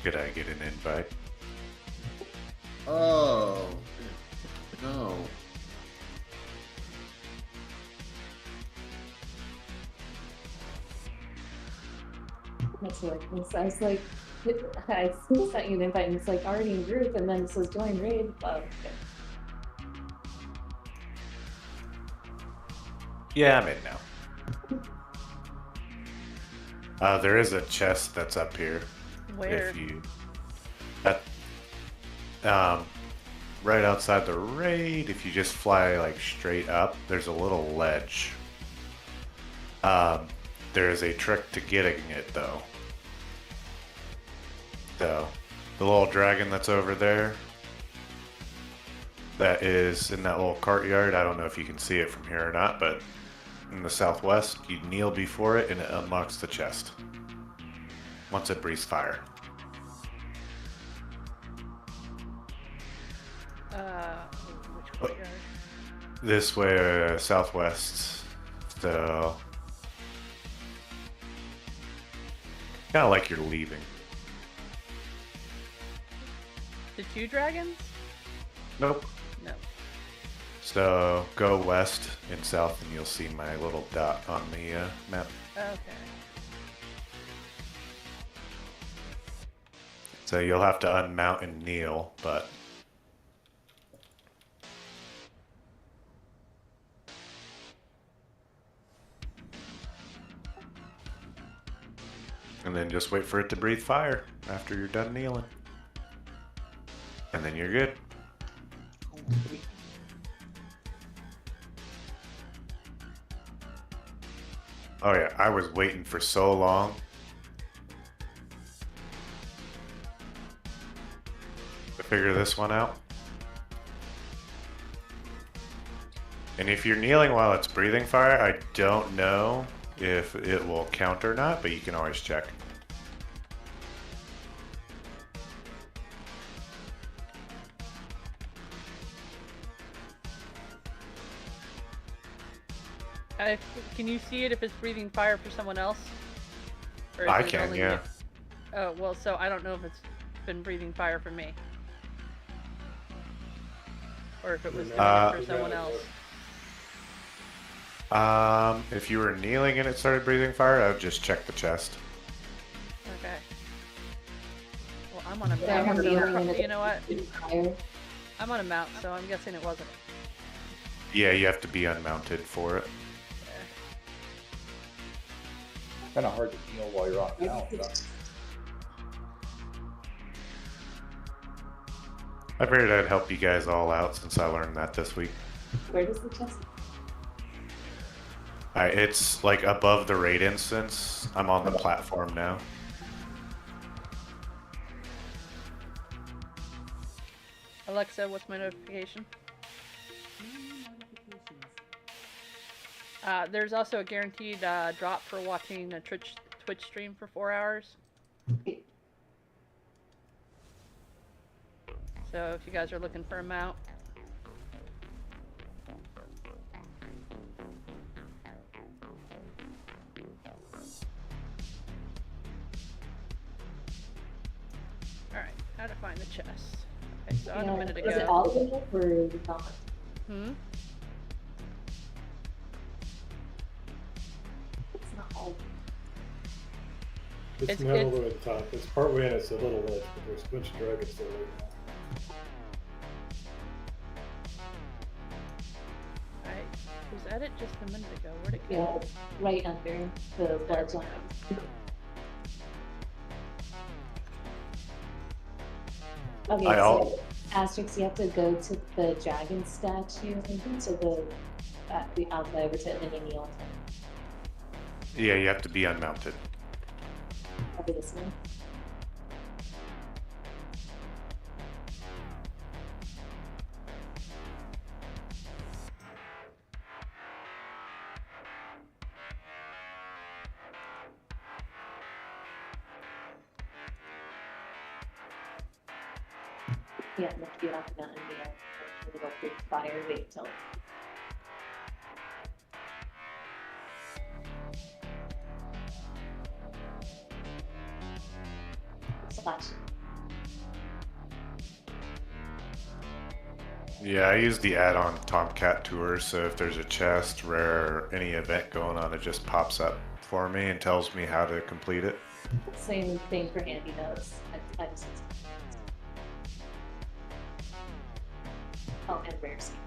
Could I get an invite? Oh, no. That's what I was like, I sent you an invite and it's like already in group and then it says join raid. Oh, okay. Yeah, I'm in now. There is a chest that's up here. Where? If you, right outside the raid, if you just fly like straight up, there's a little ledge. There is a trick to getting it though. So, the little dragon that's over there, that is in that little cart yard. I don't know if you can see it from here or not, but in the southwest, you kneel before it and it unlocks the chest. Once it breathes fire. Which courtyard? This way, southwest. So, kind of like you're leaving. The two dragons? Nope. No. So go west and south, and you'll see my little dot on the map. Okay. So you'll have to unmount and kneel, but and then just wait for it to breathe fire after you're done kneeling. And then you're good. Oh yeah, I was waiting for so long. To figure this one out. And if you're kneeling while it's breathing fire, I don't know if it will count or not, but you can always check. Can you see it if it's breathing fire for someone else? Or is I it can, only yeah. Oh, well, so I don't know if it's been breathing fire for me. Or if it was doing it for someone else. If you were kneeling and it started breathing fire, I would just check the chest. Okay. Well, I'm on a Yeah, mount, I'm so kneeling you know what? Fire. I'm on a mount, so I'm guessing it wasn't. Yeah, you have to be unmounted for it. Kind of hard to kneel while you're on mount. Huh? I figured I'd help you guys all out since I learned that this week. Where does the chest? It's like above the raid instance. I'm on the platform now. Alexa, what's my notification? There's also a guaranteed drop for watching a Twitch stream for 4 hours. So if you guys are looking for a mount. Alright, how to find the chest. Okay, so on a minute ago. Is it all of it or not? Hmm? It's not all. It's not all the way at the top. It's partway and it's a little ledge, but there's a bunch of dragons there right now. I was at it just a minute ago. Where'd it go? Yeah, it's right under the ledge line. Okay, so Asterix, you have to go to the dragon statue, to the outside over to and then you kneel. Yeah, you have to be unmounted. Probably this one. Yeah, and if you get off the mountain, you have to go through fire, wait till. Slash. Yeah, I use the add-on Tomcat Tour, so if there's a chest, rare, or any event going on, it just pops up for me and tells me how to complete it. Same thing for Andy knows. I just oh, and rare scanner.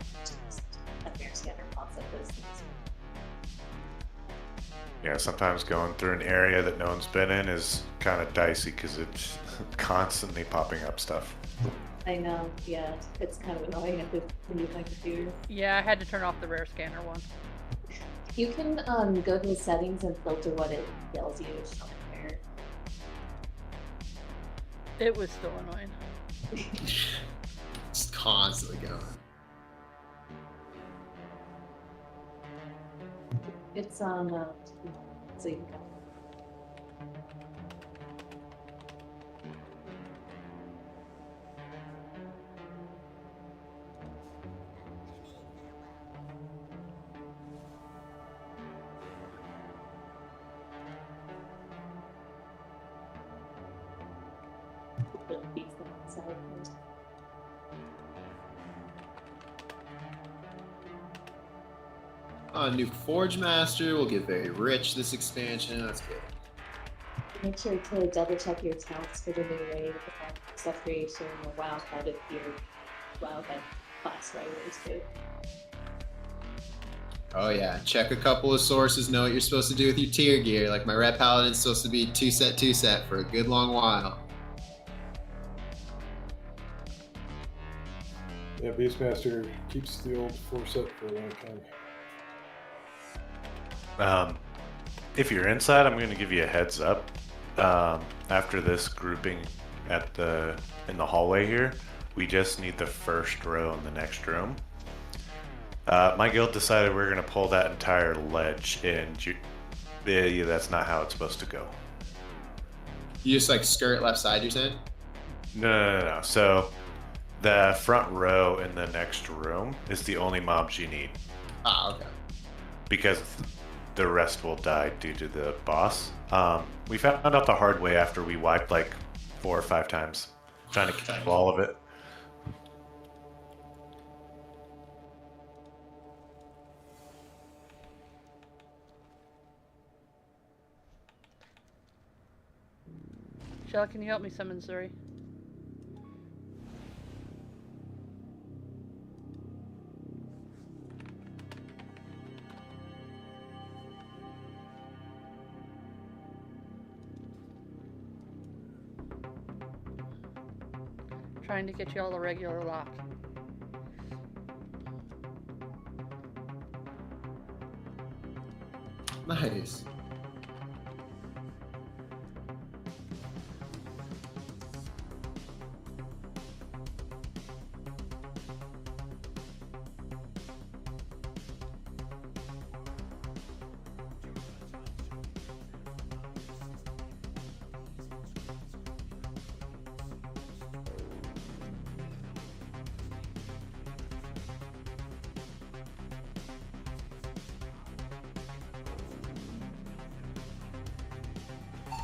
A rare scanner pops up those things. Yeah, sometimes going through an area that no one's been in is kind of dicey because it's constantly popping up stuff. I know, yeah, it's kind of annoying at the new computer. Yeah, I had to turn off the rare scanner one. You can go to the settings and filter what it tells you. It's not fair. It was still annoying. Just constantly going. It's on, so you can go. Put a piece inside first. New Forge Master will get very rich this expansion. That's good. Make sure to double check your talents for the new raid, stuff creation, or wildcard if you're wildcard class writers too. Oh yeah, check a couple of sources, know what you're supposed to do with your tier gear. Like my Red Paladin's supposed to be 2-set for a good long while. Yeah, Beastmaster keeps the old 4-set for a long time. If you're inside, I'm going to give you a heads up. After this grouping in the hallway here, we just need the first row in the next room. My guild decided we're going to pull that entire ledge, and that's not how it's supposed to go. You just like skirt left side, you're saying? No. So the front row in the next room is the only mobs you need. Ah, okay. Because the rest will die due to the boss. We found out the hard way after we wiped like 4 or 5 times, trying to keep all of it. Shell, can you help me summon Zuri? Trying to get you all a regular lock. Nice.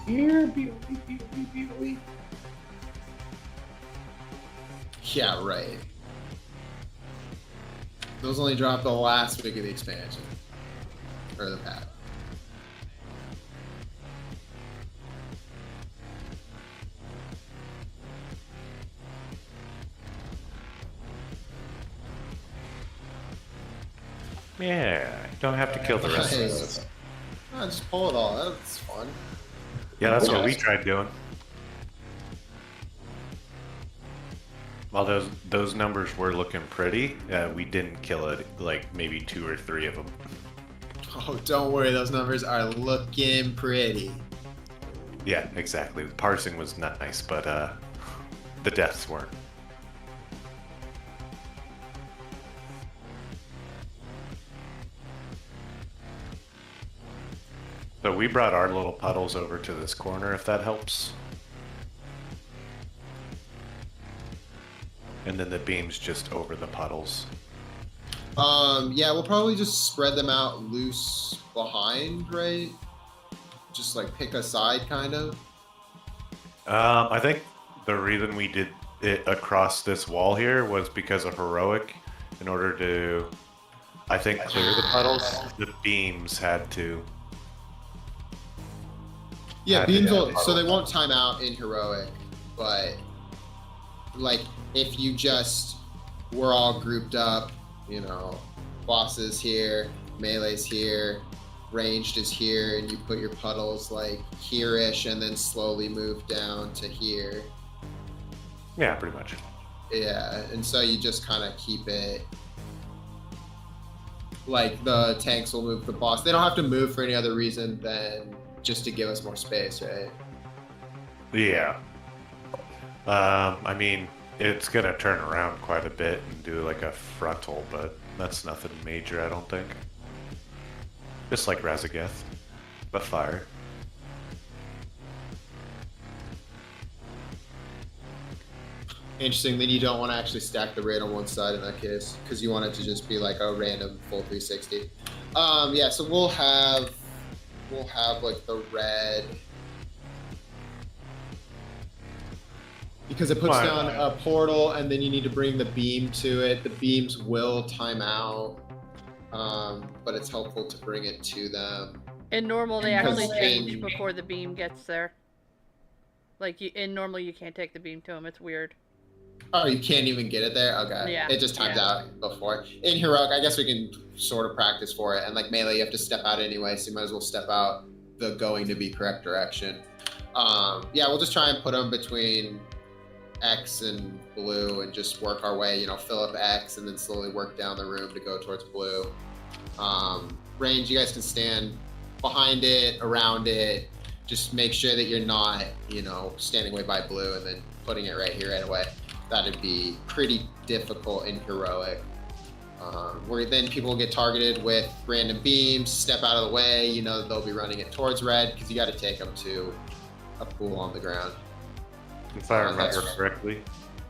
Here, BOE. Yeah, right. Those only dropped the last week of the expansion. Or the patch. Yeah, don't have to kill the rest of Nice. us. Oh, just pull it all. That's fun. Yeah, that's what we tried doing. While those numbers were looking pretty, we didn't kill it, like maybe 2 or 3 of them. Oh, don't worry. Those numbers are looking pretty. Yeah, exactly. The parsing was nice, but the deaths weren't. So we brought our little puddles over to this corner, if that helps. And then the beams just over the puddles. Yeah, we'll probably just spread them out loose behind, right? Just like pick a side, kind of. I think the reason we did it across this wall here was because of heroic. In order to, I think, clear the puddles, the beams had to. Yeah, Had to beams have will, so they puddles. won't time out in heroic, but like if you just we're all grouped up, you know, bosses here, melee's here, ranged is here, and you put your puddles like here-ish and then slowly move down to here. Yeah, pretty much. Yeah, and so you just kind of keep it like the tanks will move the boss. They don't have to move for any other reason than just to give us more space, right? Yeah. I mean, it's gonna turn around quite a bit and do like a frontal, but that's nothing major, I don't think. Just like Razageth, but fire. Interesting. Then you don't want to actually stack the raid on one side in that case, because you want it to just be like a random full 360. Yeah. So we'll have like the red, because it puts Fine. down a portal, and then you need to bring the beam to it. The beams will time out, but it's helpful to bring it to them. In normal, they Because actually then- change before the beam gets there. Like, in normal, you can't take the beam to them. It's weird. Oh, you can't even get it there? Okay. Yeah, It just times yeah. out before. In Heroic, I guess we can sort of practice for it. And like Melee, you have to step out anyway, so you might as well step out the going to be correct direction. Yeah, we'll just try and put them between X and blue and just work our way, you know, fill up X and then slowly work down the room to go towards blue. Range, you guys can stand behind it, around it. Just make sure that you're not, you know, standing way by blue and then putting it right here right away. That'd be pretty difficult in Heroic. Where then people get targeted with random beams, step out of the way, you know they'll be running it towards red because you got to take them to a pool on the ground. If I remember That's- correctly,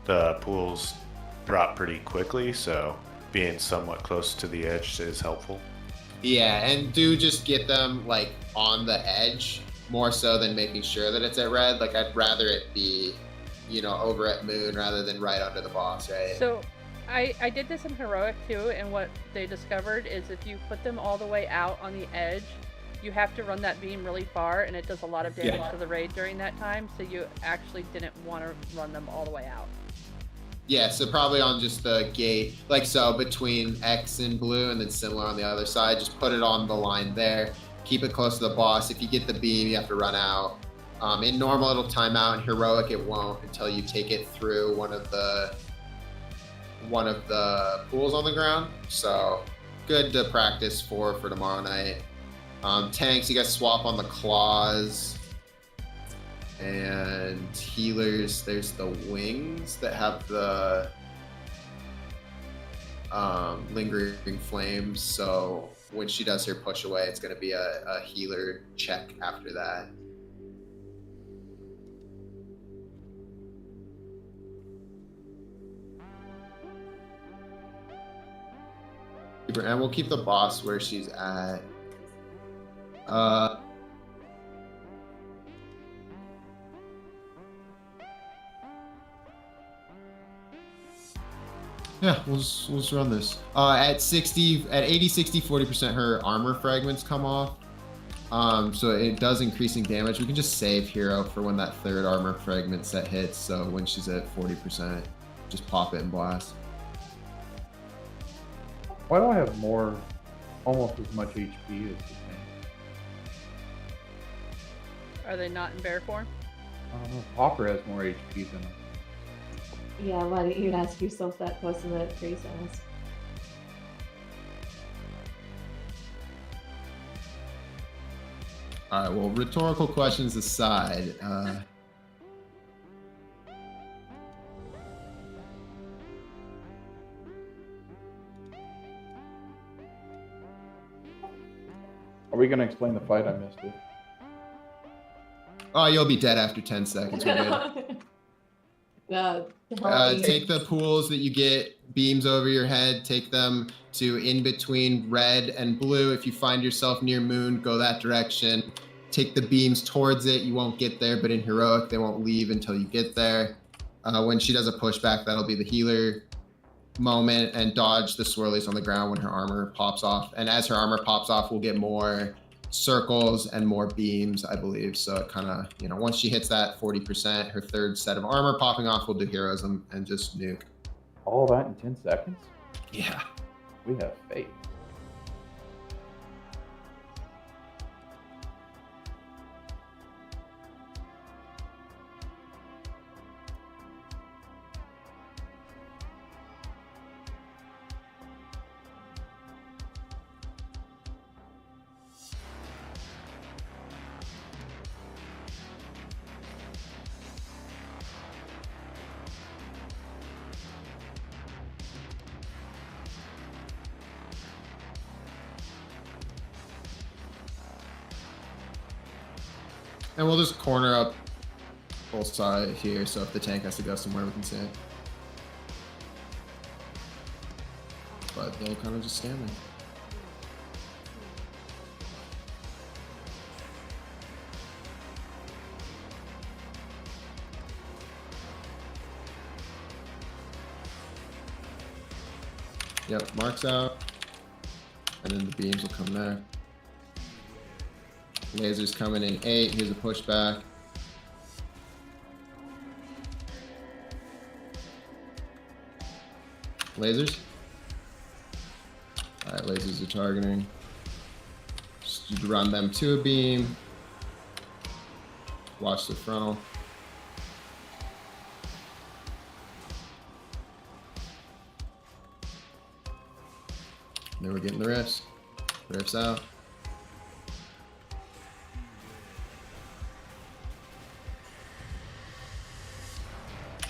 the pools drop pretty quickly, so being somewhat close to the edge is helpful. Yeah, and do just get them like on the edge more so than making sure that it's at red. Like I'd rather it be, you know, over at moon rather than right under the boss, right? So, I did this in Heroic too, and what they discovered is if you put them all the way out on the edge, you have to run that beam really far, and it does a lot of damage to the raid during that time, so you actually didn't want to run them all the way out. Yeah, so probably on just the gate, like so, between X and blue, and then similar on the other side. Just put it on the line there. Keep it close to the boss. If you get the beam, you have to run out. In normal, it'll time out. In Heroic, it won't until you take it through one of the pools on the ground. So good to practice for tomorrow night. Tanks, you guys swap on the claws. And healers, there's the wings that have the lingering flames. So when she does her push away, it's going to be a healer check after that. And we'll keep the boss where she's at. Yeah, we'll just run this. At 80, 60, 40%, her armor fragments come off. So it does increasing damage. We can just save hero for when that third armor fragment set hits. So when she's at 40%, just pop it and blast. Why do I have more, almost as much HP as the tank? Are they not in bear form? I don't know. Hopper has more HP than him. Yeah, why don't you ask yourself that question that Grace asked? All right. Well, rhetorical questions aside, Are we gonna explain the fight? I missed it. oh, you'll be dead after 10 seconds. We're good. Take the pools that you get, beams over your head, take them to in between red and blue. If you find yourself near moon, go that direction. Take the beams towards it. You won't get there, but in heroic, they won't leave until you get there. When she does a pushback, that'll be the healer moment, and dodge the swirlies on the ground when her armor pops off. And as her armor pops off, we'll get more circles and more beams, I believe. So it kind of, once she hits that 40%, her third set of armor popping off, we'll do heroism and just nuke. All that in 10 seconds? Yeah. We have faith. And we'll just corner up both sides here, so if the tank has to go somewhere, we can see it. But they'll kind of just stand there. Yep, marks out. And then the beams will come there. Lasers coming in 8. Here's a pushback. Lasers. Alright, lasers are targeting. Just run them to a beam. Watch the frontal. And then we're getting the riffs. Riffs out.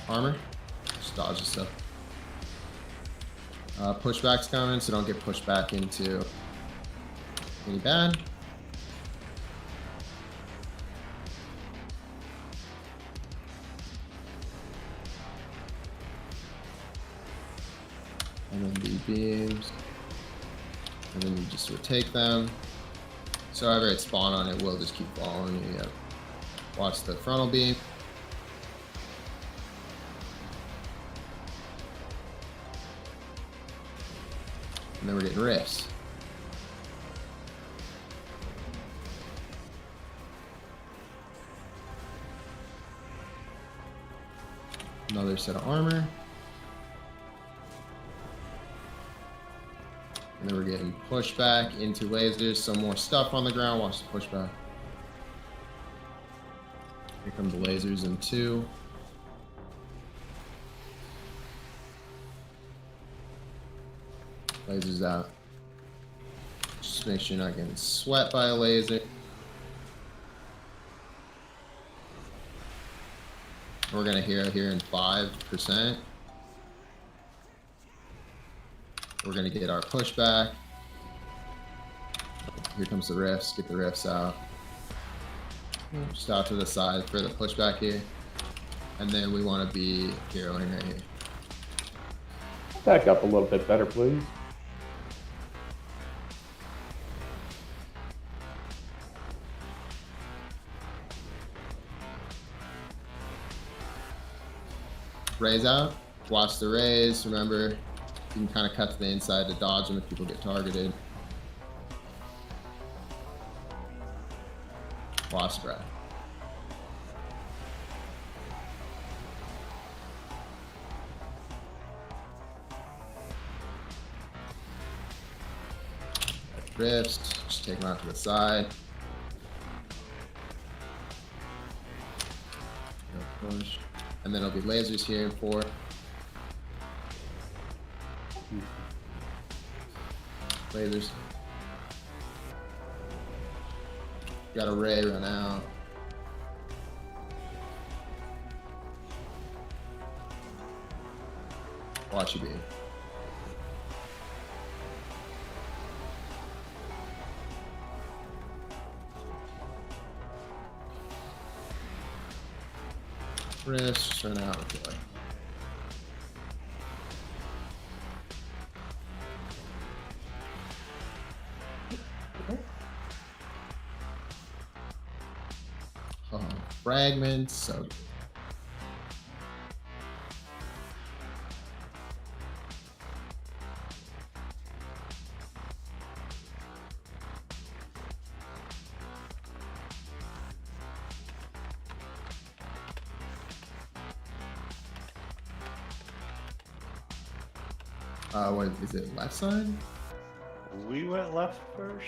Armor. Just dodge the stuff. Pushback's coming, so don't get pushed back into any bad. And then the beams. And then you just retake them. So however it spawn on it, will just keep following you. Yep. Watch the frontal beam. And then we're getting riffs. Another set of armor. And then we're getting pushback into lasers. Some more stuff on the ground. Watch the pushback. Here come the lasers in 2. Lasers out. Just make sure you're not getting swept by a laser. We're gonna hero here in 5%. We're gonna get our pushback. Here comes the riffs. Get the riffs out. Just out to the side for the pushback here. And then we want to be heroing right here. Back up a little bit better, please. Rays out. Watch the rays. Remember, You can kind of cut to the inside to dodge them if people get targeted. Wasp breath. Drifts, just take them out to the side. No push. And then it'll be lasers here in 4. Lasers. Got a ray run out. Watch you be. Wrist, just run out with it. Oh, fragments, so good. What is it? Left side? We went left first.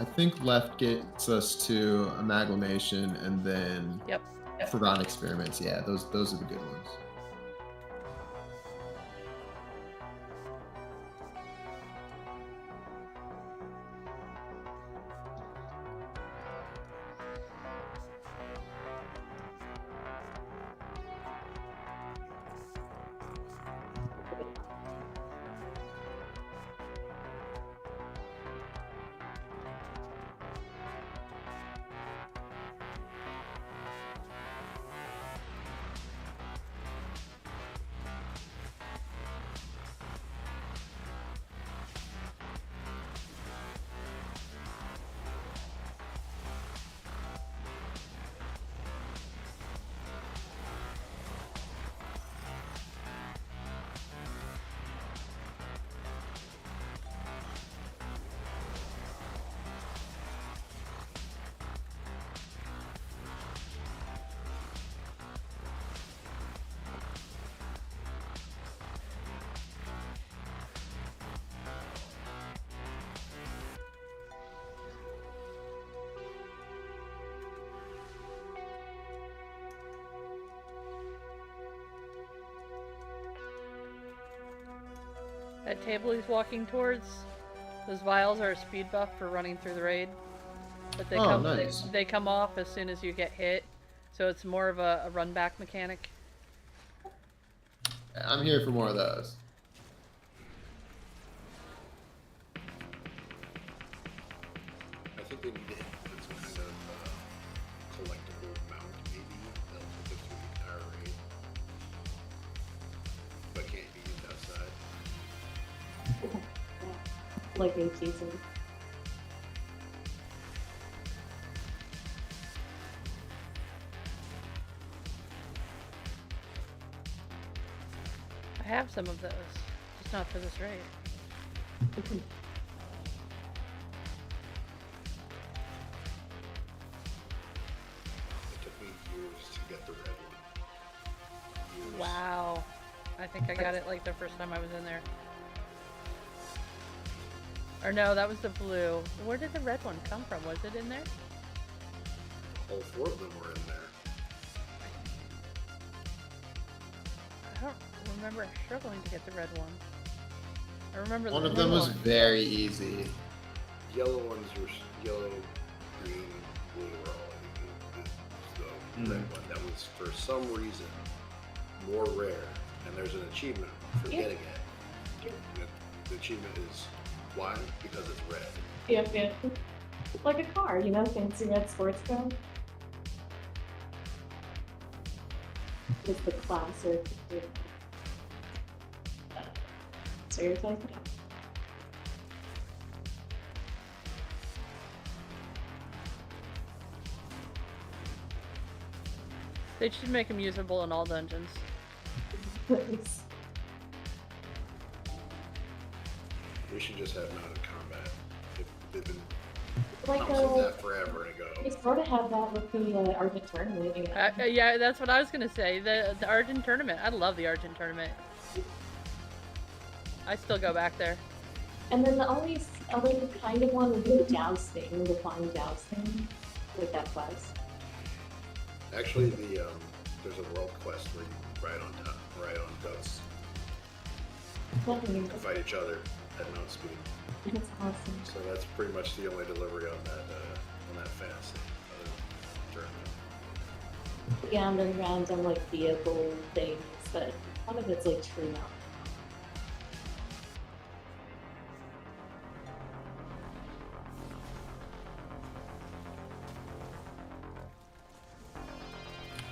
I think left gets us to amalgamation and then Yep. forgotten experiments. Yeah, those are the good ones. That table he's walking towards, those vials are a speed buff for running through the raid. But they nice. they come off as soon as you get hit, so it's more of a run back mechanic. I'm here for more of those. I think they need to hit some kind of collectible mount, maybe, that'll take us through the entire raid. But can't be used outside. Like in season. I have some of those, just not for this raid. It took me years to get the red one. Years. Wow. I think I got it like the first time I was in there. Or no, that was the blue. Where did the red one come from? Was it in there? All 4 of them were in there. I don't remember struggling to get the red one. I remember One the of blue them was one. very easy. Yellow ones were yellow, green, blue were all easy. The red one that was for some reason more rare, and there's an achievement for getting it. The achievement is why? Because it's red. Yeah. Like a car, you know, fancy red sports car. It's the classic. Stereotype. They should make them usable in all dungeons. Nice. We should just have mounted combat. They've been Like, promising that forever ago. they sort of have that with the Argent tournament. Yeah, that's what I was gonna say. The Argent tournament. I love the Argent tournament. I still go back there. And then the only other kind of one would be the jousting, the flying jousting with that quest. Actually, there's a world quest where you ride on ducks and fight each other at mount speed. That's awesome. So that's pretty much the only delivery on that fantasy tournament. Yeah, and then random like vehicle things, but none of it's like true now.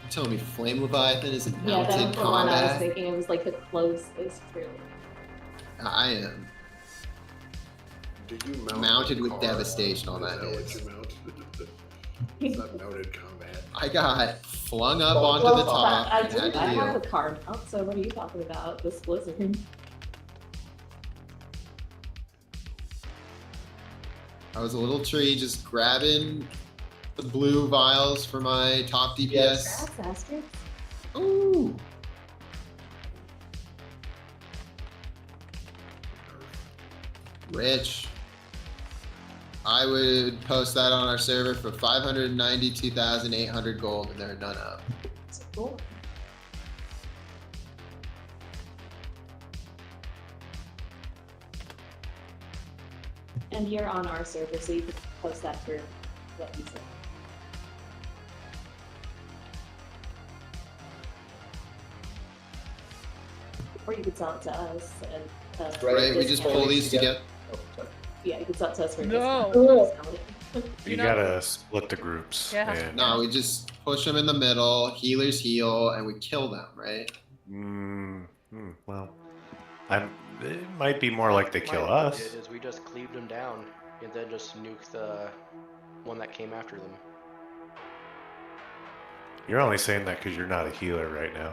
You're telling me Flame Leviathan is in Yeah, mounted that's the one I was combat? thinking. It was like the closest, really. I am. Do you mount Mounted a with car? devastation on that What is. you mount? It's not mounted combat. I got flung up onto the top I and had to have deal. a car mount, so what are you talking about? This blizzard. I was a little tree just grabbing the blue vials for my top DPS. Grass bastards. Ooh. Rich. I would post that on our server for 592,800 gold, and there are none up. It's cool. And you're on our server, so you can post that for what you said. Or you could sell it to us and Right, we just pull these together. Yeah, you could sell it to us for a No. discount. You know- gotta split the groups. Yeah. And, No, we just push them in the middle, healers heal, and we kill them, right? well, it might be more like they kill What us. we did is we just cleaved them down and then just nuked the one that came after them. You're only saying that because you're not a healer right now.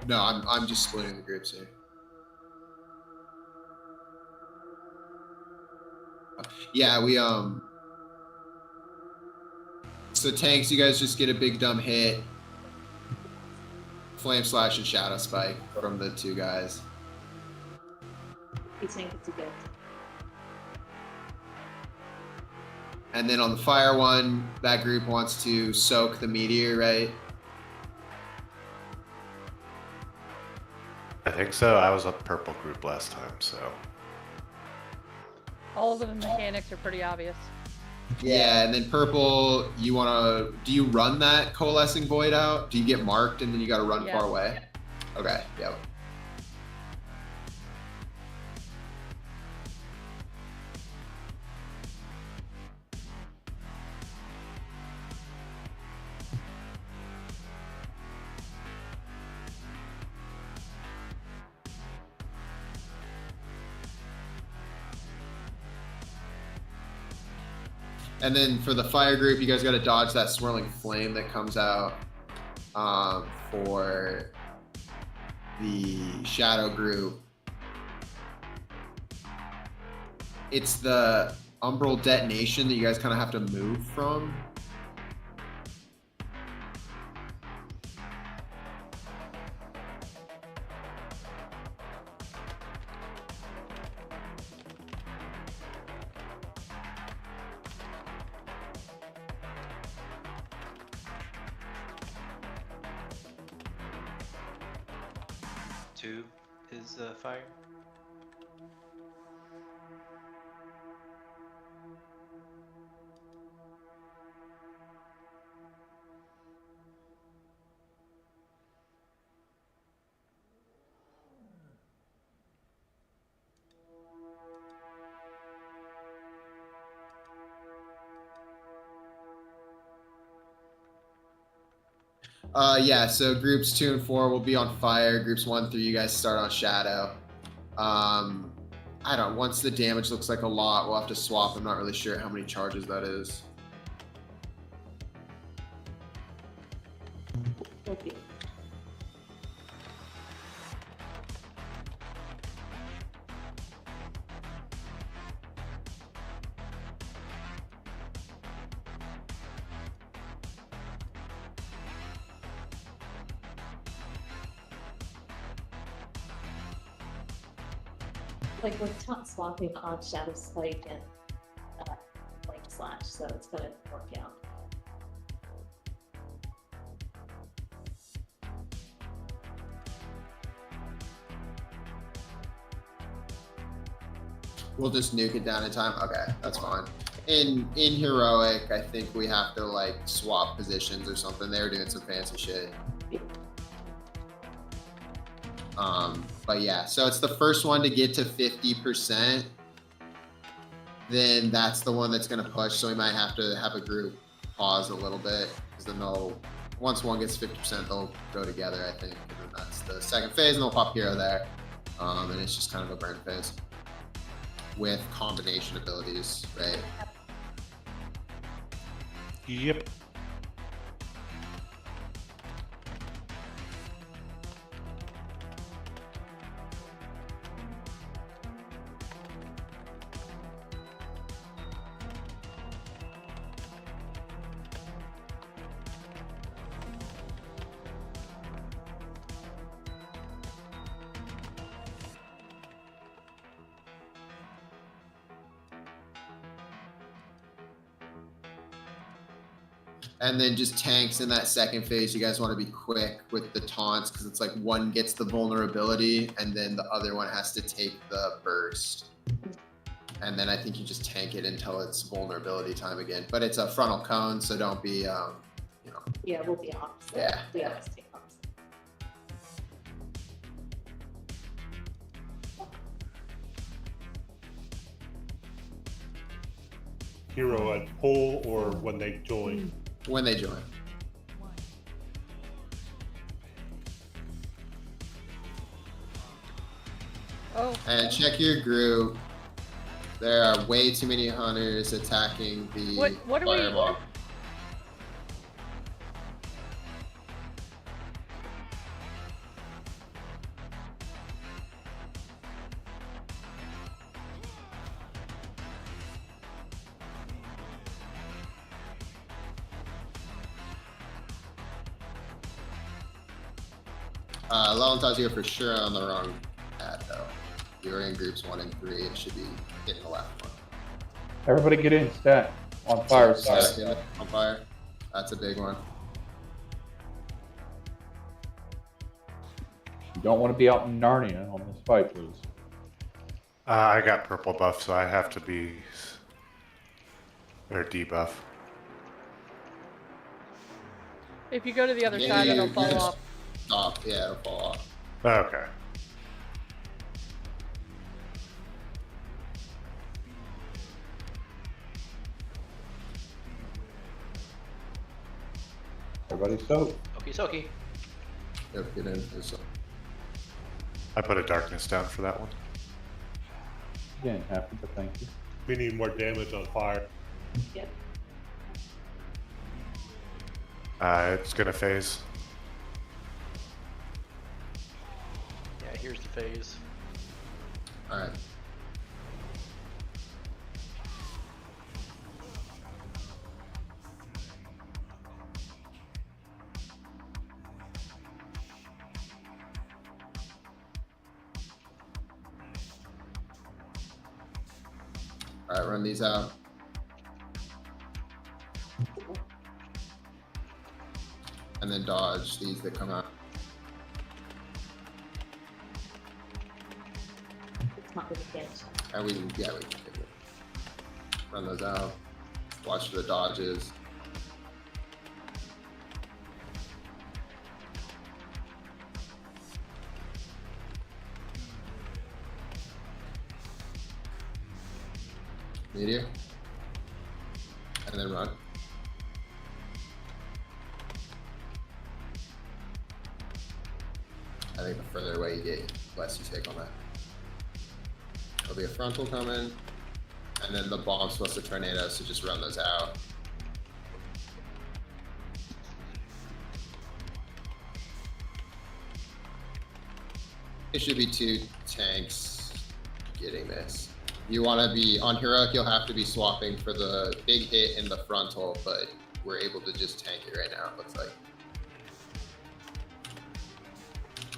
No, I'm just splitting the groups here. Yeah, we so tanks, you guys just get a big dumb hit. Flame Slash and Shadow Spike from the two guys. You think it's a gift. And then on the fire one, that group wants to soak the meteor, right? I think so. I was a purple group last time, so. All of the mechanics are pretty obvious. Yeah, and then purple, you wanna, do you run that coalescing void out? Do you get marked and then you gotta run Yeah. far away? Okay, yeah. And then for the fire group, you guys got to dodge that swirling flame that comes out. For the shadow group, it's the umbral detonation that you guys kind of have to move from. Two is fire. Yeah, so groups 2 and 4 will be on fire. Groups 1 through you guys start on shadow. I don't. Once the damage looks like a lot, we'll have to swap. I'm not really sure how many charges that is. Okay. Like we're top swapping on Shadow Spike and Flame Slash, so it's gonna work out. We'll just nuke it down in time. Okay, that's fine. In heroic, I think we have to like swap positions or something. They were doing some fancy shit. But yeah, so it's the first one to get to 50%. Then that's the one that's gonna push. So we might have to have a group pause a little bit because then they'll, once one gets 50%, they'll go together, I think. And then that's the second phase, and they'll pop hero there. And it's just kind of a burn phase with combination abilities, right? Yep. And then just tanks in that second phase. You guys want to be quick with the taunts because it's like one gets the vulnerability and then the other one has to take the burst. And then I think you just tank it until it's vulnerability time again. But it's a frontal cone, so don't be, you know. Yeah, we'll be opposite. Yeah. We always take opposite. Hero at pull or when they join. When they join. Oh. And check your group. There are way too many hunters attacking the What are we? fireball. Lalantas, you're for sure on the wrong pad though. You're in groups 1 and 3. It should be hitting the left one. Everybody get in, stat. On fire side. Yeah, on fire. That's a big one. You don't want to be out in Narnia on this fight, please. I got purple buff, so I have to be or debuff. If you go to the other Yeah, side, yeah, it'll yeah. fall off. Stop. Yeah, it'll fall off. Okay. Everybody soak. Okie dokie. Yep, get in. I put a darkness down for that one. Again, happy, but thank you. We need more damage on fire. Yep. It's gonna phase. Yeah, here's the phase. All right. All right, run these out. And then dodge these that come out. It's not really damage. And we can take it. Run those out. Watch for the dodges. Meteor. And then run. I think the further away you get, the less you take on that. There'll be a frontal coming, and then the bomb's supposed to tornado, so just run those out. It should be 2 tanks getting this. You want to be on heroic, you'll have to be swapping for the big hit in the frontal, but we're able to just tank it right now, it looks like.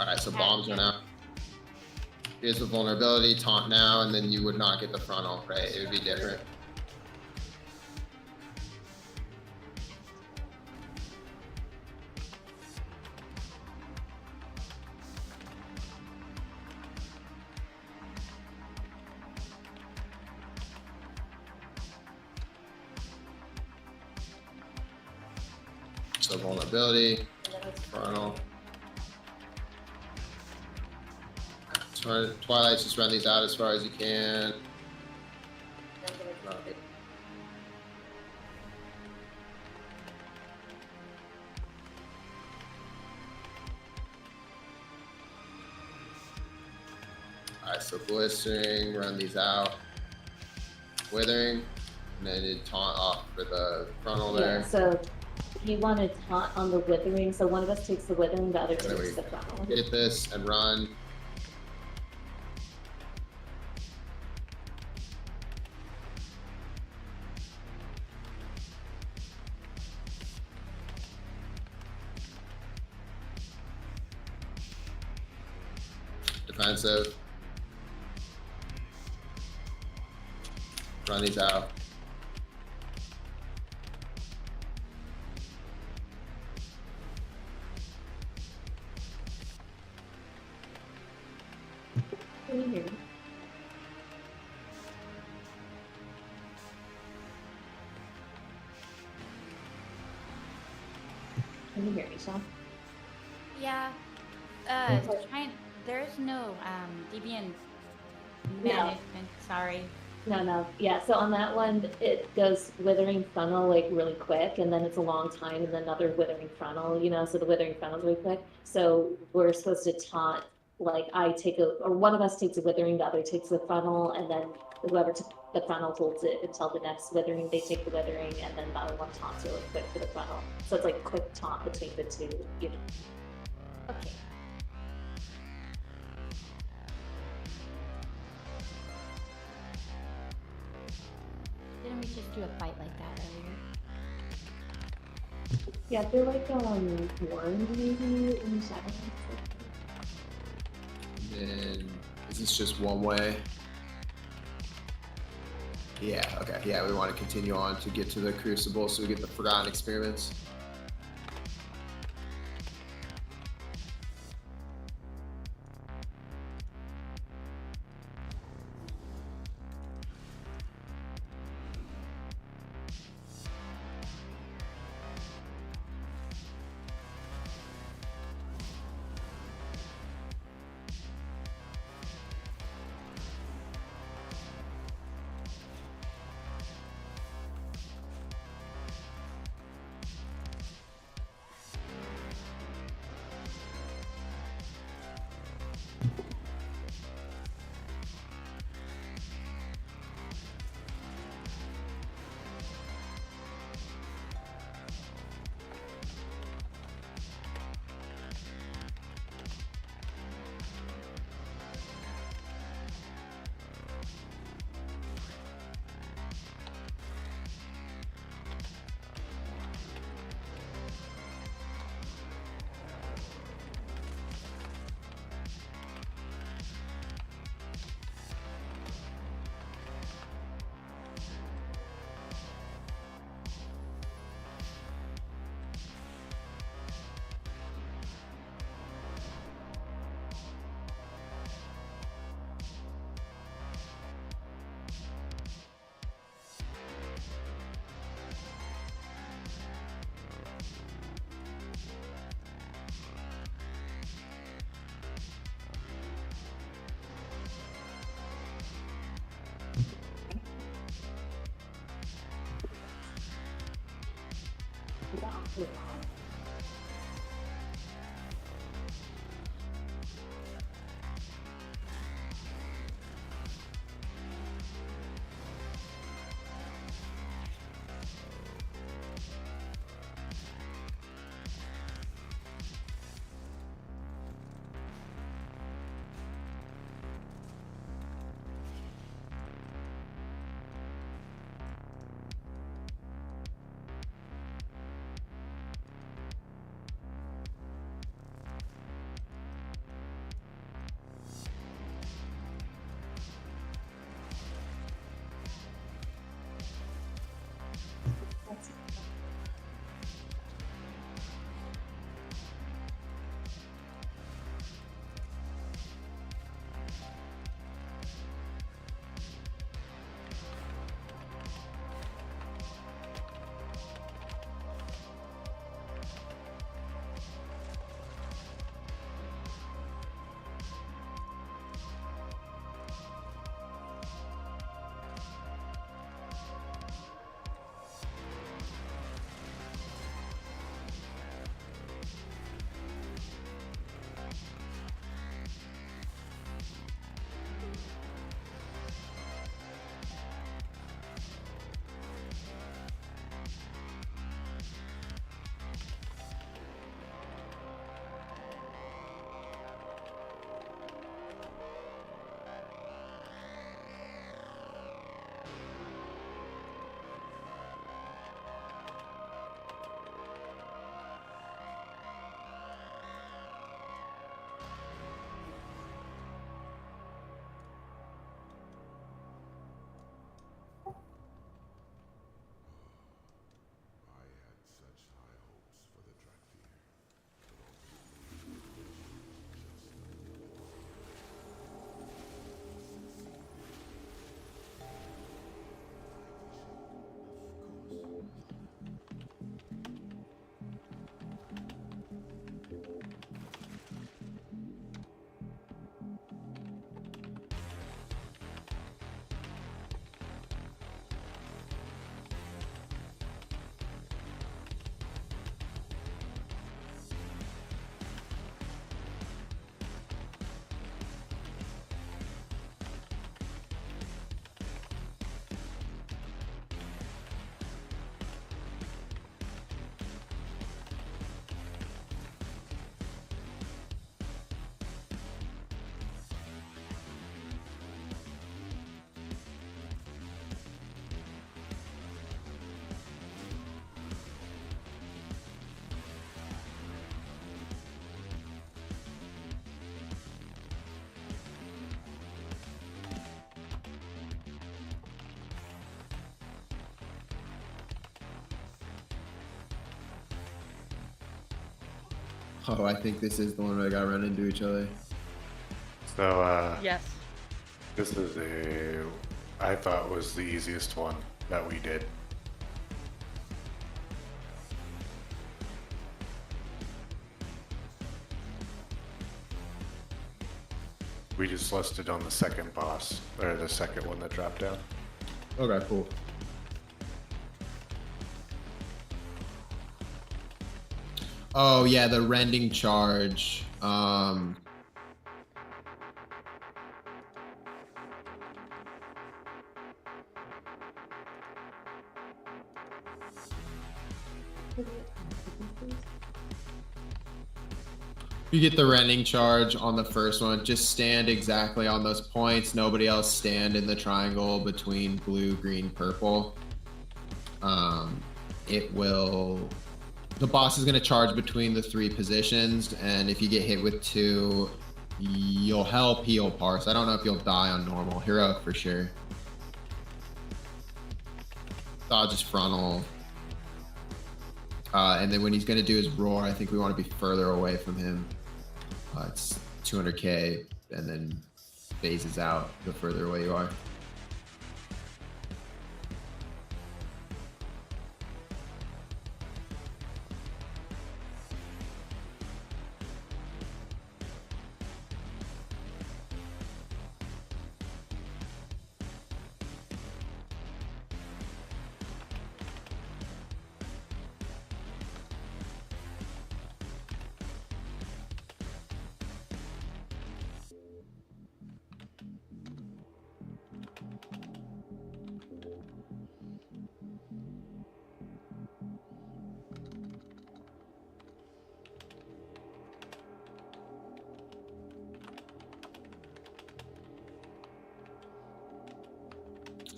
Alright, so bombs are now. Here's the vulnerability, taunt now, and then you would not get the frontal, right? It would be different. So vulnerability, frontal. Twilight, just run these out as far as you can. Alright, so blistering, run these out. Withering, and then you taunt off for the frontal there. Yeah, so you want to taunt on the withering, so one of us takes the withering, the other And then takes we the frontal. hit this and run. Defensive. Run these out. Can you hear me? Can you hear me, Sean? Yeah. There is no deviant No. management. Sorry. No. Yeah, so on that one, it goes withering frontal like really quick, and then it's a long time, and then another withering frontal, so the withering frontal's really quick. So we're supposed to taunt, like or one of us takes a withering, the other takes the frontal, and then whoever took the frontal holds it until the next withering, they take the withering, and then the other one taunts really quick for the frontal. So it's like a quick taunt between the two, Okay. Didn't we just do a fight like that earlier? Yeah, they're like warned maybe in shadow. And is this just one way? Yeah, okay. Yeah, we want to continue on to get to the Crucible so we get the Forgotten Experiments. Oh, I think this is the one where they gotta run into each other. So, Yes. this is I thought was the easiest one that we did. We just listed on the second boss, or the second one that dropped down. Okay, cool. Oh yeah, the rending charge. You get the rending charge on the first one. Just stand exactly on those points. Nobody else stand in the triangle between blue, green, purple. It will. The boss is going to charge between the 3 positions, and if you get hit with 2, you'll help, heal, parse. I don't know if you'll die on normal. Hero for sure. Dodge is frontal. And then when he's going to do his roar, I think we want to be further away from him. It's 200k, and then phases out the further away you are.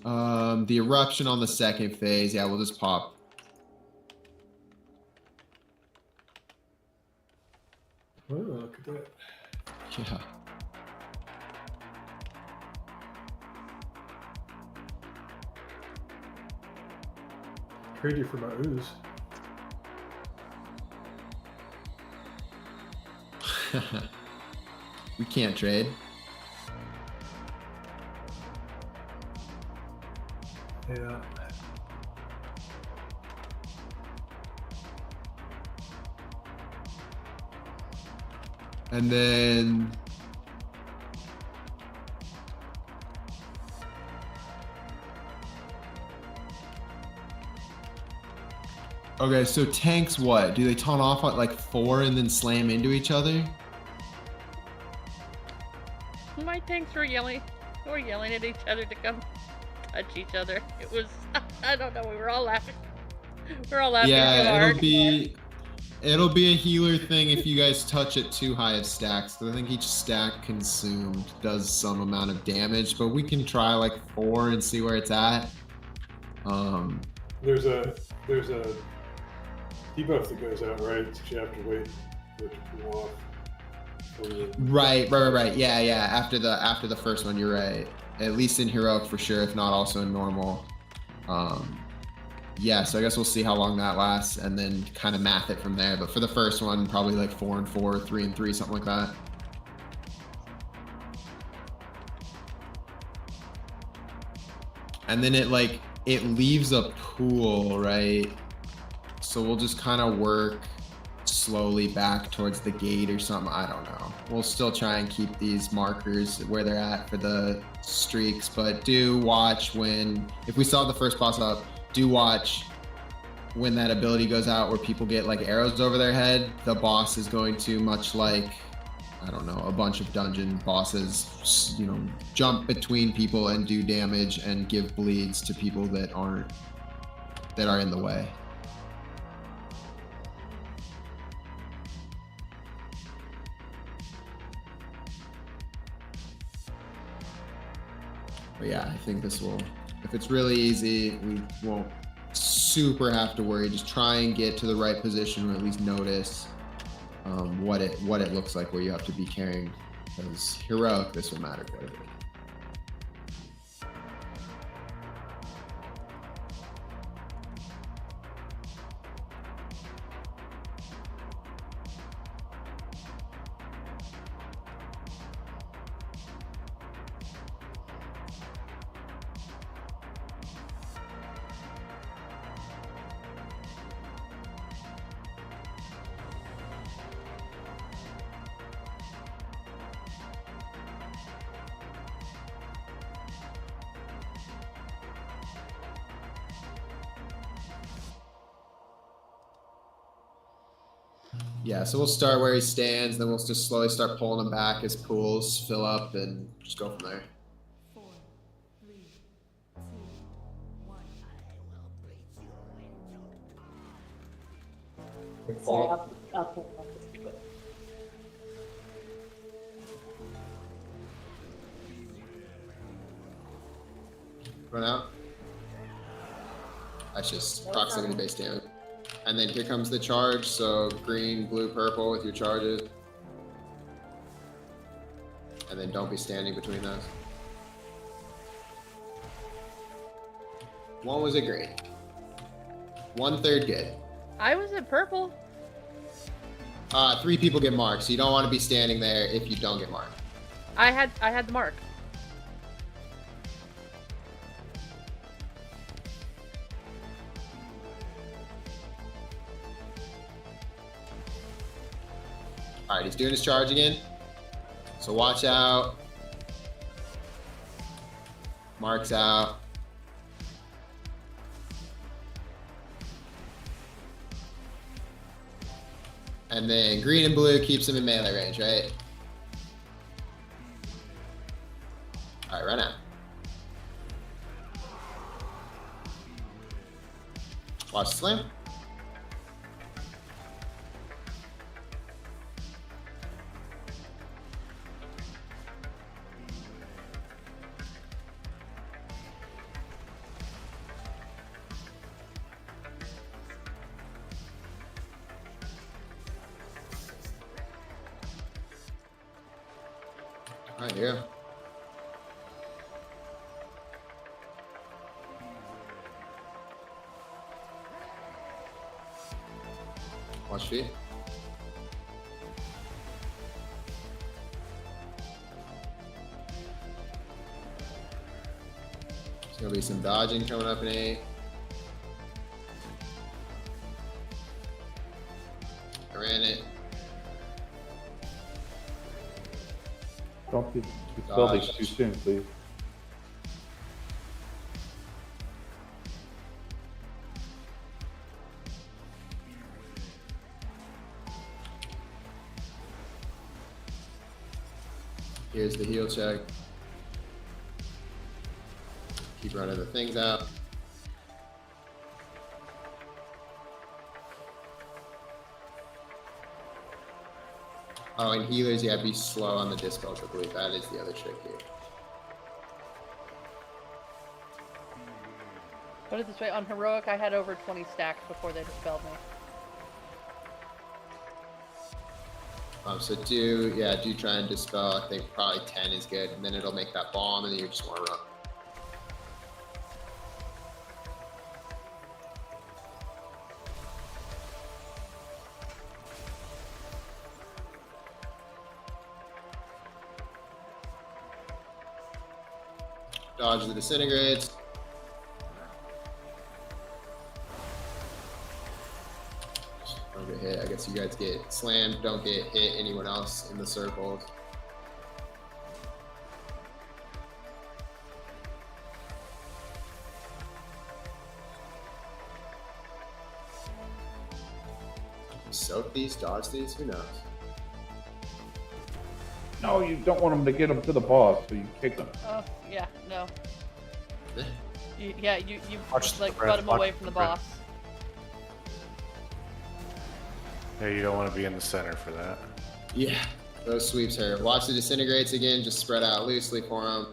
The eruption on the second phase. Yeah, we'll just pop. Oh, look at that. Yeah. Trade you for my ooze. We can't trade. Yeah. And then okay, so tanks what? Do they taunt off at like 4 and then slam into each other? My tanks were yelling at each other to come touch each other. It was, I don't know, we were all laughing. We're all laughing too hard. It'll be a healer thing if you guys touch it too high of stacks, because I think each stack consumed does some amount of damage, but we can try like 4 and see where it's at. There's a debuff that goes out, right? So you have to wait for it to cool off. Right. Yeah. After the first one, you're right. At least in heroic for sure, if not also in normal. Yeah, so I guess we'll see how long that lasts and then kind of math it from there. But for the first one, probably like 4 and 4, 3 and 3, something like that. And then it leaves a pool, right? So we'll just kind of work slowly back towards the gate or something. I don't know. We'll still try and keep these markers where they're at for the streaks, but do watch if we saw the first boss up, do watch when that ability goes out where people get like arrows over their head. The boss is going to, much like, I don't know, a bunch of dungeon bosses, you know, jump between people and do damage and give bleeds to people that are in the way. But yeah, I think this will, if it's really easy, we won't super have to worry. Just try and get to the right position, or at least notice what it looks like where you have to be carrying, because heroic, this will matter quite a bit. Yeah, so we'll start where he stands, then we'll just slowly start pulling him back as pools fill up and just go from there. 4, 3, 2, 1. Sorry, I'll pull it up just quick. Run out. That's just proximity based damage. And then here comes the charge, so green, blue, purple with your charges. And then don't be standing between those. One was a green. 1/3 good. I was at purple. 3 people get marked, so you don't want to be standing there if you don't get marked. I had the mark. All right, he's doing his charge again. So watch out. Marks out. And then green and blue keeps him in melee range, right? All right, run out. Watch the slam. Right here. Watch feet. There's gonna be some dodging coming up in 8. I ran it. Don't dispel these too soon, please. Here's the heal check. Keep running the things out. Oh, and healers, yeah, be slow on the dispels, I believe. That is the other trick here. Put it this way, on Heroic I had over 20 stacks before they dispelled me. So do try and dispel. I think probably 10 is good, and then it'll make that bomb, and then you just want to run. Dodge the disintegrates. Don't get hit. I guess you guys get slammed. Don't get hit anyone else in the circles. Soak these, dodge these, who knows? No, you don't want them to get them to the boss, so you kick them. Oh, yeah, no. Eh? You Watch the like breath, cut him watch away the from the breath. boss. Yeah, you don't want to be in the center for that. Yeah, those sweeps hurt. Watch the disintegrates again, just spread out loosely for them.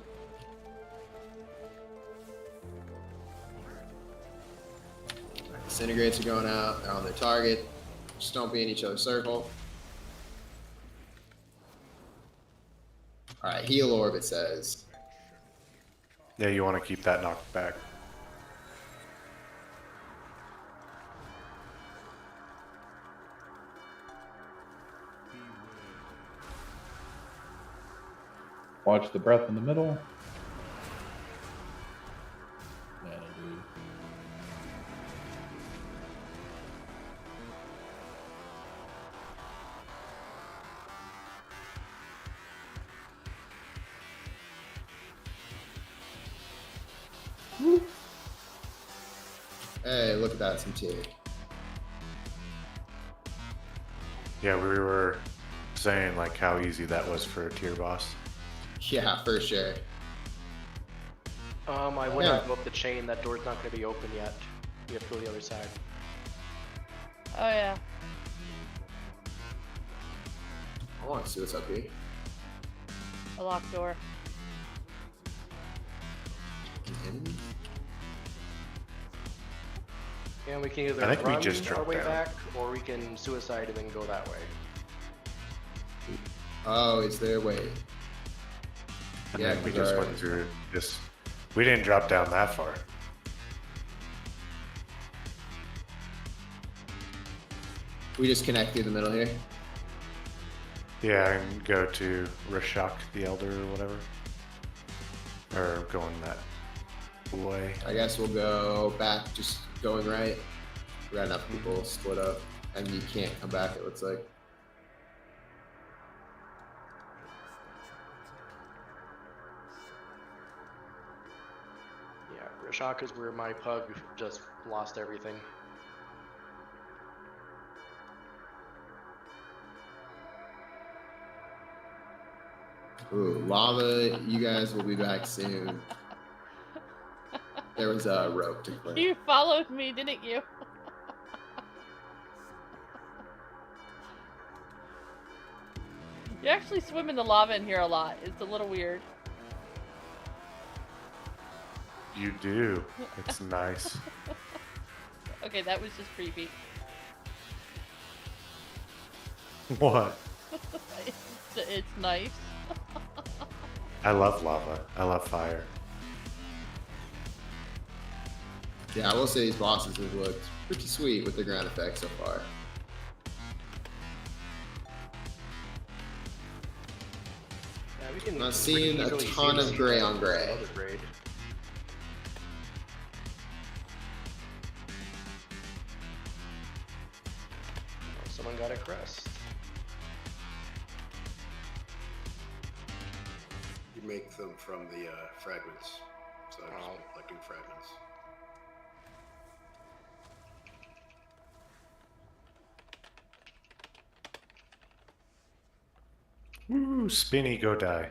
Disintegrates are going out, they're on their target. Just don't be in each other's circle. Alright, heal orb it says. Yeah, you want to keep that knocked back. Watch the breath in the middle. That'll do. Hey, look at that, some tea. Yeah, we were saying like how easy that was for a tier boss. Yeah, for sure. I would not go up the chain. That door's not going to be open yet. You have to go the other side. Oh yeah. I want to see what's up here. A locked door. Enemies? And we can either I think we run just our dropped way down. back, or we can suicide and then go that way. Oh, is there a way? And Yeah, then we 'cause just our- went through just we didn't drop down that far. We just connect through the middle here. Yeah, and go to Rashak the Elder or whatever. Or going that way. I guess we'll go back, just going right. We got enough people split up, and you can't come back, it looks like. Yeah, Rashak is where my pug just lost everything. Ooh, lava, you guys will be back soon. There was a rope to clear. You followed me, didn't you? You actually swim in the lava in here a lot. It's a little weird. You do. It's nice. Okay, that was just creepy. What? It's nice. I love lava. I love fire. Yeah, I will say these bosses have looked pretty sweet with the ground effects so far. Yeah, we can. I'm not seeing a easily see ton this of gray in on gray. another raid. Oh, someone got a crest. You make them from the fragments. So I'm Oh. just collecting fragments. Woo, Spinny, go die.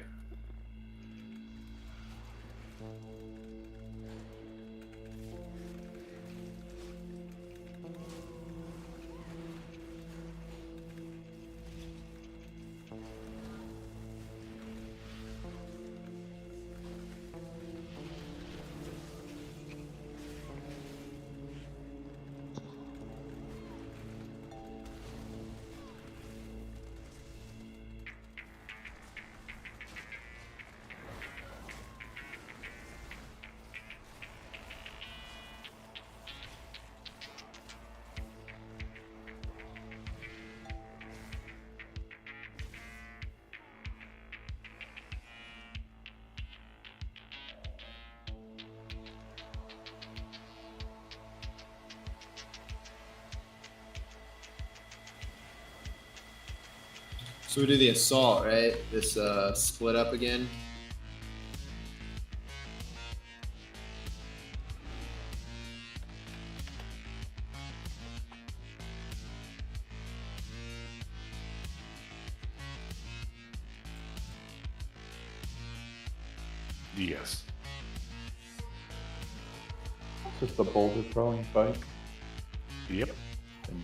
So we do the assault, right? This split up again. Yes. It's just a boulder throwing fight. Yep. And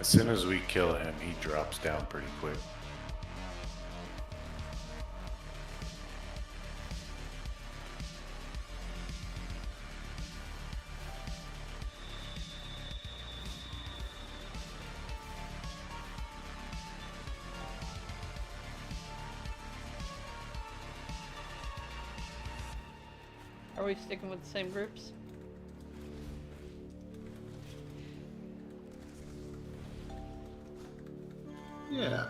As soon as we kill him, he drops down pretty quick. Are we sticking with the same groups? Yeah.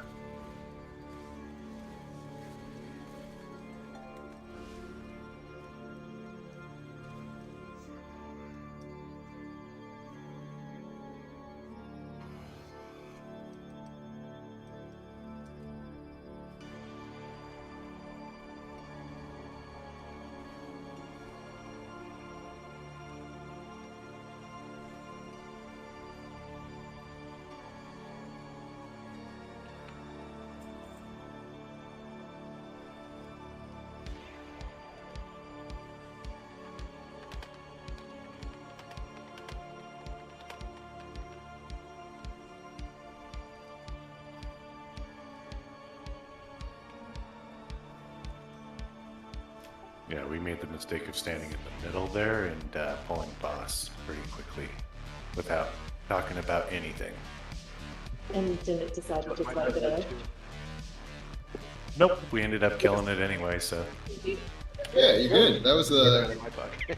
Yeah, we made the mistake of standing in the middle there and pulling boss pretty quickly without talking about anything. And didn't decide to just let it go. Nope, we ended up killing it anyway, so. Yeah, you did. That was the. My fuck. You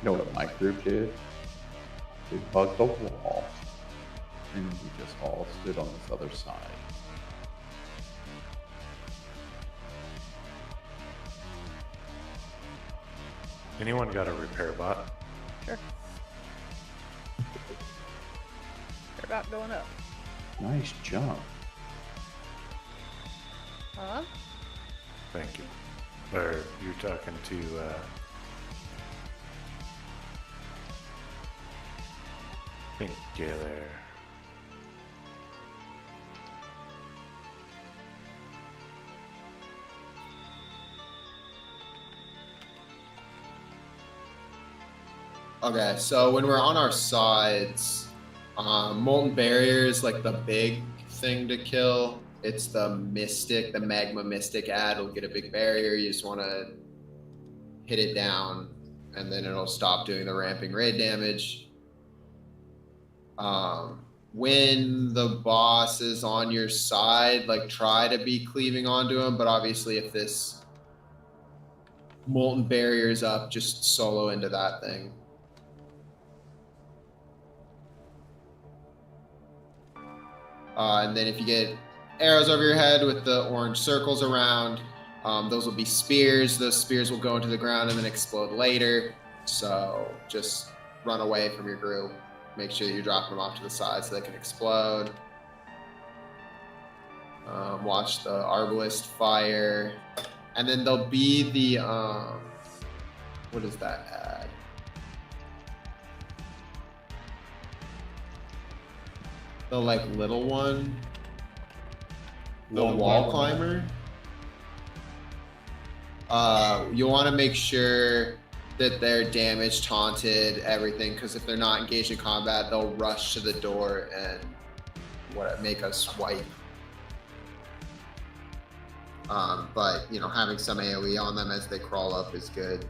know what my group did? They bugged the wall, and we just all stood on this other side. Anyone got a repair bot? Sure. They're about going up. Nice jump. Huh? Thank you. Or you're talking to, Pink there. Okay, so when we're on our sides, Molten Barrier is like the big thing to kill. It's the Mystic, the Magma Mystic ad will get a big barrier. You just want to hit it down, and then it'll stop doing the ramping raid damage. When the boss is on your side, like try to be cleaving onto him, but obviously if this Molten Barrier is up, just solo into that thing. And then if you get arrows over your head with the orange circles around, those will be spears. Those spears will go into the ground and then explode later. So just run away from your group. Make sure that you're dropping them off to the side so they can explode. Watch the Arbalist fire. And then there'll be the, what is that ad? The like little one, the wall climber. You want to make sure that they're damaged, taunted, everything, because if they're not engaged in combat, they'll rush to the door and make us swipe. But you know, having some AOE on them as they crawl up is good.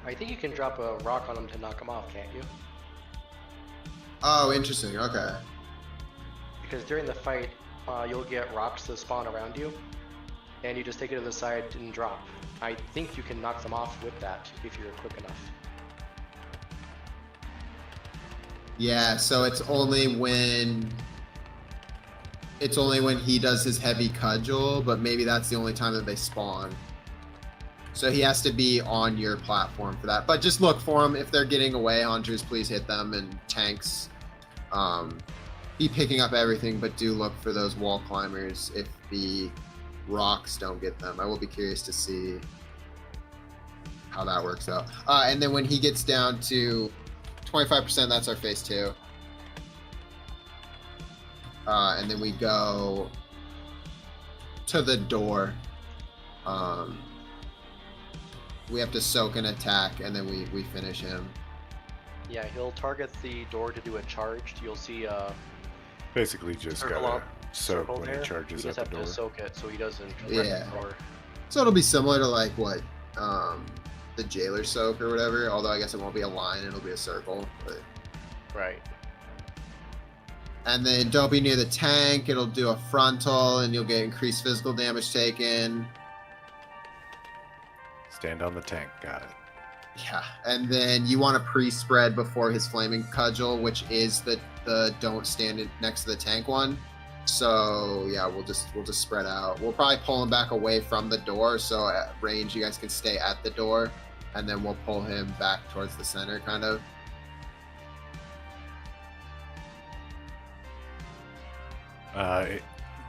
I think you can drop a rock on them to knock them off, can't you? Oh, interesting. Okay. Because during the fight, you'll get rocks that spawn around you, and you just take it to the side and drop. I think you can knock them off with that if you're quick enough. Yeah, so it's only when he does his heavy cudgel, but maybe that's the only time that they spawn. So he has to be on your platform for that. But just look for them. If they're getting away, hunters, please hit them. And tanks, be picking up everything, but do look for those wall climbers if the rocks don't get them. I will be curious to see how that works out. And then when he gets down to 25%, that's our phase 2. And then we go to the door. We have to soak an attack, and then we finish him. Yeah, he'll target the door to do a charge. You'll see Basically, just circle gotta up, soak circle when there. he charges you at just the have door. to soak it so he doesn't Yeah. wreck the door. So it'll be similar to like what the jailer soak or whatever. Although I guess it won't be a line; it'll be a circle. But... Right. And then don't be near the tank. It'll do a frontal, and you'll get increased physical damage taken. Stand on the tank. Got it. Yeah, and then you want to pre-spread before his flaming cudgel, which is the don't stand next to the tank one. So yeah, we'll just spread out. We'll probably pull him back away from the door, so at range you guys can stay at the door, and then we'll pull him back towards the center, kind of.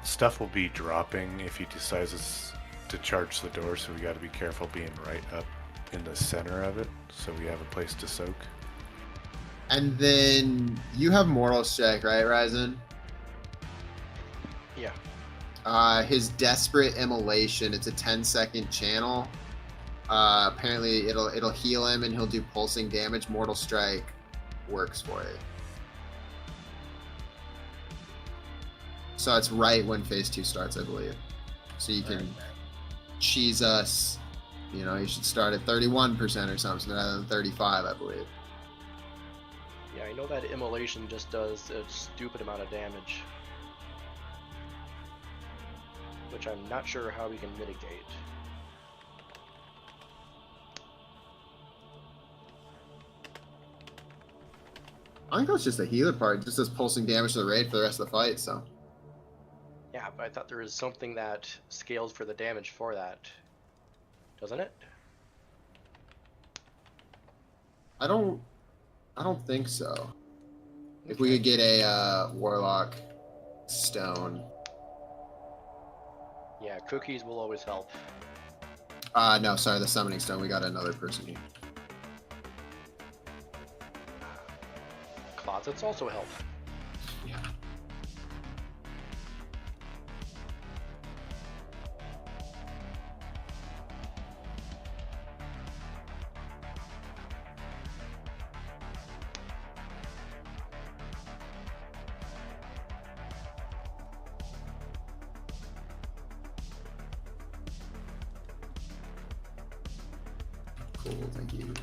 Stuff will be dropping if he decides to charge the door, so we got to be careful being right up in the center of it, so we have a place to soak. And then you have Mortal Strike, right, Ryzen? Yeah. His Desperate Immolation, it's a 10-second channel. Apparently it'll heal him and he'll do pulsing damage. Mortal Strike works for it. So it's right when phase 2 starts, I believe. So you can cheese us. You know, you should start at 31% or something rather than 35, I believe. Yeah, I know that immolation just does a stupid amount of damage. Which I'm not sure how we can mitigate. I think that's just the healer part. It just does pulsing damage to the raid for the rest of the fight, so. Yeah, but I thought there was something that scales for the damage for that. Doesn't it? I don't think so. If we could get a Warlock Stone. Yeah, cookies will always help. No, sorry, the Summoning Stone. We got another person here. Closets also help. Yeah. Cool, thank you.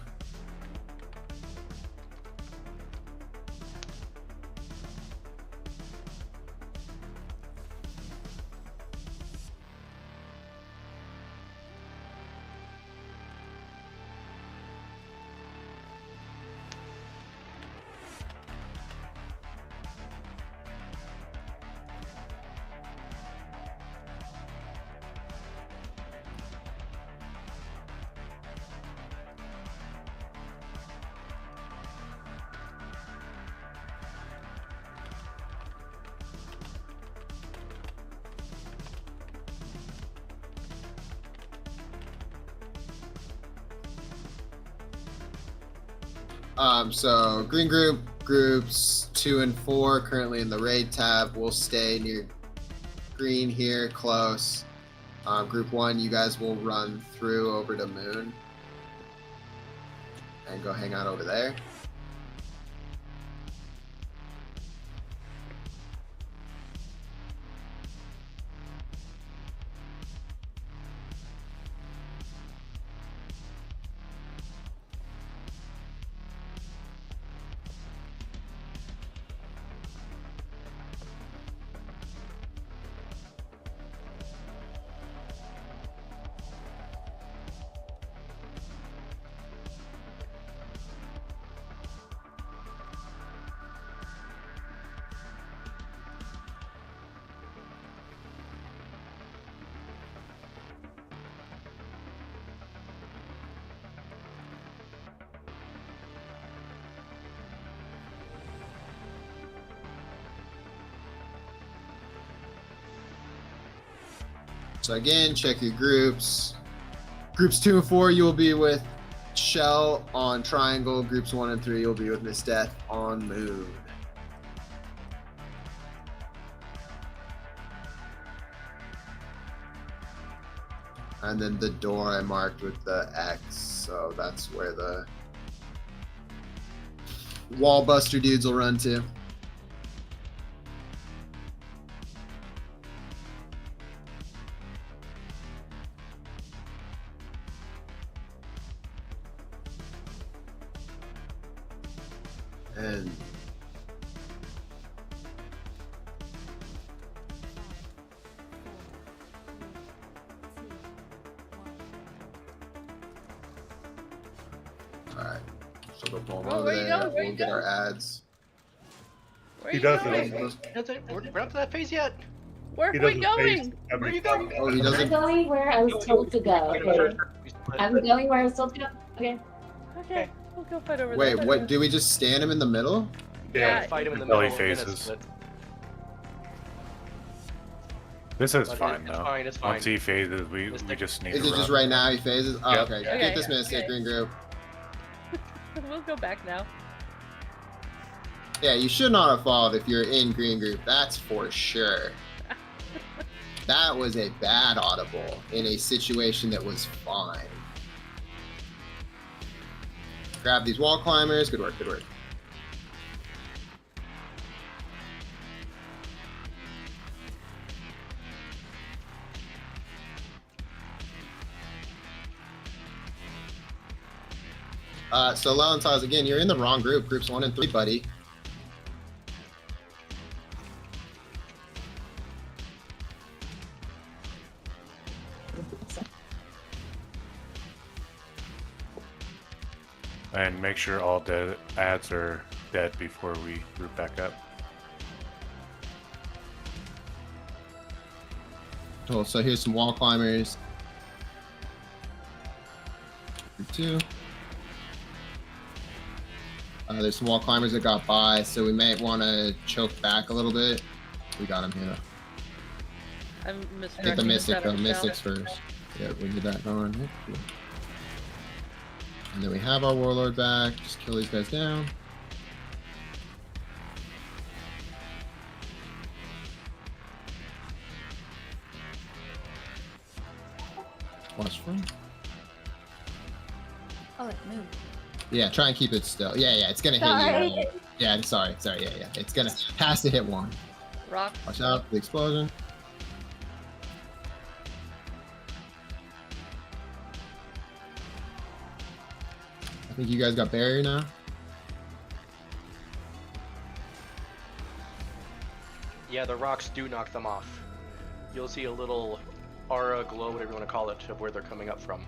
So green groups 2 and 4 currently in the raid tab. We'll stay near green here, close. Group 1, you guys will run through over to Moon and go hang out over there. So again, check your groups. Groups 2 and 4, you will be with Shell on Triangle. Groups 1 and 3, you'll be with Miss Death on Moon. And then the door I marked with the X, so that's where the wall buster dudes will run too. And all right, so we'll pull them Oh, over where you there. going? Where We'll you get our going? ads. Where He you doesn't. going? We're not to that phase yet. Where He are we doesn't face going? Where are you everything. going? Oh, he I'm doesn't. going where I was told to go. Okay. We split. I'm going where I was told to go. Okay. Okay, we'll go fight over Wait, there. what? Do we just stand him in the middle? Yeah. Fight him in the Belly middle. then it's faces. split. This is But fine it's though. fine, it's fine. Once he phases, we Let's we take- just need Is to it run. just right now he phases? Oh, Yep. okay. Okay, Get this mystic okay. green group. We'll go back now. Yeah, you should not have followed if you're in green group. That's for sure. That was a bad audible in a situation that was fine. Grab these wall climbers. Good work, good work. So Lalantas, again, you're in the wrong group. Groups 1 and 3, buddy. And make sure all dead ads are dead before we group back up. Cool. So here's some wall climbers. Group 2. There's some wall climbers that got by, so we might want to choke back a little bit. We got him here. I'm Get the misdirecting mystic shadow though. Mystics shell. first. Yeah, we need that going. Yep, cool. And then we have our warlord back. Just kill these guys down. Watch for him. Oh, it moved. Yeah, try and keep it still. Yeah, it's gonna hit you. Sorry. Yeah, sorry. Yeah. It's gonna has to hit one. Rock. Watch out for the explosion. I think you guys got barrier now. Yeah, the rocks do knock them off. You'll see a little aura glow, whatever you want to call it, of where they're coming up from.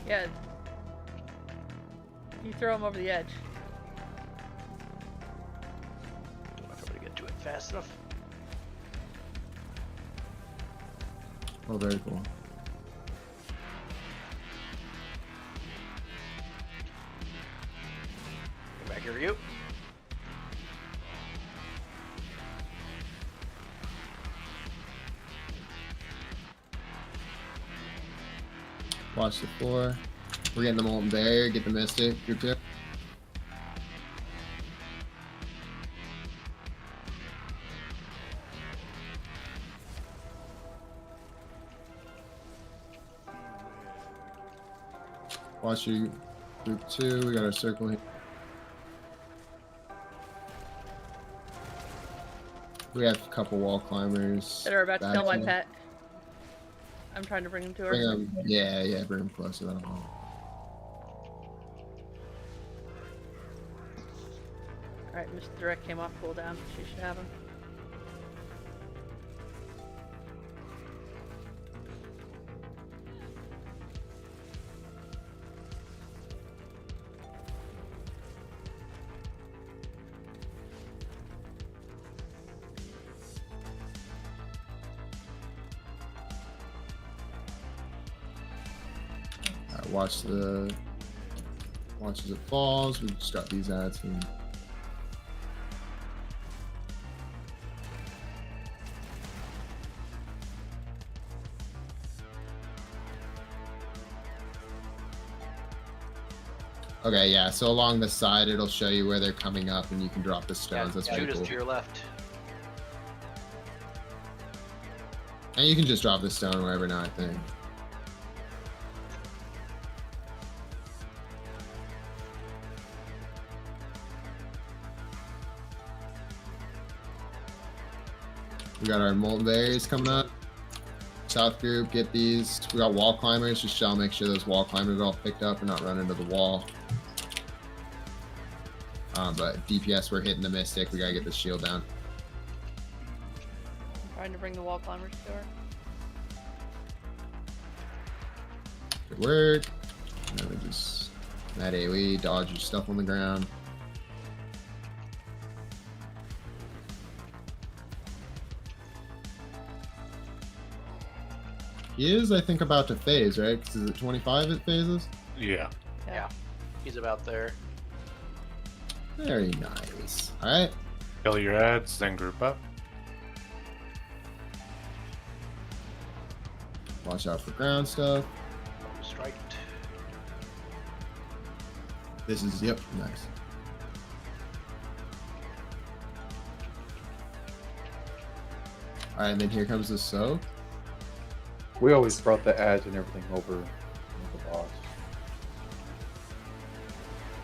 Yeah. You throw him over the edge. Don't know if I'm gonna get to it fast enough. Oh, very cool. Come back here, you. Watch the floor. We're getting the molten barrier. Get the mystic. Group 2. Watch your group 2. We got our circle here. We have a couple wall climbers. That are about to back kill my here. pet. I'm trying to bring him to her. Bring them. Yeah, bring them closer. Let 'em all. Alright, Mr. Direct came off cooldown. She should have him. Alright, watch as it falls. We just got these ads. And okay, yeah. So along the side, it'll show you where they're coming up, and you can drop the stones. That's pretty Judas cool. to your left. And you can just drop the stone wherever now, I think. We got our molten berries coming up. South group, get these. We got wall climbers. Just shall make sure those wall climbers are all picked up and not run into the wall. But DPS, we're hitting the mystic. We gotta get the shield down. I'm trying to bring the wall climbers to her. Good work. And then we just that AoE, dodge your stuff on the ground. He is, I think, about to phase, right? Because is it 25 it phases? Yeah. Yeah. He's about there. Very nice. Alright. Kill your ads, then group up. Watch out for ground stuff. Strike. This is, yep, nice. Alright, and then here comes the soak. We always brought the ads and everything over the boss.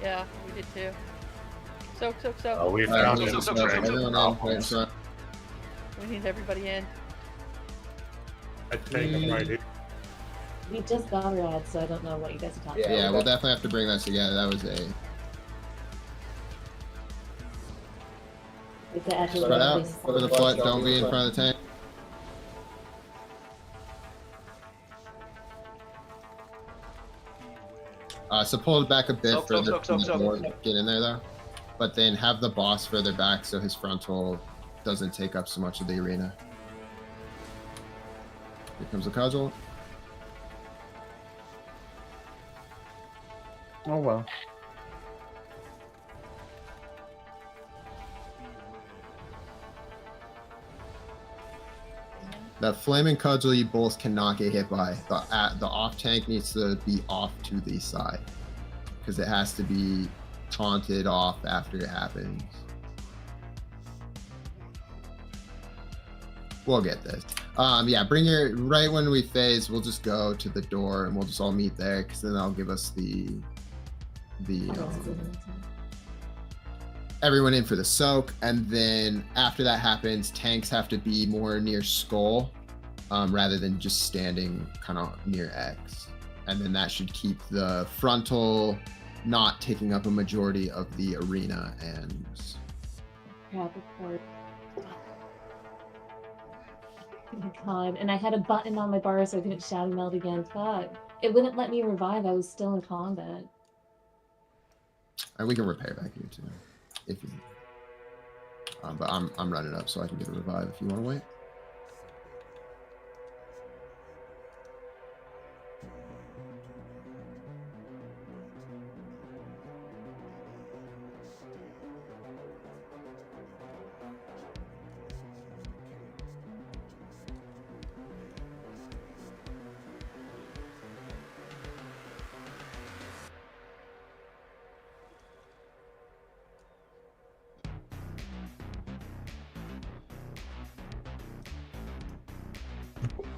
Yeah, we did too. Soak. Oh, we Alright, found we it. just got everyone on point front. We need everybody in. I take them right here. We just got our ad, so I don't know what you guys are talking about. Yeah, we'll definitely have to bring that together. That was a... Like the actual Spread out. release. For the foot, don't be in front of the tank. So pull it back a bit Soak, further soak, from soak, the door. soak. Get in there though. But then have the boss further back so his frontal doesn't take up so much of the arena. Here comes the cudgel. Oh well. That flaming cudgel you both cannot get hit by. The off tank needs to be off to the side. Because it has to be taunted off after it happens. We'll get this. Yeah, bring your, right when we phase, we'll just go to the door and we'll just all meet there, because then that'll give us everyone in for the soak, and then after that happens, tanks have to be more near skull, rather than just standing kind of near X, and then that should keep the frontal not taking up a majority of the arena. And Crap, report. Oh my god, and I had a button on my bar so I couldn't shadow meld again. Fuck. It wouldn't let me revive, I was still in combat. we can repair back here too, if you. But I'm running up so I can get a revive if you want to wait.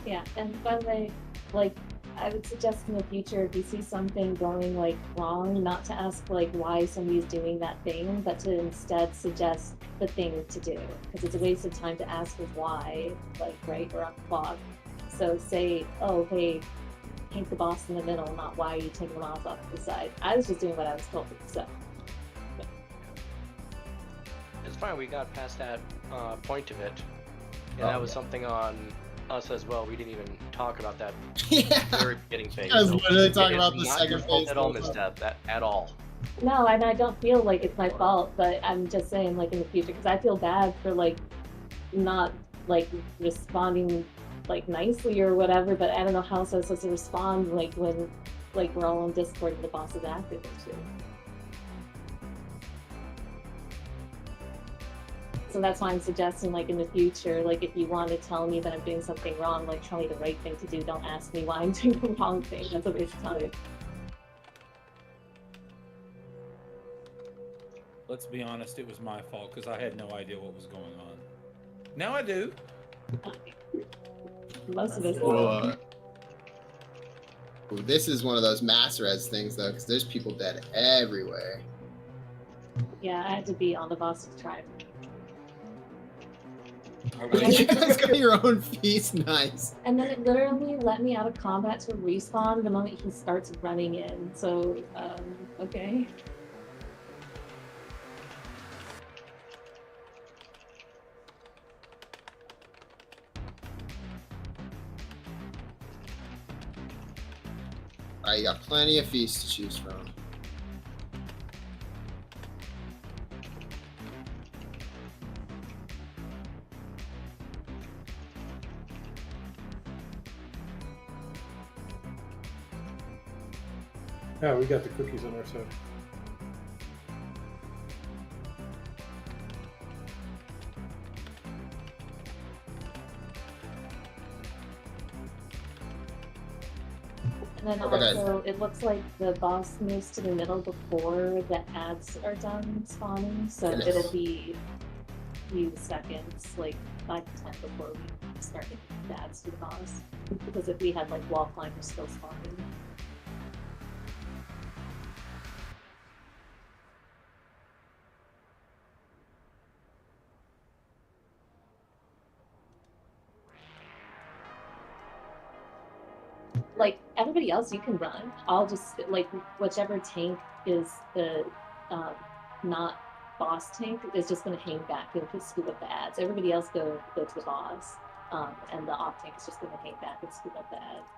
Yeah, and by the way, like, I would suggest in the future, if you see something going, like, wrong, not to ask, like, why somebody's doing that thing, but to instead suggest the thing to do. Because it's a waste of time to ask why, like, right, or on the clock. So say, oh, hey, paint the boss in the middle, not why are you taking the mouse off to the side. I was just doing what I was told, so. It's fine, we got past that point of it. And that was something on us as well. We didn't even talk about that very beginning phase. I was literally talking It is about the not second your fault phase at all, the whole misstep, at all. No, and I don't feel like it's my fault, but I'm just saying, like, in the future, because I feel bad for, like, not, like, responding, like, nicely or whatever, but I don't know how else I'm supposed to respond, like, when, like, we're all on Discord and the boss is active and shit. So that's why I'm suggesting, like, in the future, like, if you want to tell me that I'm doing something wrong, like, tell me the right thing to do. Don't ask me why I'm doing the wrong thing. That's a waste of time. Let's be honest, it was my fault because I had no idea what was going on. Now I do. Most of us. This is one of those mass res things, though, because there's people dead everywhere. Yeah, I had to be on the boss's tribe. You guys got your own feast, nice. And then it literally let me out of combat to respawn the moment he starts running in. So, okay. Alright, you got plenty of feasts to choose from. Yeah, we got the cookies on our side. And then Okay. also, it looks like the boss moves to the middle before the ads are done spawning, so Yes. it'll be a few seconds, like 5 to 10 before we start getting the ads to the boss. Because if we had like wall climbers still spawning. Like everybody else, you can run. I'll just like whichever tank is the not boss tank is just going to hang back and scoop up the ads. Everybody else go to the boss, and the off tank is just going to hang back and scoop up the ads.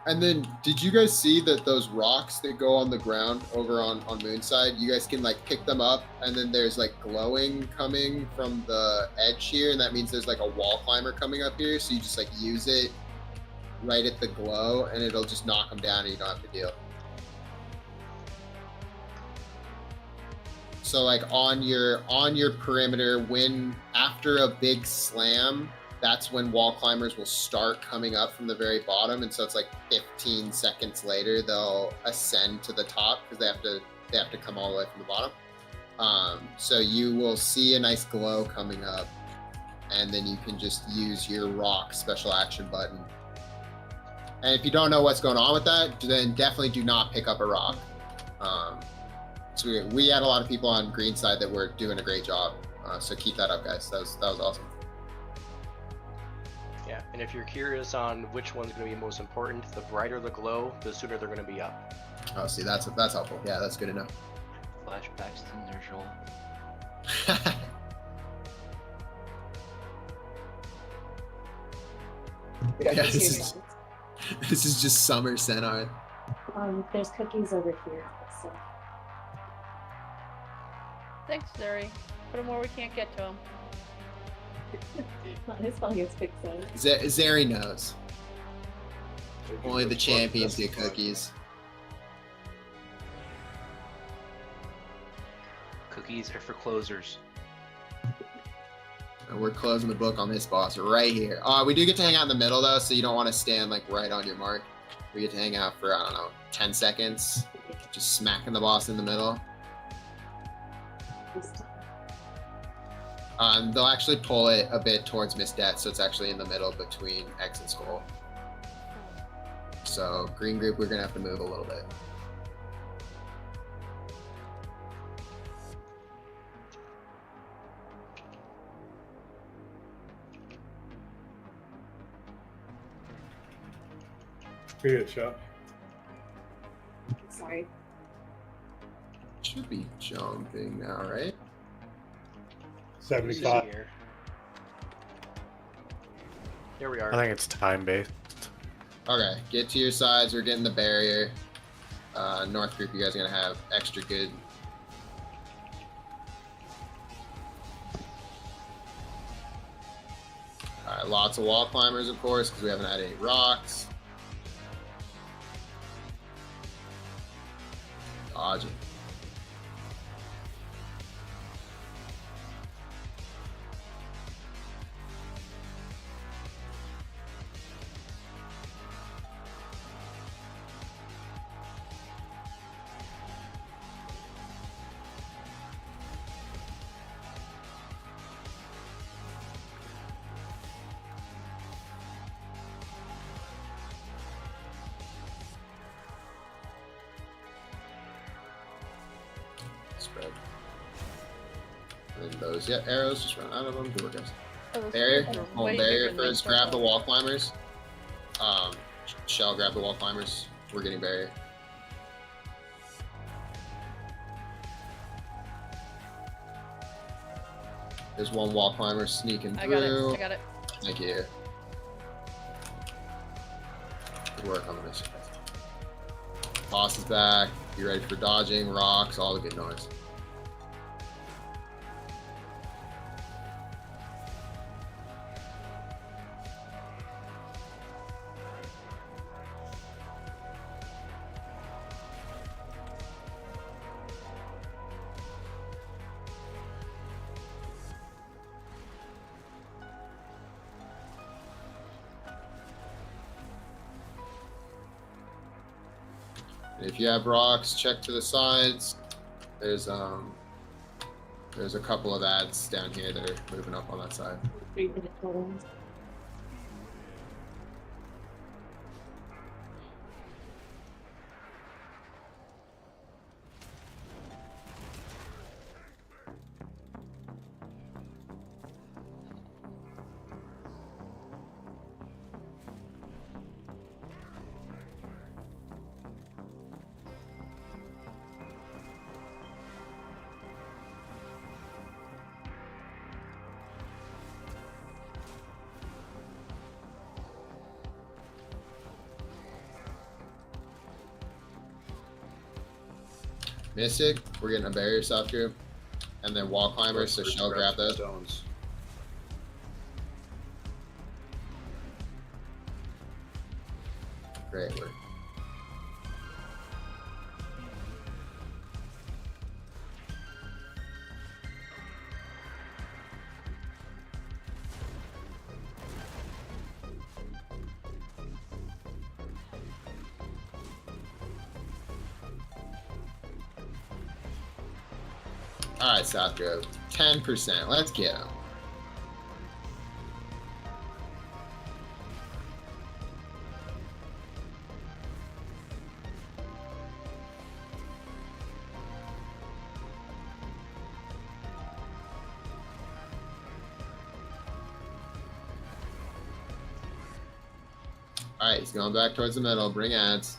And then, did you guys see that those rocks that go on the ground over on Moonside, you guys can like pick them up, and then there's like glowing coming from the edge here, and that means there's like a wall climber coming up here, so you just like use it right at the glow, and it'll just knock them down, and you don't have to deal. So like on your perimeter, when after a big slam, that's when wall climbers will start coming up from the very bottom, and so it's like 15 seconds later they'll ascend to the top because they have to come all the way from the bottom. So you will see a nice glow coming up, and then you can just use your rock special action button. And if you don't know what's going on with that, then definitely do not pick up a rock. So we had a lot of people on green side that were doing a great job. So keep that up, guys. That was awesome. Yeah, and if you're curious on which one's going to be most important, the brighter the glow, the sooner they're going to be up. Oh, see, that's helpful. Yeah, that's good to know. Flashbacks to Nerjol. Yeah, this is just summer Senar. There's cookies over here. So. Thanks, Zuri. Put them where we can't get to them. Not his fault, it's big size. Zeri knows. Only the champions get cookies. Cookies are for closers. And we're closing the book on this boss right here. We do get to hang out in the middle though, so you don't want to stand like right on your mark. We get to hang out for, I don't know, 10 seconds. Just smacking the boss in the middle. They'll actually pull it a bit towards Miss Death, so it's actually in the middle between X and Skull. So green group, we're gonna have to move a little bit. Good shot. Sorry. Should be jumping now, right? 75. Here we are. I think it's time based. Okay, get to your sides. We're getting the barrier. North group, you guys are gonna have extra good. All right, lots of wall climbers, of course, because we haven't had any rocks. Dodging. Spread. And those arrows, just run out of them. Good work, guys. those Barrier. spirits are Hold way barrier bigger than first. Grab the wall climbers. Shell, grab the wall climbers. We're getting barrier. There's one wall climber sneaking I got through. it. I got it. Thank you. Good work on this. Boss is back. Be ready for dodging, rocks, all the good noise. If you have rocks, check to the sides. There's a couple of ads down here that are moving up on that side. 3 minute totals. Mystic, we're getting a barrier soft group. And then wall climbers, so Shell grab those. Stones. Great work. All right, South Grove, 10%. Let's get them. All right, he's going back towards the middle. Bring ads.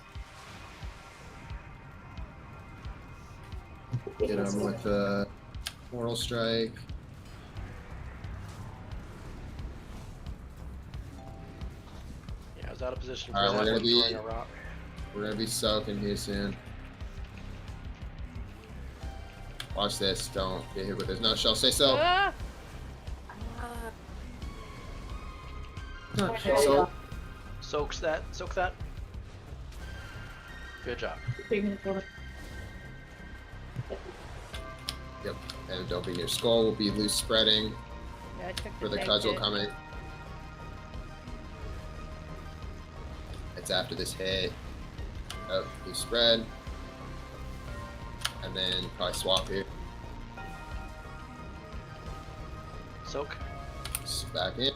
Get him with the Mortal Strike. Yeah, I was out of position for All right, that we're gonna one, be throwing a rock. soaking here soon. Watch this. Don't get hit with this. No, Shell, say so. Ah! So, Soak that. Good job. 3 minute total. yep. And don't be near skull. We'll be loose spreading Yeah, I took for the tank cudgel hit. coming. It's after this hit. Oh, loose spread. And then probably swap here. Soak. Back in.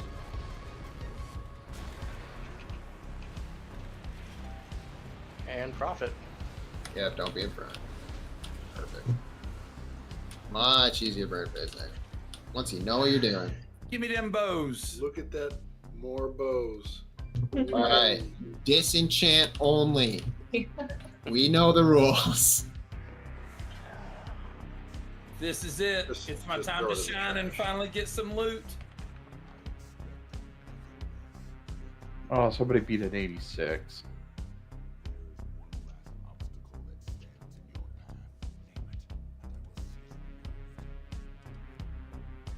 And profit. Yep, don't be in front. Perfect. Much easier burn business. Once you know what you're doing. Give me them bows. Look at that. More bows. Alright. Disenchant only. We know the rules. This is it. Just- It's my just time throw to it in the shine and trash. finally get some loot. Oh, somebody beat an 86.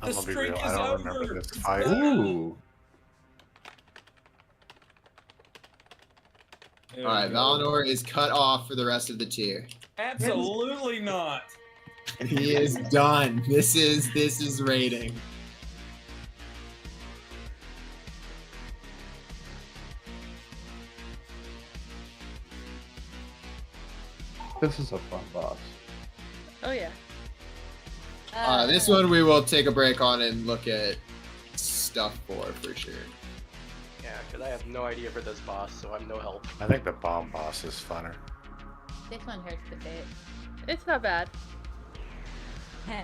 I'm The gonna be streak real. is I don't over. remember this It's fight. done. Ooh. There Alright, we go. Valinor is cut off for the rest of the tier. Absolutely not. He is done. This is rating. This is a fun boss. Oh yeah. This one we will take a break on and look at stuff for sure. Yeah, because I have no idea for this boss, so I'm no help. I think the bomb boss is funner. This one hurts a bit. It's not bad. Heh.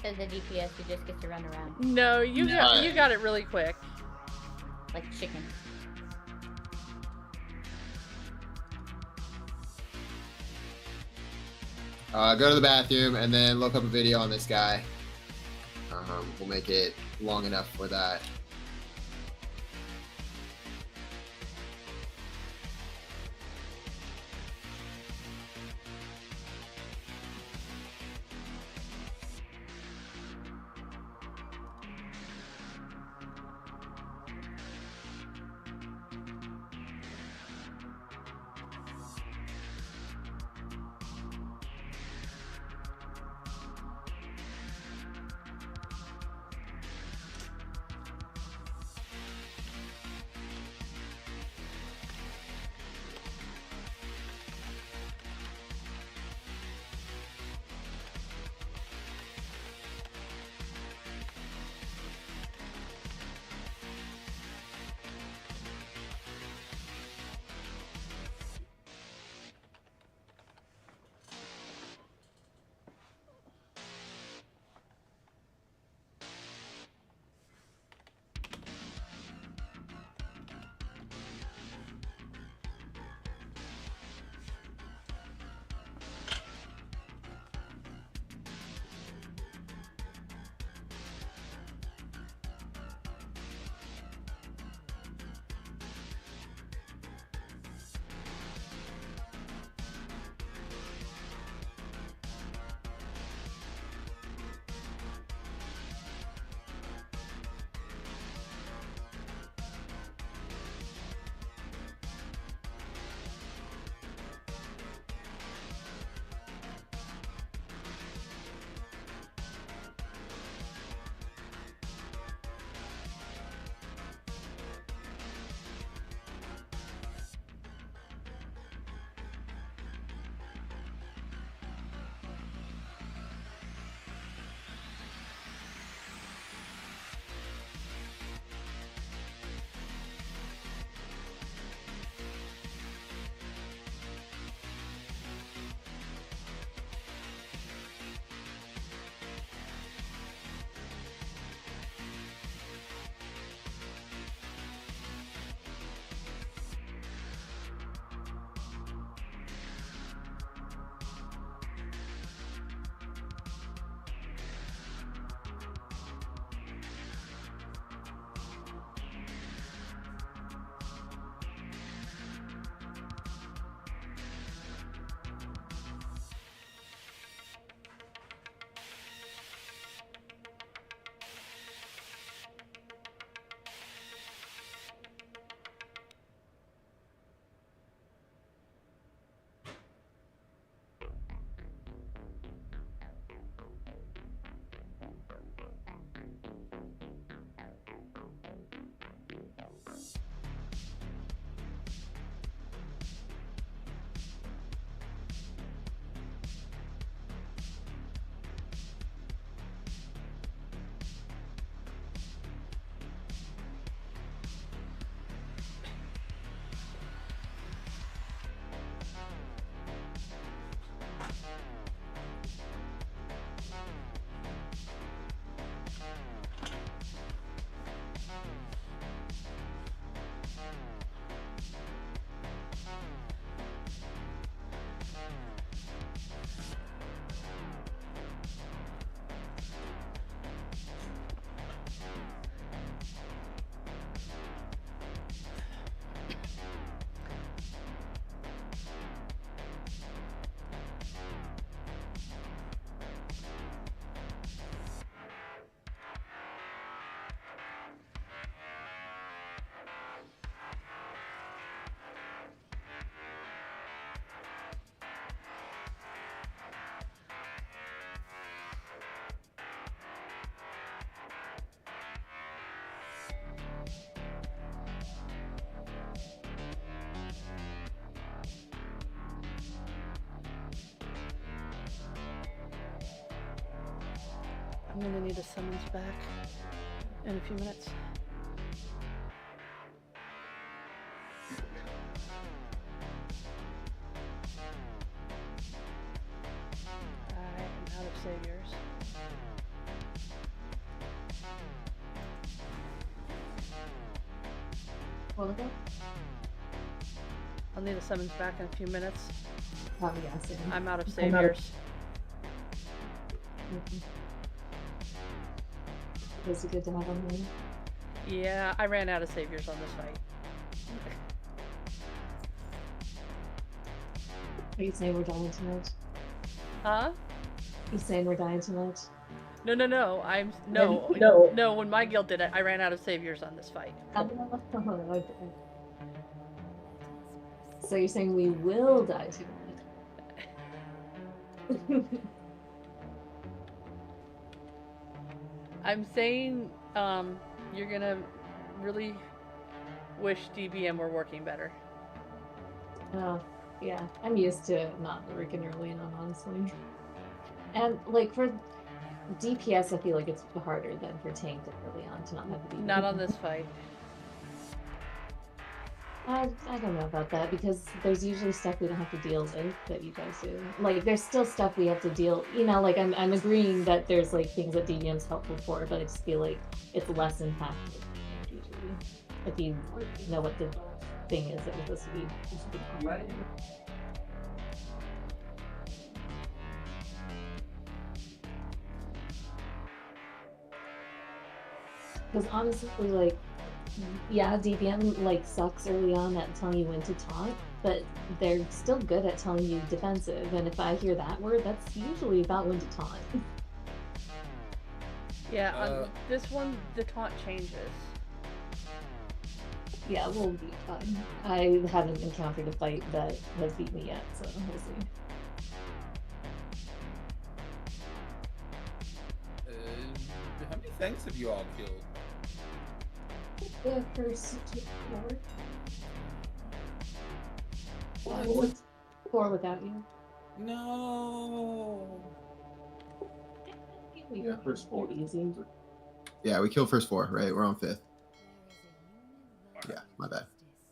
Says the DPS, you just get to run around No, you got it really quick. like chicken. Go to the bathroom and then look up a video on this guy. We'll make it long enough for that. I'm gonna need a summons back in a few minutes. I am out of saviors. What was that? I'll need a summons back in a few minutes. Oh, yeah, same. I'm out of saviors. Is it good to have on there? Yeah, I ran out of saviors on this fight. Are you saying we're dying tonight? Huh? You saying we're dying tonight? No. No. When my guild did it, I ran out of saviors on this fight. Okay. So you're saying we will die tonight? I'm saying, you're gonna really wish DBM were working better. Oh, yeah. I'm used to not working early on, honestly. And, like, for DPS, I feel like it's harder than for tank early on to not have to be. Not on this fight. I don't know about that, because there's usually stuff we don't have to deal with that you guys do. Like, there's still stuff we have to deal, you know, like, I'm agreeing that there's, like, things that DBM's helpful for, but I just feel like it's less impactful, usually, if you know what the thing is that we're supposed to be right. Because honestly, like, yeah, DPM like sucks early on at telling you when to taunt, but they're still good at telling you defensive. And if I hear that word, that's usually about when to taunt. Yeah, on this one, the taunt changes. Yeah, we'll be fine. I haven't encountered a fight that has beat me yet, so we'll see. How many things have you all killed? The first 4. What? 4 without you. No. Yeah, first 4 easy. Yeah, we killed first 4, right? We're on 5th. Yeah, my bad.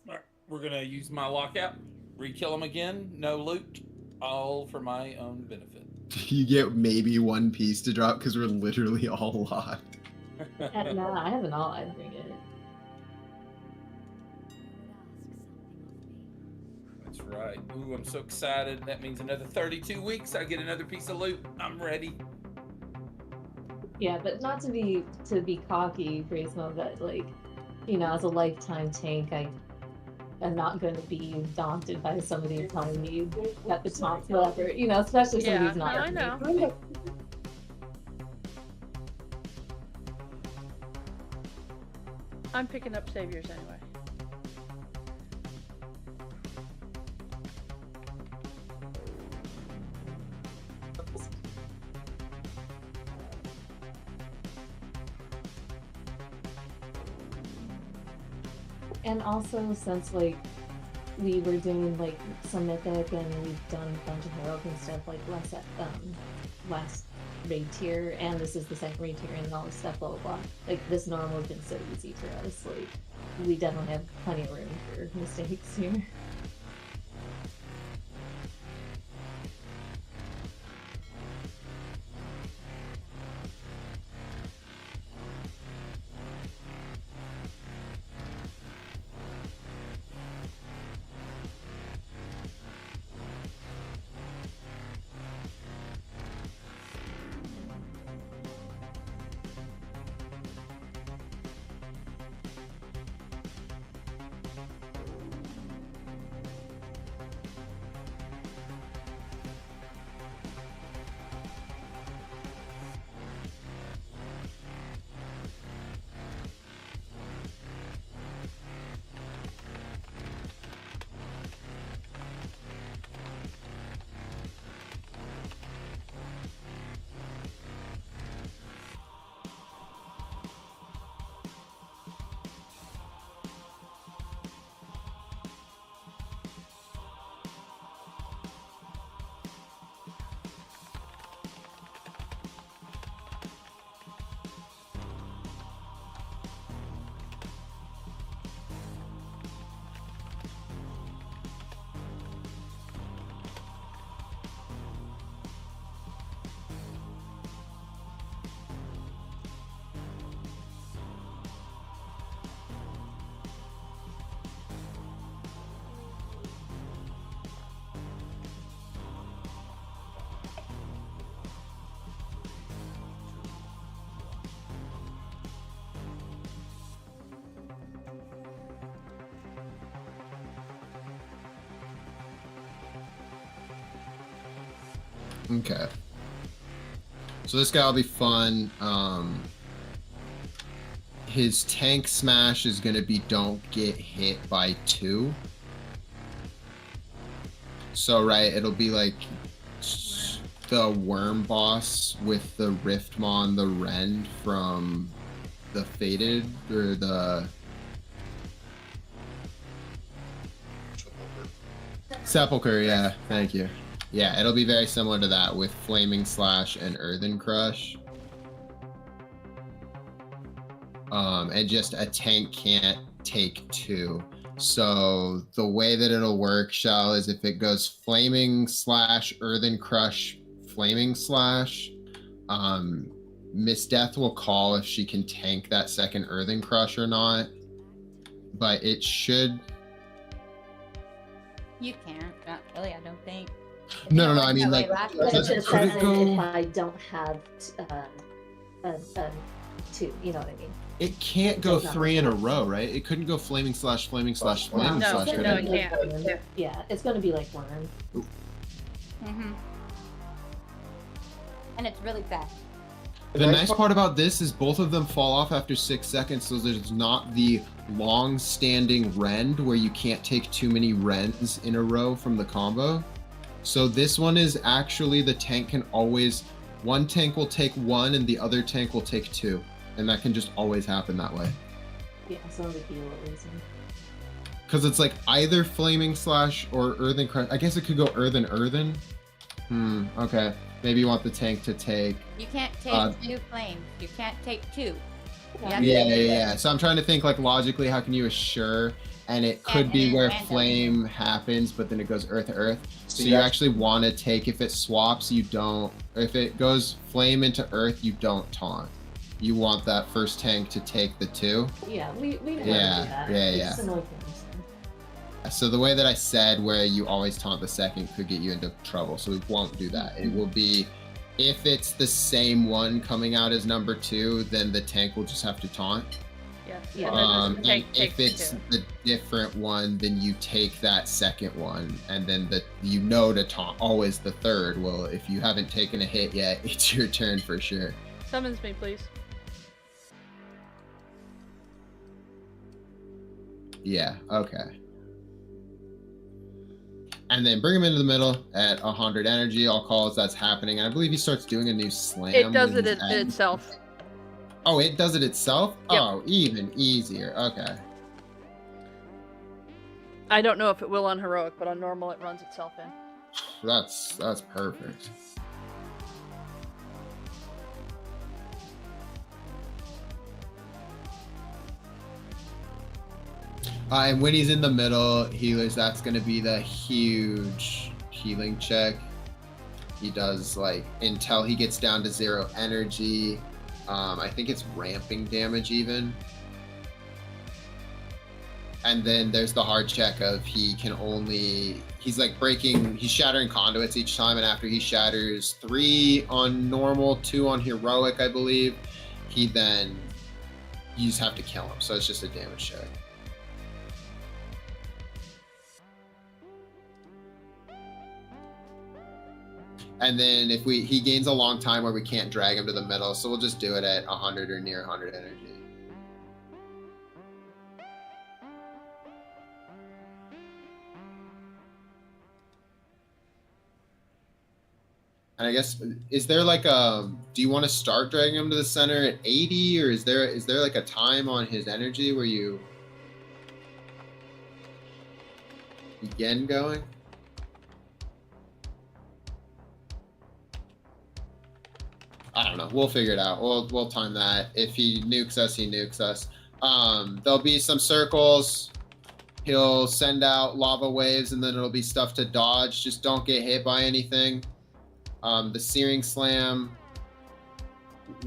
Alright, we're gonna use my lockout, re-kill them again, no loot, all for my own benefit. You get maybe 1 piece to drop because we're literally all locked. No, I have an all. I'd bring it. That's right. Ooh, I'm so excited. That means another 32 weeks. I get another piece of loot. I'm ready. Yeah, but not to be cocky, Prismo, but like, you know, as a lifetime tank, I'm not going to be daunted by somebody telling me at the top level, you know, especially somebody's not. I know. I'm picking up saviors anyway. And also, since like we were doing like some mythic and we've done a bunch of heroic and stuff like last raid tier, and this is the second raid tier and all this stuff, blah blah blah. Like this normal has been so easy for us. Like we definitely have plenty of room for mistakes here. Okay. So this guy will be fun. His tank smash is going to be don't get hit by 2. So, right, it'll be like the worm boss with the Riftmon, the Rend from the Fated, or the Sepulchre, yeah, thank you. Yeah, it'll be very similar to that with Flaming Slash and Earthen Crush. And just a tank can't take 2. So the way that it'll work, Shell, is if it goes Flaming Slash, Earthen Crush, Flaming Slash, Miss Death will call if she can tank that second Earthen Crush or not. But it should... You can't. Not really, I don't think. No, I mean, like, But does it it just says critical? if I don't have a 2, you know what I mean? It can't go Does not. 3 in a row, right? It couldn't go Flaming Slash, Flaming Slash, Flaming No, Slash. could no, it? it can't. Yeah, it's going to be like worm. Mm-hmm. And it's really fast. The nice part about this is both of them fall off after 6 seconds, so there's not the long-standing rend where you can't take too many rends in a row from the combo. So this one is actually the tank can always... One tank will take 1 and the other tank will take 2. And that can just always happen that way. Yeah, so no big deal at least. Because it's like either Flaming Slash or Earthen Crush. I guess it could go Earthen. Okay. Maybe you want the tank to take... You can't take 2 flames. You can't take 2. You have to Yeah. So I'm trying to think, like, logically, how can you assure? And it could be where flame happens, but then it goes earth. So you actually want to take, if it swaps, you don't... If it goes flame into earth, you don't taunt. You want that first tank to take the 2. Yeah, we know how to do that. Yeah. It's annoying things. So the way that I said where you always taunt the second could get you into trouble. So we won't do that. It will be, if it's the same one coming out as number 2, then the tank will just have to taunt. Yeah. And if it's the different one, then you take that second one, and then to taunt always the third. Well, if you haven't taken a hit yet, it's your turn for sure. Summons me, please. Yeah, okay. And then bring him into the middle at 100 energy. I'll call as that's happening. And I believe he starts doing a new slam. It does when it he's at- itself. Oh, it does it itself? Yep. Oh, even easier. Okay. I don't know if it will on heroic, but on normal it runs itself in. That's perfect. And when he's in the middle, healers, that's going to be the huge healing check. He does, like, until he gets down to 0 energy. I think it's ramping damage even. And then there's the hard check of he's shattering conduits each time, and after he shatters 3 on normal, 2 on heroic, I believe, you just have to kill him. So it's just a damage check. And then if he gains a long time where we can't drag him to the middle, so we'll just do it at 100 or near 100 energy. And I guess, is there like do you want to start dragging him to the center at 80, or is there like a time on his energy where you begin going? I don't know. We'll figure it out. We'll time that. If he nukes us, he nukes us. There'll be some circles. He'll send out lava waves, and then it'll be stuff to dodge. Just don't get hit by anything. The Searing Slam,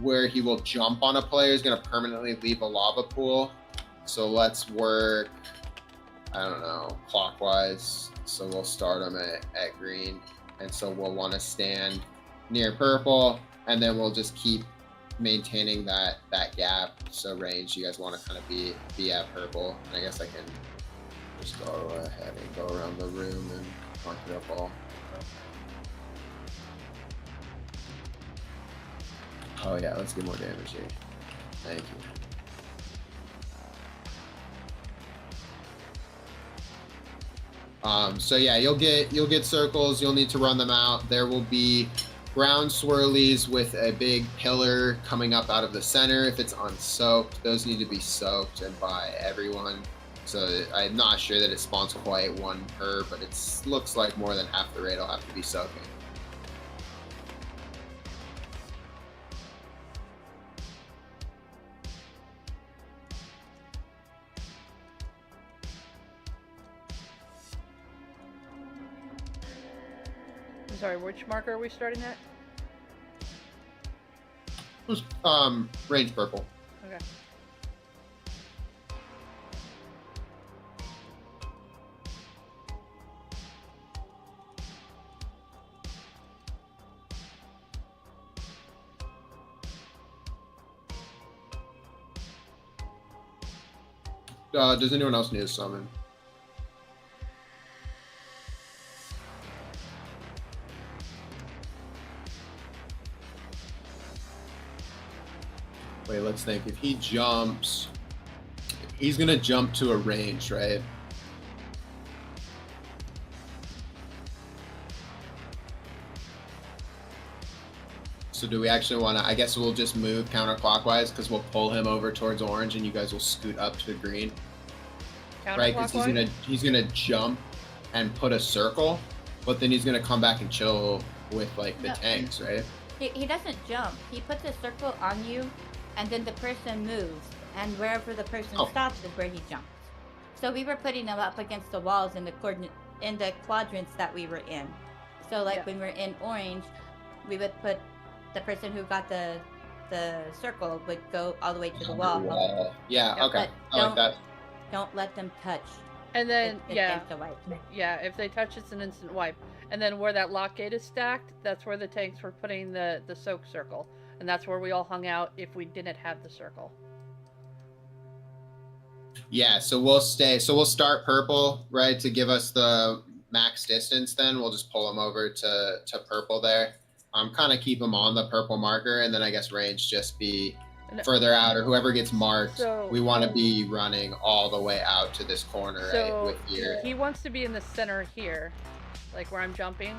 where he will jump on a player, is going to permanently leave a lava pool. So let's work, I don't know, clockwise. So we'll start him at green. And so we'll want to stand near purple. And then we'll just keep maintaining that gap. So range, you guys want to kind of be at purple. And I guess I can just go ahead and go around the room and mark it up all. Oh yeah, let's get more damage here. Thank you. So yeah, you'll get circles. You'll need to run them out. There will be ground swirlies with a big pillar coming up out of the center. If it's unsoaked, those need to be soaked and by everyone. So I'm not sure that it spawns quite one per, but it looks like more than half the raid will have to be soaking. I'm sorry, which marker are we starting at? Range purple. Okay. Does anyone else need a summon? Wait, let's think. If he jumps, he's gonna jump to a range, right? So do we actually want to? I guess we'll just move counterclockwise because we'll pull him over towards orange, and you guys will scoot up to green. Right? Because he's gonna jump and put a circle, but then he's gonna come back and chill with like the tanks, right? He doesn't jump. He puts a circle on you, and then the person moves, and wherever the person stops is where he jumps. So we were putting them up against the walls in the quadrants that we were in. So like when we're in orange, we would put the person who got the circle would go all the way to the wall. Yeah, okay. I like that. Don't let them touch. And then it's wipe. Yeah, if they touch, it's an instant wipe. And then where that lock gate is stacked, that's where the tanks were putting the soak circle, and that's where we all hung out if we didn't have the circle. Yeah, so we'll stay. So we'll start purple, right, to give us the max distance. Then we'll just pull them over to purple there. Kind of keep them on the purple marker, and then I guess range just be further out, or whoever gets marked. So, we want to be running all the way out to this corner, right? With your... He wants to be in the center here, like where I'm jumping,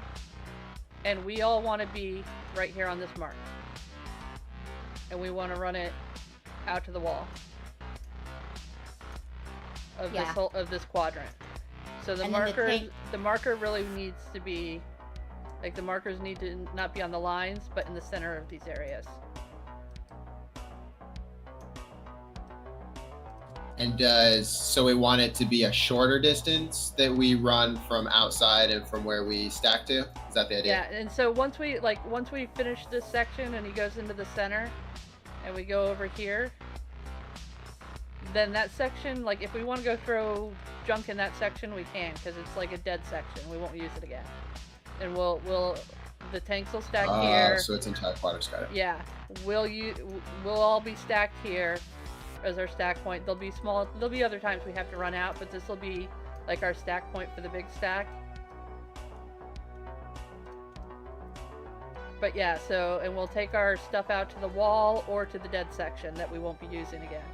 and we all want to be right here on this mark, and we want to run it out to the wall of this quadrant. So the marker really needs to be. Like, the markers need to not be on the lines, but in the center of these areas. And so we want it to be a shorter distance that we run from outside and from where we stack to? Is that the idea? Yeah, and so once we finish this section and he goes into the center, and we go over here, then that section, like, if we want to go throw junk in that section, we can, because it's like a dead section. We won't use it again. And the tanks will stack here. So it's entire quadrants, got it. Yeah, we'll all be stacked here as our stack point. There'll be other times we have to run out, but this will be like our stack point for the big stack. But yeah, and we'll take our stuff out to the wall or to the dead section that we won't be using again.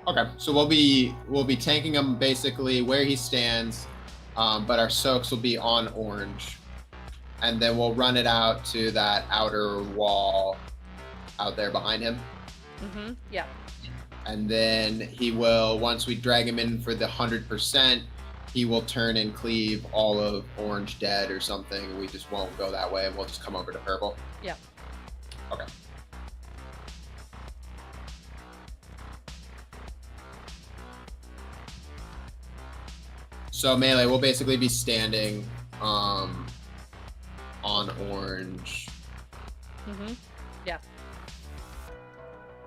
Okay, so we'll be tanking him basically where he stands, but our soaks will be on orange. And then we'll run it out to that outer wall out there behind him. Mm-hmm, yeah. And then he will, once we drag him in for the 100%, he will turn and cleave all of orange dead or something. We just won't go that way, and we'll just come over to purple. Yeah. Okay. So melee, we'll basically be standing on orange. Mm-hmm. Yeah.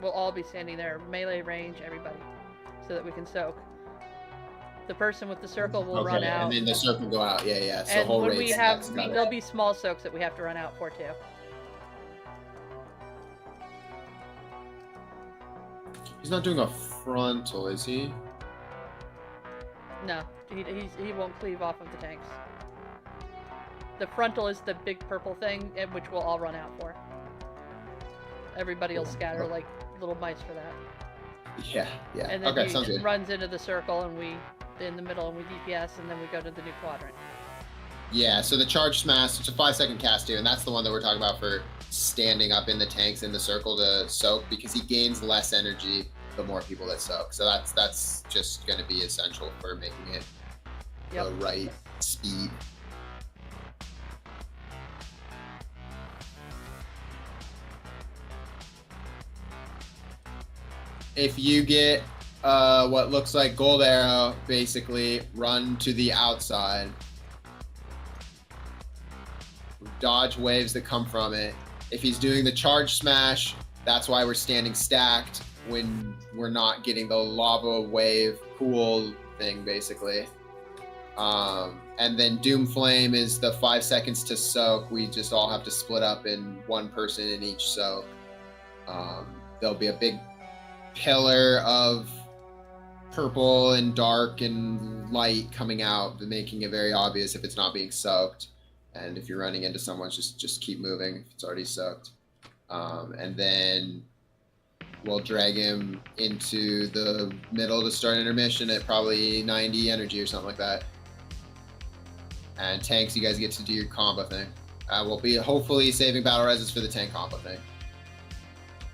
We'll all be standing there, melee, range, everybody, so that we can soak. The person with the circle will run out. And then the circle will go out. Yeah. So and whole when race there'll be small soaks that we have to run out for too. He's not doing a frontal, is he? No, he won't cleave off of the tanks. The frontal is the big purple thing, which we'll all run out for. everybody will scatter like little mice for that. Yeah. And then Okay, he sounds good. runs into the circle, and we in the middle, and we DPS, and then we go to the new quadrant. Yeah, so the charge smash, it's a 5-second cast too, and that's the one that we're talking about for standing up in the tanks in the circle to soak, because he gains less energy the more people that soak. So that's just going to be essential for making it the right speed. If you get what looks like gold arrow, basically run to the outside. Dodge waves that come from it. If he's doing the charge smash, that's why we're standing stacked when we're not getting the lava wave pool thing, basically. And then Doom Flame is the 5 seconds to soak. We just all have to split up in one person in each soak. There'll be a big pillar of purple and dark and light coming out, making it very obvious if it's not being soaked. And if you're running into someone, just keep moving if it's already soaked. And then we'll drag him into the middle to start intermission at probably 90 energy or something like that. And tanks, you guys get to do your combo thing. We'll be hopefully saving battle reses for the tank combo thing,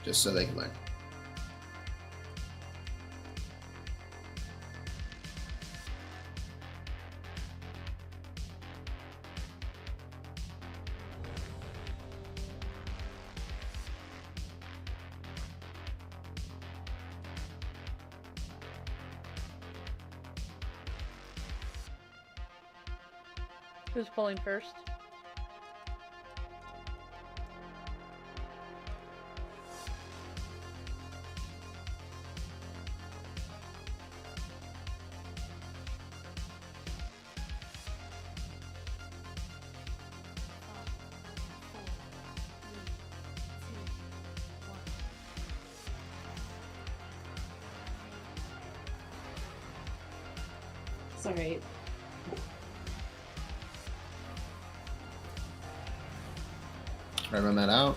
just so they can learn. Who's pulling first? Sorry. Try to run that out.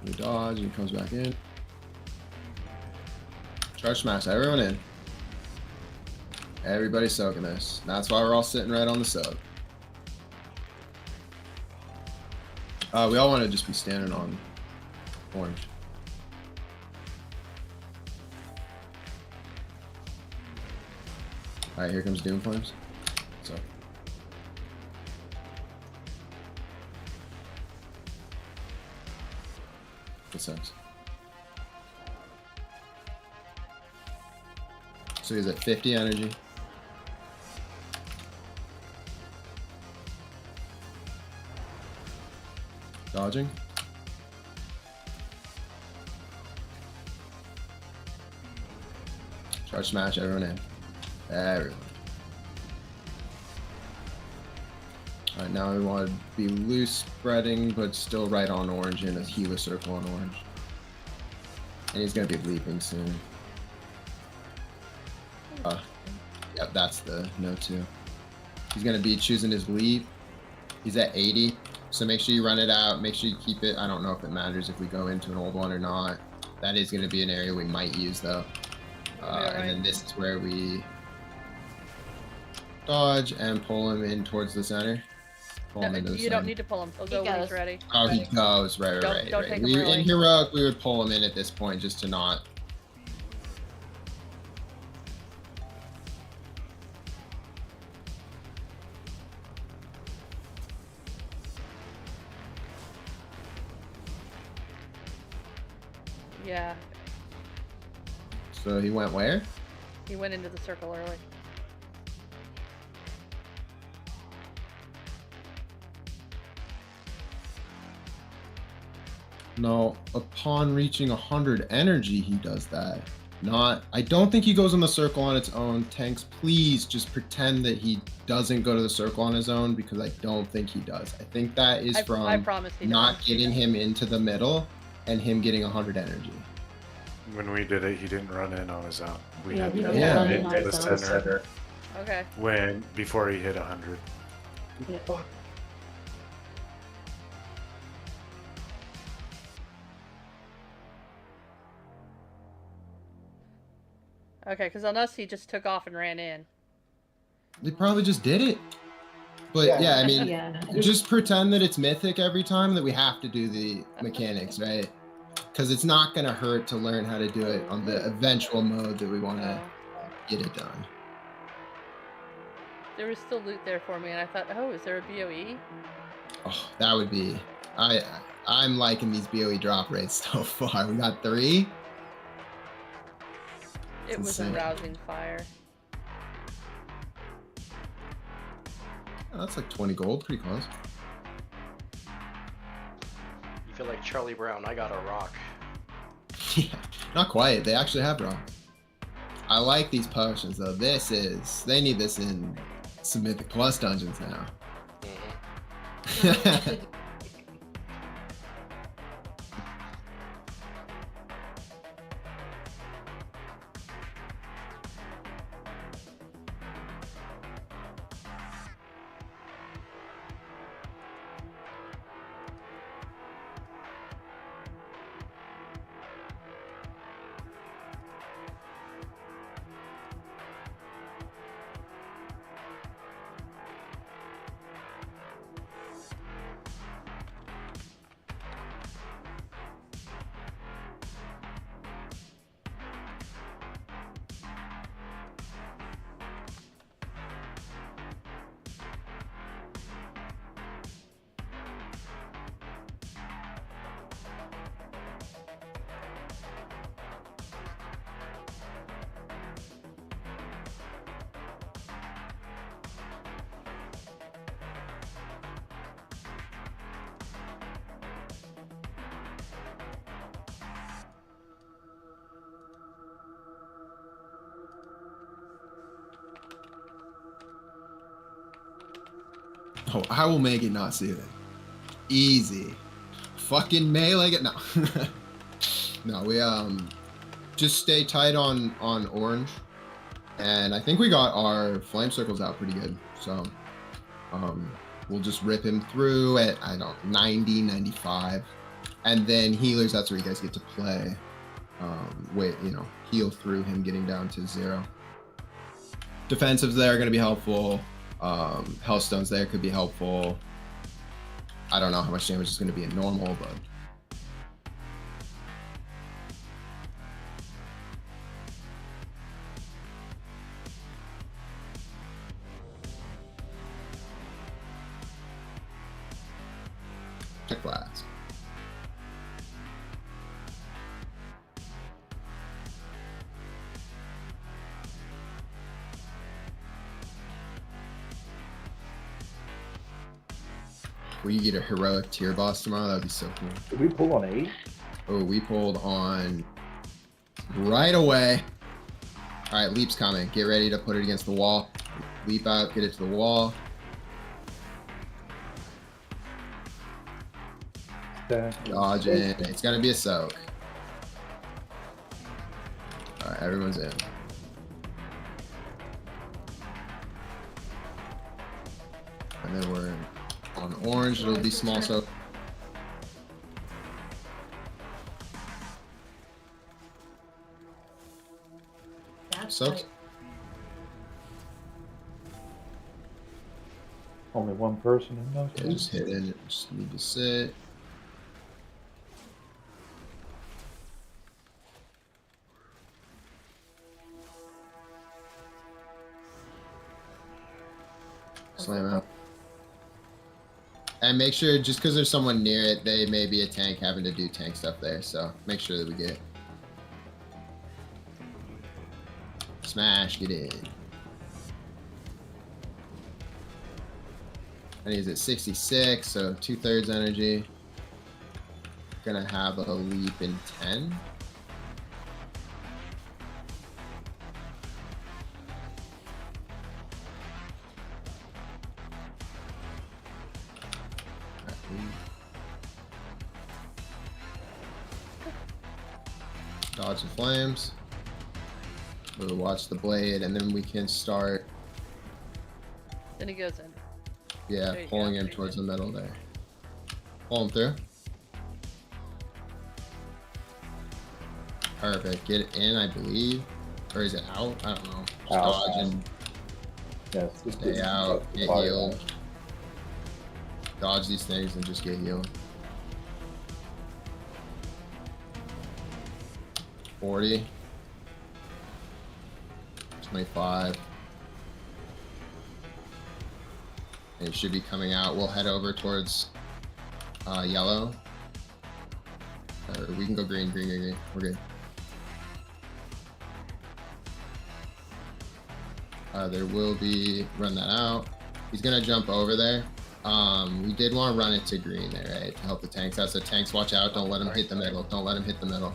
You dodge, and he comes back in. Charge smash, everyone in. Everybody's soaking this. That's why we're all sitting right on the soak. We all want to just be standing on orange. Alright, here comes Doom Flames. So. Good sense. So he's at 50 energy. Dodging. Charge smash, everyone in. Everyone. Alright, now we want to be loose spreading, but still right on orange in a healer circle on orange. And he's going to be leaping soon. Yep, that's the no too. He's going to be choosing his leap. He's at 80. So make sure you run it out. Make sure you keep it. I don't know if it matters if we go into an old one or not. That is going to be an area we might use though. And then this is where we dodge and pull him in towards the center. Pull him into the You don't need to pull him. He'll go when he's ready. Oh, he goes. Right. Don't take him In early. Heroic, we would pull him in at this point just to not. Yeah, So he went where? he went into the circle early. No, upon reaching 100 energy, he does that. Not, I don't think he goes in the circle on its own. Tanks, please just pretend that he doesn't go to the circle on his own, because I don't think he does. I think that is I from promise he not doesn't. getting him into the middle and him getting 100 energy. When we did it, he didn't run in on his own. We Yeah, had he to didn't run run in on into his the own. center Okay. before he hit 100. Yeah. Okay, because on us he just took off and ran in. They probably just did it. But yeah, I mean, Yeah. just pretend that it's mythic every time that we have to do the mechanics, right? Because it's not going to hurt to learn how to do it on the eventual mode that we want to get it done. There was still loot there for me, and I thought, oh, is there a BOE? Oh, that would be... I'm liking these BOE drop rates so far. We got 3. It was a insane. rousing fire. Oh, that's like 20 gold, pretty close. You feel like Charlie Brown. I got a rock. Yeah, not quite. They actually have rocks. I like these potions though. They need this in some Mythic Plus dungeons now. Oh, I will make it not soothing. Easy. Fucking melee it. No. No, we just stay tight on orange. And I think we got our flame circles out pretty good. So we'll just rip him through at 90, 95. And then healers, that's where you guys get to play. Heal through him getting down to 0. Defensives there are gonna be helpful. Hellstones there could be helpful. I don't know how much damage is going to be in normal, but check blast. We get a heroic tier boss tomorrow. That'd be so cool. Did we pull on 8? Oh, we pulled on right away. All right, leap's coming. Get ready to put it against the wall. Leap out, get it to the wall. Dodge in. It's gonna be a soak. All right, everyone's in. And then we're on orange. It'll be small soak. Soaks. Only one person in those. Yeah, just hit it. Just need to sit. Slam out. And make sure, just because there's someone near it, they may be a tank having to do tank stuff there. So make sure that we get it. Smash, get in. And he's at 66, so 2/3 energy. Gonna have a leap in 10. Dodge the flames. We'll watch the blade, and then we can start. Then he goes in. Yeah, There you pulling go, him pretty towards good. the middle there. Pull him through. Perfect. Get it in, I believe. Or is it out? I don't know. Just Out. dodge and Yes. stay out. Get healed. Dodge these things and just get healed. 40. 25. And it should be coming out. We'll head over towards yellow. Or we can go green. We're good. There will be, run that out. He's gonna jump over there. We did want to run it to green there, right? To help the tanks out. So tanks, watch out. Don't let him hit the middle. Don't let him hit the middle.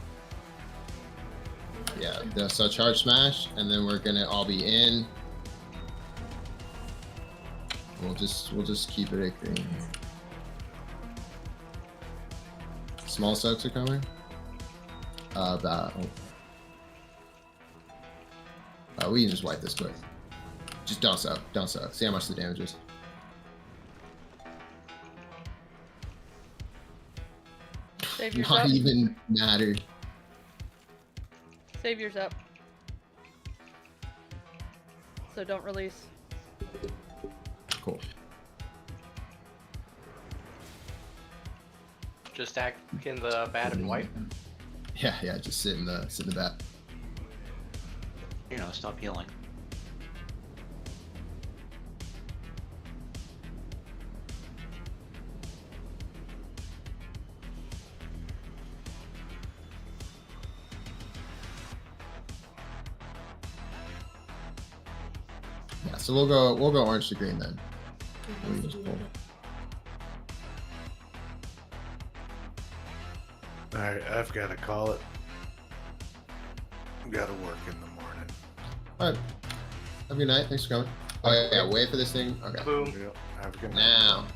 Yeah, so charge smash, and then we're gonna all be in. We'll just keep it at green. Small soaks are coming. We can just wipe this quick. Just don't soak. See how much the damage is. Save yours Not up. even matter. Save yours up. So don't release. Cool. Just act in the bat and white. Yeah, just sit in the bat. You know, stop healing. Yeah, so we'll go orange to green then. We just pull. Alright, I've got to call it. Got to work in the morning. Alright. Have a good night. Thanks for coming. Oh yeah, wait for this thing. Okay. Boom. Yep, have a good night. Now.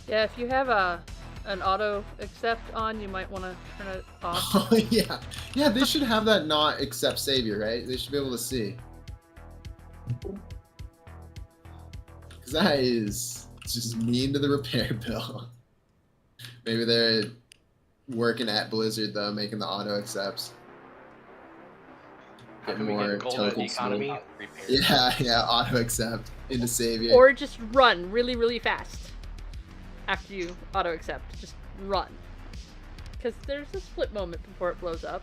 Yeah, if you have an auto accept on, you might want to turn it off. Oh yeah, they should have that not accept savior, right? They should be able to see. Because that is just mean to the repair bill. Maybe they're working at Blizzard though, making the auto accepts. How Getting can we more get gold at the tokens. economy? Yeah, auto accept into savior. Or just run really, really fast after you auto accept. Just run. Because there's a split moment before it blows up.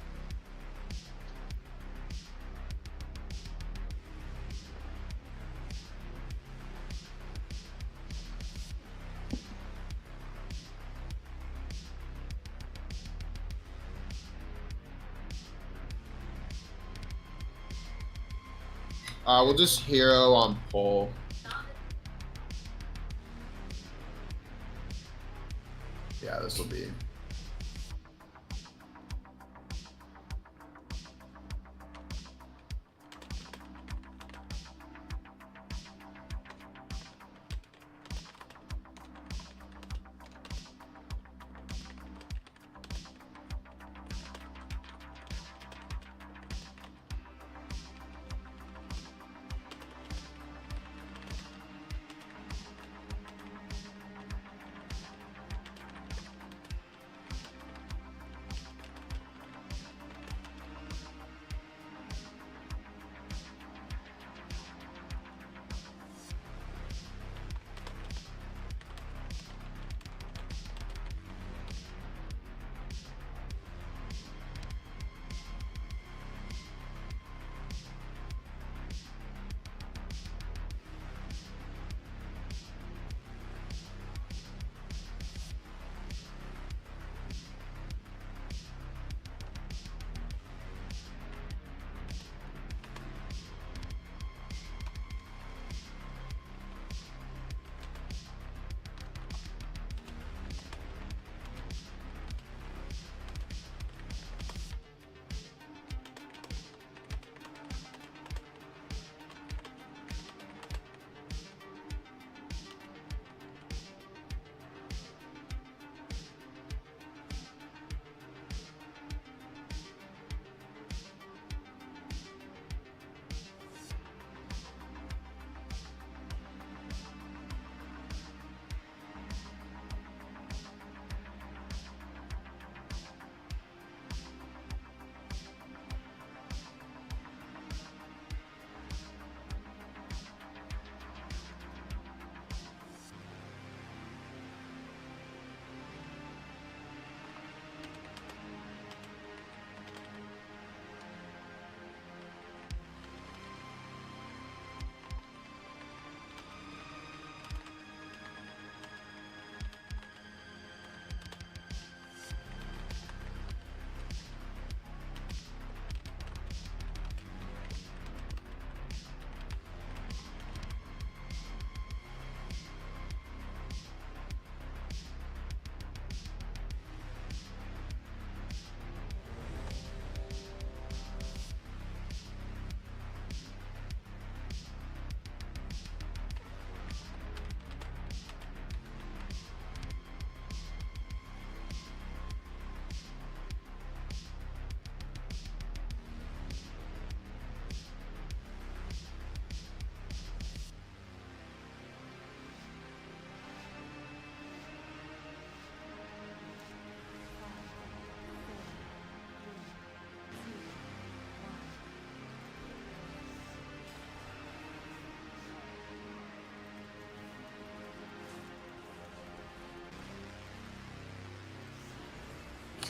We'll just hero on pole. Yeah, this will be.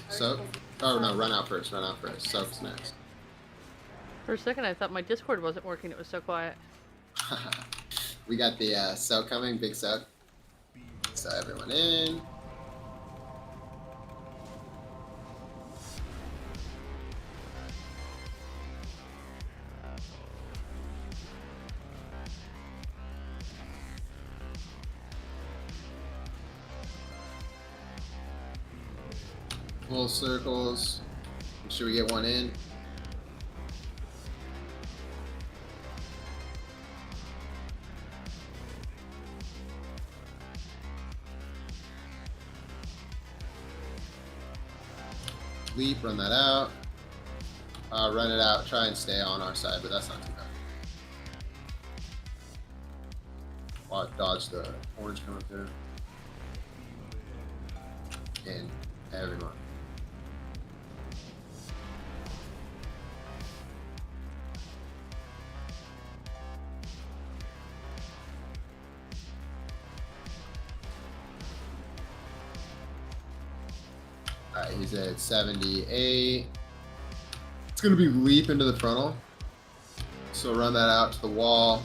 Soak? Oh no, run out first. Run out first. Soak's next. For a second, I thought my Discord wasn't working. It was so quiet. We got the soak coming. Big soak. So everyone in. Full circles. Should we get one in? Leap, run that out. Run it out. Try and stay on our side, but that's not too bad. Dodge the orange coming through. In. Everyone. Alright, he's at 78. It's gonna be leap into the frontal. So run that out to the wall.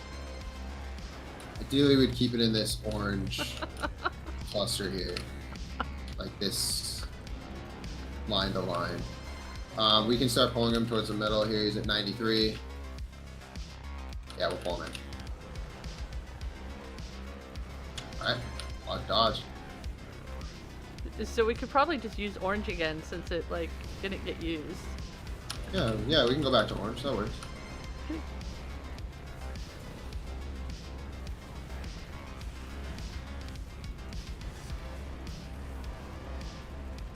Ideally, we'd keep it in this orange cluster here. Like this line to line. We can start pulling him towards the middle here. He's at 93. Yeah, we'll pull him in. Alright, I'll dodge. So we could probably just use orange again since it like didn't get used. Yeah, we can go back to orange. That works.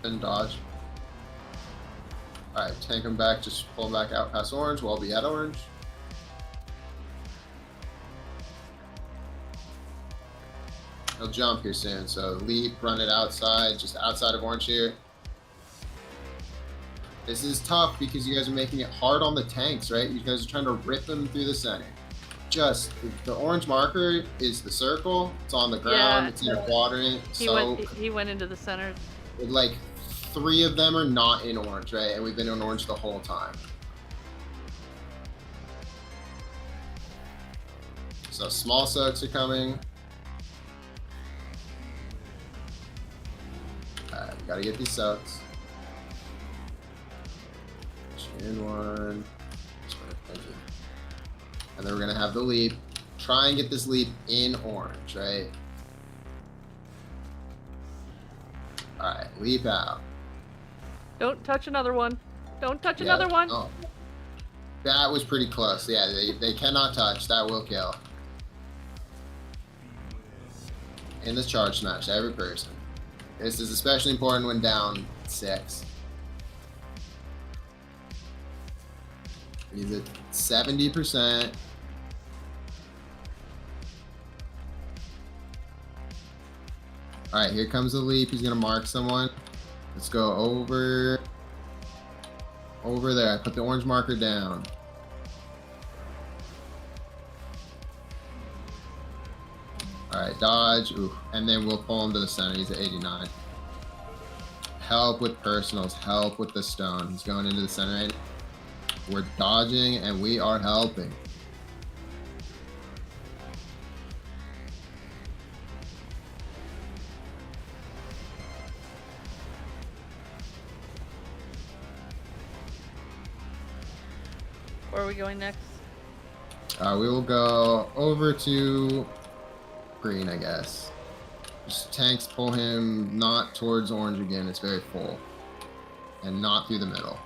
And dodge. Alright, tank him back, just pull him back out past orange. We'll be at orange. He'll jump here soon, so leap, run it outside, just outside of orange here. This is tough because you guys are making it hard on the tanks, right? You guys are trying to rip them through the center. Just, the orange marker is the circle, it's on the ground, Yeah. it's in a quadrant, He went into the center. like 3 of them are not in orange, right? And we've been in orange the whole time. So small soaks are coming. Alright, we gotta get these soaks. In one. Thank you. And then we're gonna have the leap. Try and get this leap in orange, right? Alright, leap out. Don't touch another one. Don't touch another one. Oh. That was pretty close. Yeah, they cannot touch. That will kill. In this charge smash, every person. This is especially important when down 6. He's at 70%. Alright, here comes the leap. He's gonna mark someone. Let's go over there. I put the orange marker down. Alright, dodge. Ooh. And then we'll pull him to the center. He's at 89. Help with personals. Help with the stone. He's going into the center right now. We're dodging and we are helping. Where are we going next? We will go over to green, I guess. Just tanks pull him not towards orange again. It's very full. And not through the middle.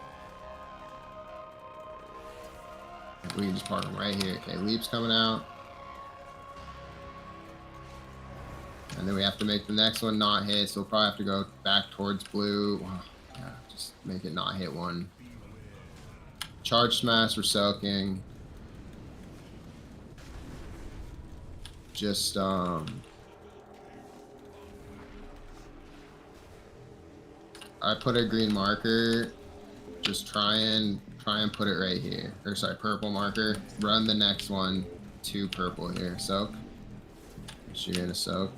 We can just park him right here. Okay, leap's coming out. And then we have to make the next one not hit, so we'll probably have to go back towards blue. Yeah, just make it not hit one. Charge smash, we're soaking. Just, I put a green marker. Just try and put it right here. Or sorry, purple marker. Run the next one to purple here. Soak. You're gonna soak.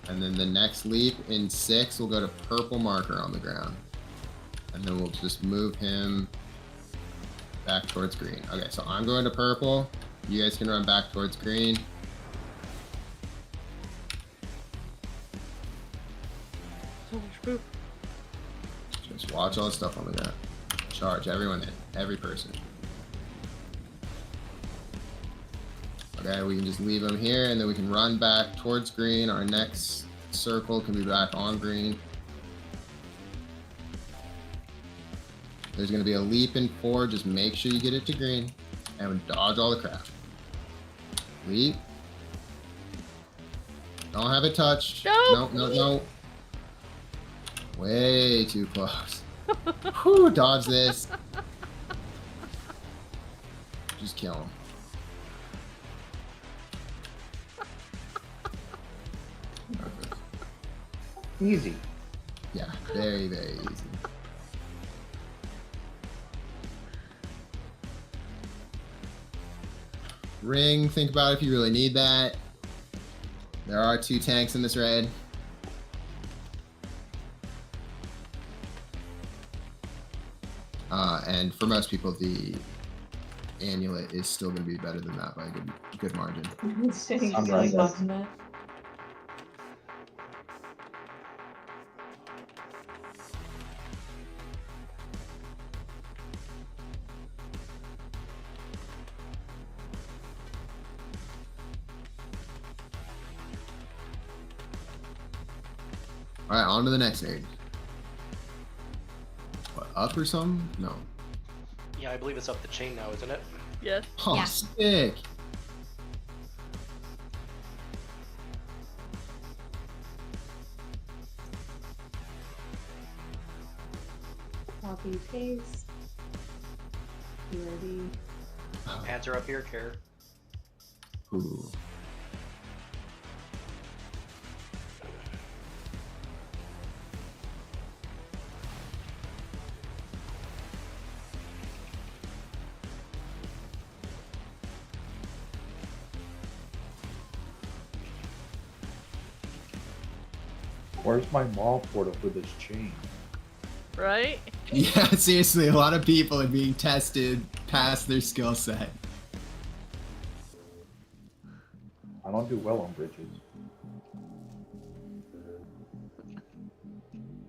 And then the next leap in 6 will go to purple marker on the ground. And then we'll just move him back towards green. Okay, so I'm going to purple. You guys can run back towards green. So much poop. Just watch all the stuff on the ground. Charge everyone in. Every person. Okay, we can just leave them here, and then we can run back towards green. Our next circle can be back on green. There's going to be a leap in 4. Just make sure you get it to green. And dodge all the crap. Leap. Don't have it touched. No. Way too close. Whew, dodge this. Just kill him. Perfect. Easy. Yeah, very, very easy. Ring, think about if you really need that. There are 2 tanks in this raid. And for most people, the amulet is still going to be better than that by a good margin. All right, on to the next raid. What, up or something? No. Yeah, I believe it's up the chain now, isn't it? Yes. Oh, Yeah. sick. Copy paste. Ready. Ads are up here, Care. Ooh. Where's my mall portal for this chain? Right? Yeah, seriously, a lot of people are being tested past their skill set. I don't do well on bridges.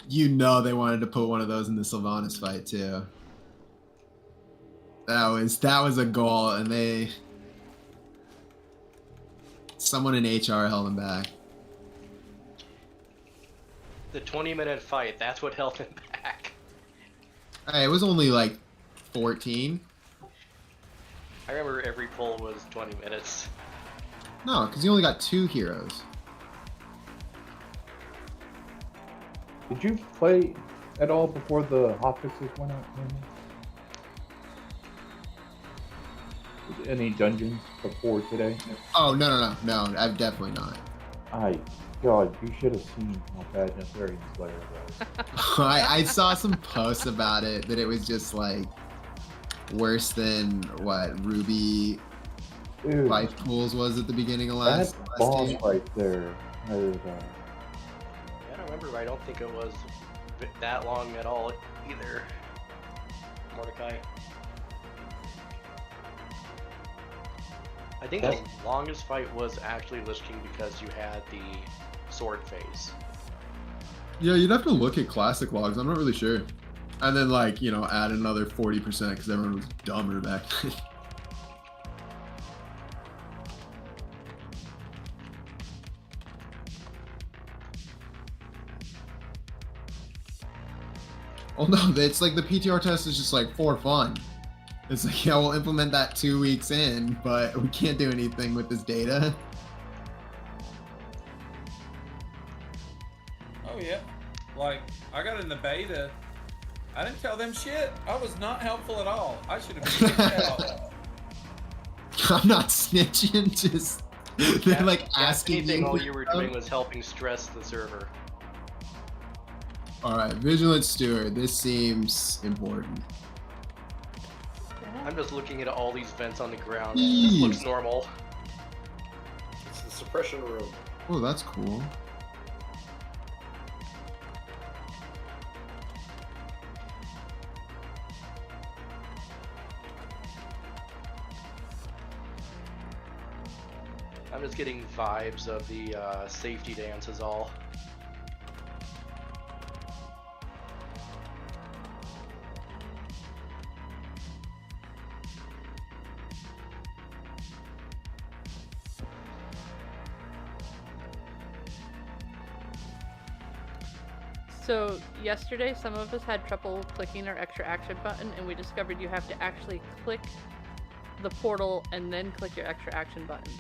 You know they wanted to put one of those in the Sylvanas fight too. That was a goal, and someone in HR held them back. The 20-minute fight, that's what held him back. Hey, it was only like 14. I remember every pull was 20 minutes. No, because you only got 2 heroes. Did you play at all before the hotfixes went out? Any dungeons before today? Oh, no, I've definitely not. God, you should have seen how bad Necessary Slayer was. I saw some posts about it, that it was just like worse than what Ruby Dude, Life Pools was at the beginning of that last boss year. right there. Yeah, I don't remember, but I don't think it was that long at all either. Mordecai. I think the longest fight was actually Lich King because you had the sword phase. Yeah, you'd have to look at classic logs. I'm not really sure. And then, like, you know, add another 40% because everyone was dumber back then. Oh no, it's like the PTR test is just like for fun. It's like, yeah, we'll implement that 2 weeks in, but we can't do anything with this data. Oh yeah, like I got in the beta. I didn't tell them shit. I was not helpful at all. I should have been kicked out. I'm not snitching, just they're like asking anything you. all you were doing was helping stress the server. Alright, Vigilant Steward, this seems important. I'm just looking at all these vents on the ground. Jeez. This looks normal. It's the suppression room. Oh, that's cool. I'm just getting vibes of the safety dance is all. So yesterday, some of us had trouble clicking our extra action button, and we discovered you have to actually click the portal and then click your extra action button.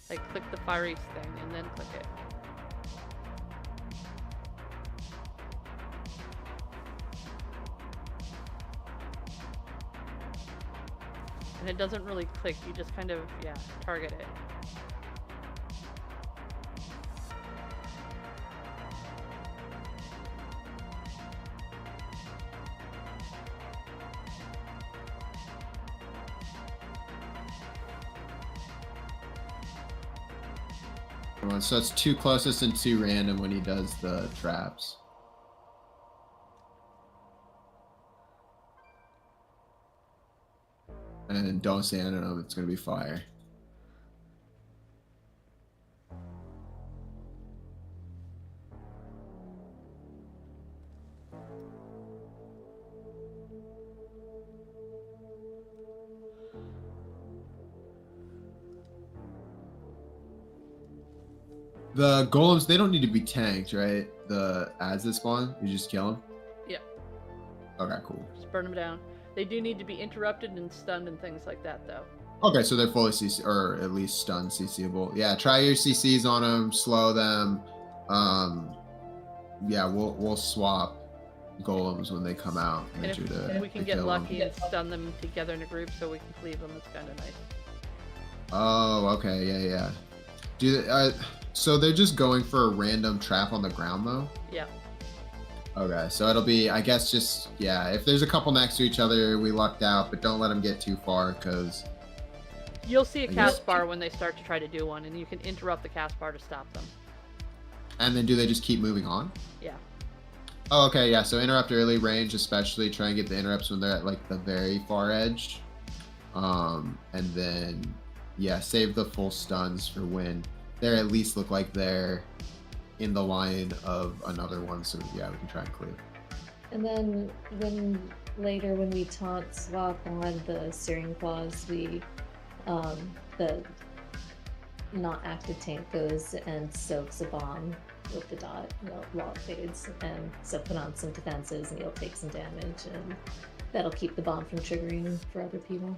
Like click the fiery thing and then click it. And it doesn't really click, you just kind of, yeah, target it. So it's 2 closest and 2 random when he does the traps. And don't say I don't know if it's gonna be fire. The golems, they don't need to be tanked, right? As they spawn, you just kill them? Yeah. Okay, cool. Just burn them down. They do need to be interrupted and stunned and things like that, though. Okay, so they're fully CC, or at least stun CCable. Yeah, try your CCs on them, slow them. Yeah, we'll swap golems when they come out. And if we can get lucky and stun them together in a group so we can cleave them, it's kind of nice. Oh, okay, yeah. So they're just going for a random trap on the ground, though? Yeah. Okay, so it'll be, I guess, just, yeah, if there's a couple next to each other, we lucked out, but don't let them get too far, because... You'll see a cast bar when they start to try to do one, and you can interrupt the cast bar to stop them. And then do they just keep moving on? Yeah. Oh, okay, yeah, so interrupt early range, especially try and get the interrupts when they're at, like, the very far edge. And then, yeah, save the full stuns for when they at least look like they're in the line of another one, so yeah, we can try and clear. And then when we taunt swap on the Searing Claws, we the not active tank goes and soaks a bomb with the dot while it fades, and so put on some defenses and you'll take some damage, and that'll keep the bomb from triggering for other people.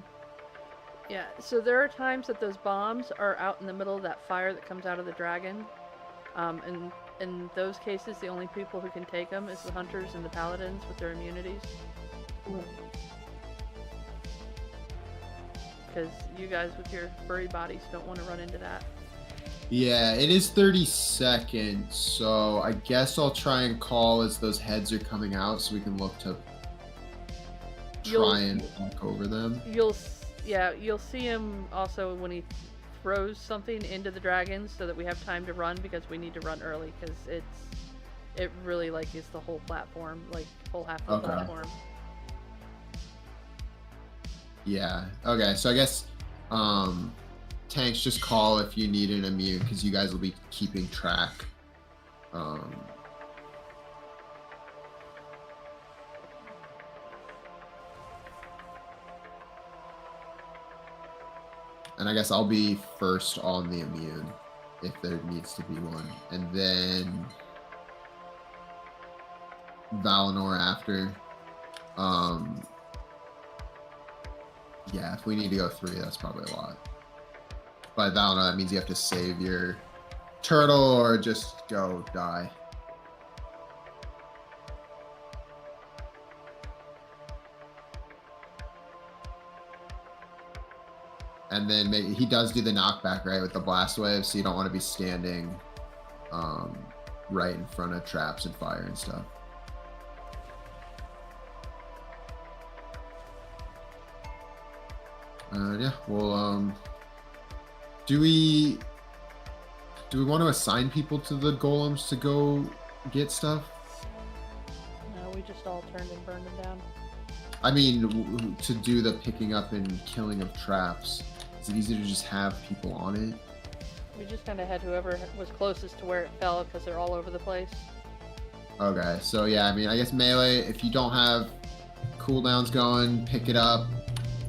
Yeah, so there are times that those bombs are out in the middle of that fire that comes out of the dragon. And in those cases, the only people who can take them is the hunters and the paladins with their immunities. Because you guys with your furry bodies don't want to run into that. Yeah, it is 30 seconds, so I guess I'll try and call as those heads are coming out so we can look to try and walk over them. You'll see him also when he throws something into the dragons so that we have time to run, because we need to run early because it really like is the whole platform, like whole half of the platform. Yeah, okay, so I guess tanks, just call if you need an immune because you guys will be keeping track. And I guess I'll be first on the immune if there needs to be one. And then Valinor after. Yeah, if we need to go 3, that's probably a lot. By Valinor, that means you have to save your turtle or just go die. And then maybe he does do the knockback, right, with the blast wave, so you don't want to be standing right in front of traps and fire and stuff. Yeah, well, do we want to assign people to the golems to go get stuff? No, we just all turned and burned them down. I mean, to do the picking up and killing of traps. Is it easier to just have people on it? We just kind of had whoever was closest to where it fell because they're all over the place. Okay, so yeah, I mean, I guess melee, if you don't have cooldowns going, pick it up.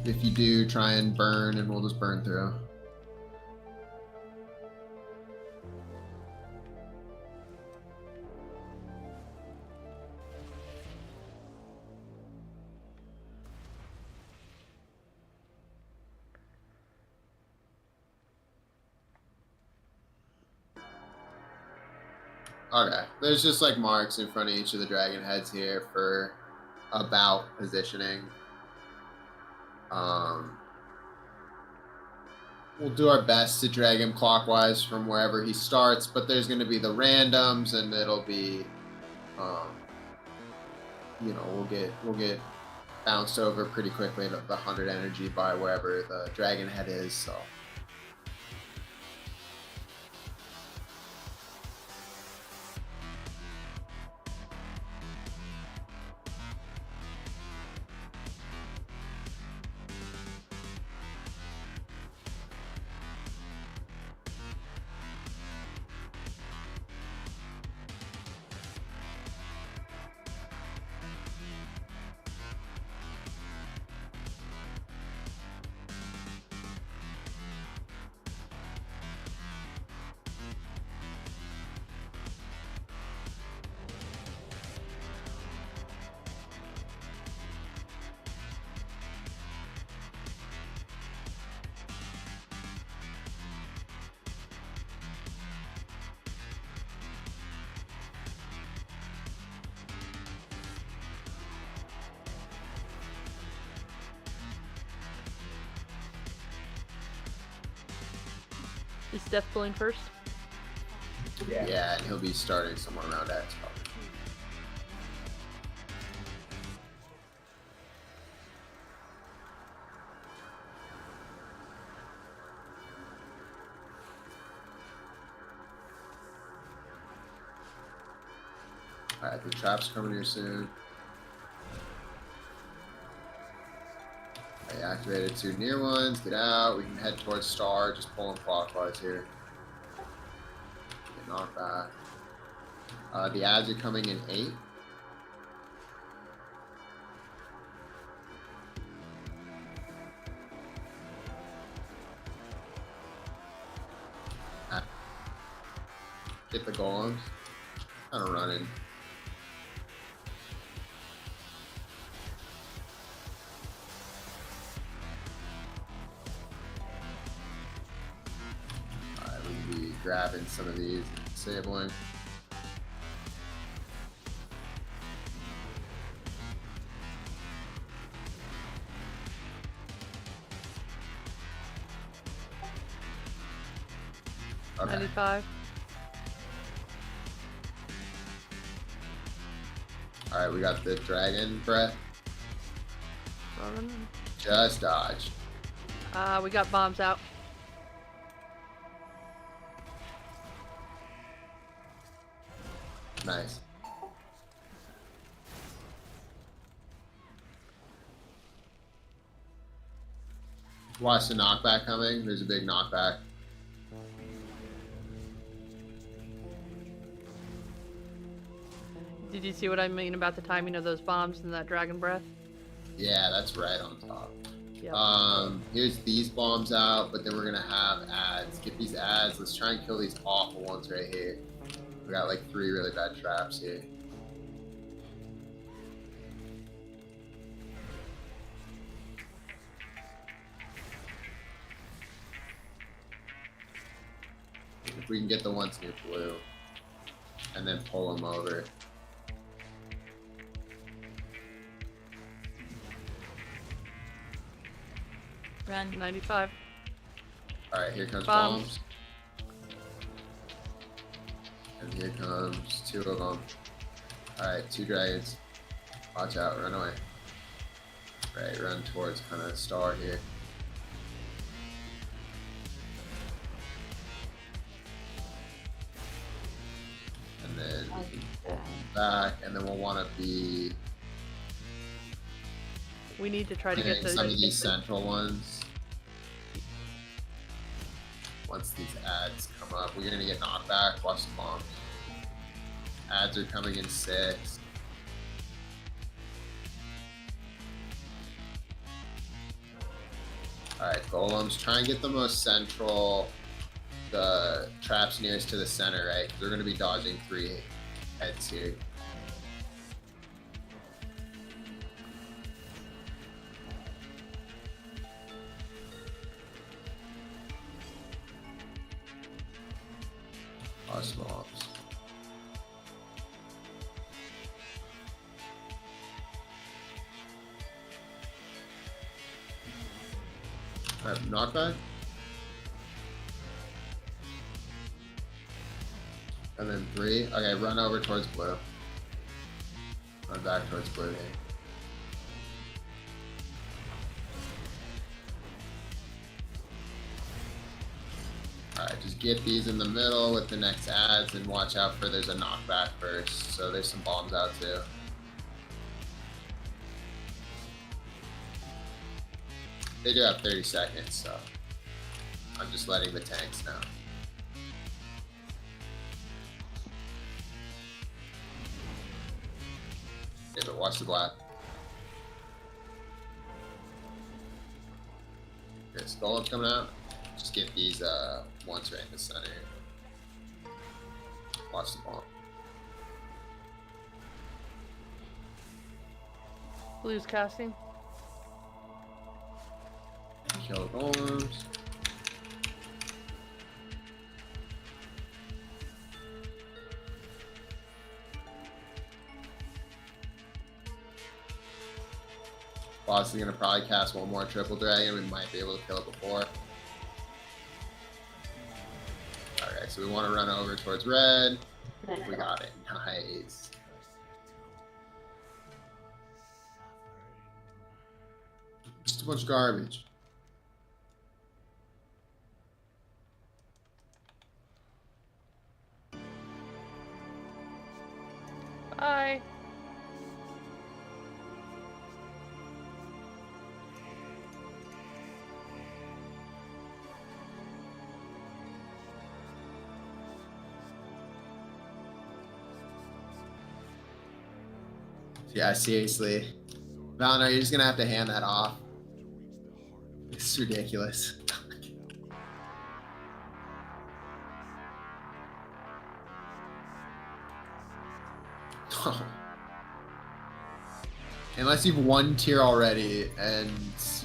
If you do, try and burn, and we'll just burn through. Okay, there's just like marks in front of each of the dragon heads here for about positioning. We'll do our best to drag him clockwise from wherever he starts, but there's going to be the randoms, and it'll be, you know, we'll get bounced over pretty quickly to the 100 energy by wherever the dragon head is. So. Is Death Balloon first? Yeah, and he'll be starting somewhere around X probably. Alright, the trap's coming here soon. I activated 2 near ones. Get out. We can head towards Star. Just pull him clockwise here. Get knocked back. The ads are coming in 8. Get the golems. Kind of running. Grabbing some of these and disabling. Okay. 95. Alright, we got the dragon breath. Just dodge. We got bombs out. Nice. Watch the knockback coming. There's a big knockback. Did you see what I mean about the timing of those bombs and that dragon breath? Yeah, that's right on top. Yep. Here's these bombs out, but then we're gonna have ads. Get these ads. Let's try and kill these awful ones right here. We got like 3 really bad traps here. If we can get the ones near blue and then pull them over. Run. 95. Alright, here comes Bombs. bombs. And here comes 2 of them. Alright, 2 dragons. Watch out, run away. Right, run towards kind of Star here. And then we can pull back, and then we'll want to be We need to try to get hitting those. some of these central ones. once these ads come up. We're gonna get knocked back. Watch the bombs. Ads are coming in 6. Alright, golems, try and get the most central, the traps nearest to the center, right? They're gonna be dodging 3 heads here. Watch mobs. Alright, knockback. And then 3. Okay, run over towards blue. Run back towards blue here. Alright, just get these in the middle with the next ads and watch out for there's a knockback first. So there's some bombs out too. They do have 30 seconds, so I'm just letting the tanks know. Okay, but watch the black. Okay, Skullup's coming out. Just get these ones right in the center. Watch the bomb. Blue's casting. Kill the golems. Boss is gonna probably cast one more triple dragon. We might be able to kill it before. Alright, so we want to run over towards red. We got it. Nice. Just a bunch of garbage. Bye. Yeah, seriously. Valnar, you're just gonna have to hand that off. It's ridiculous. Unless you've won tier already and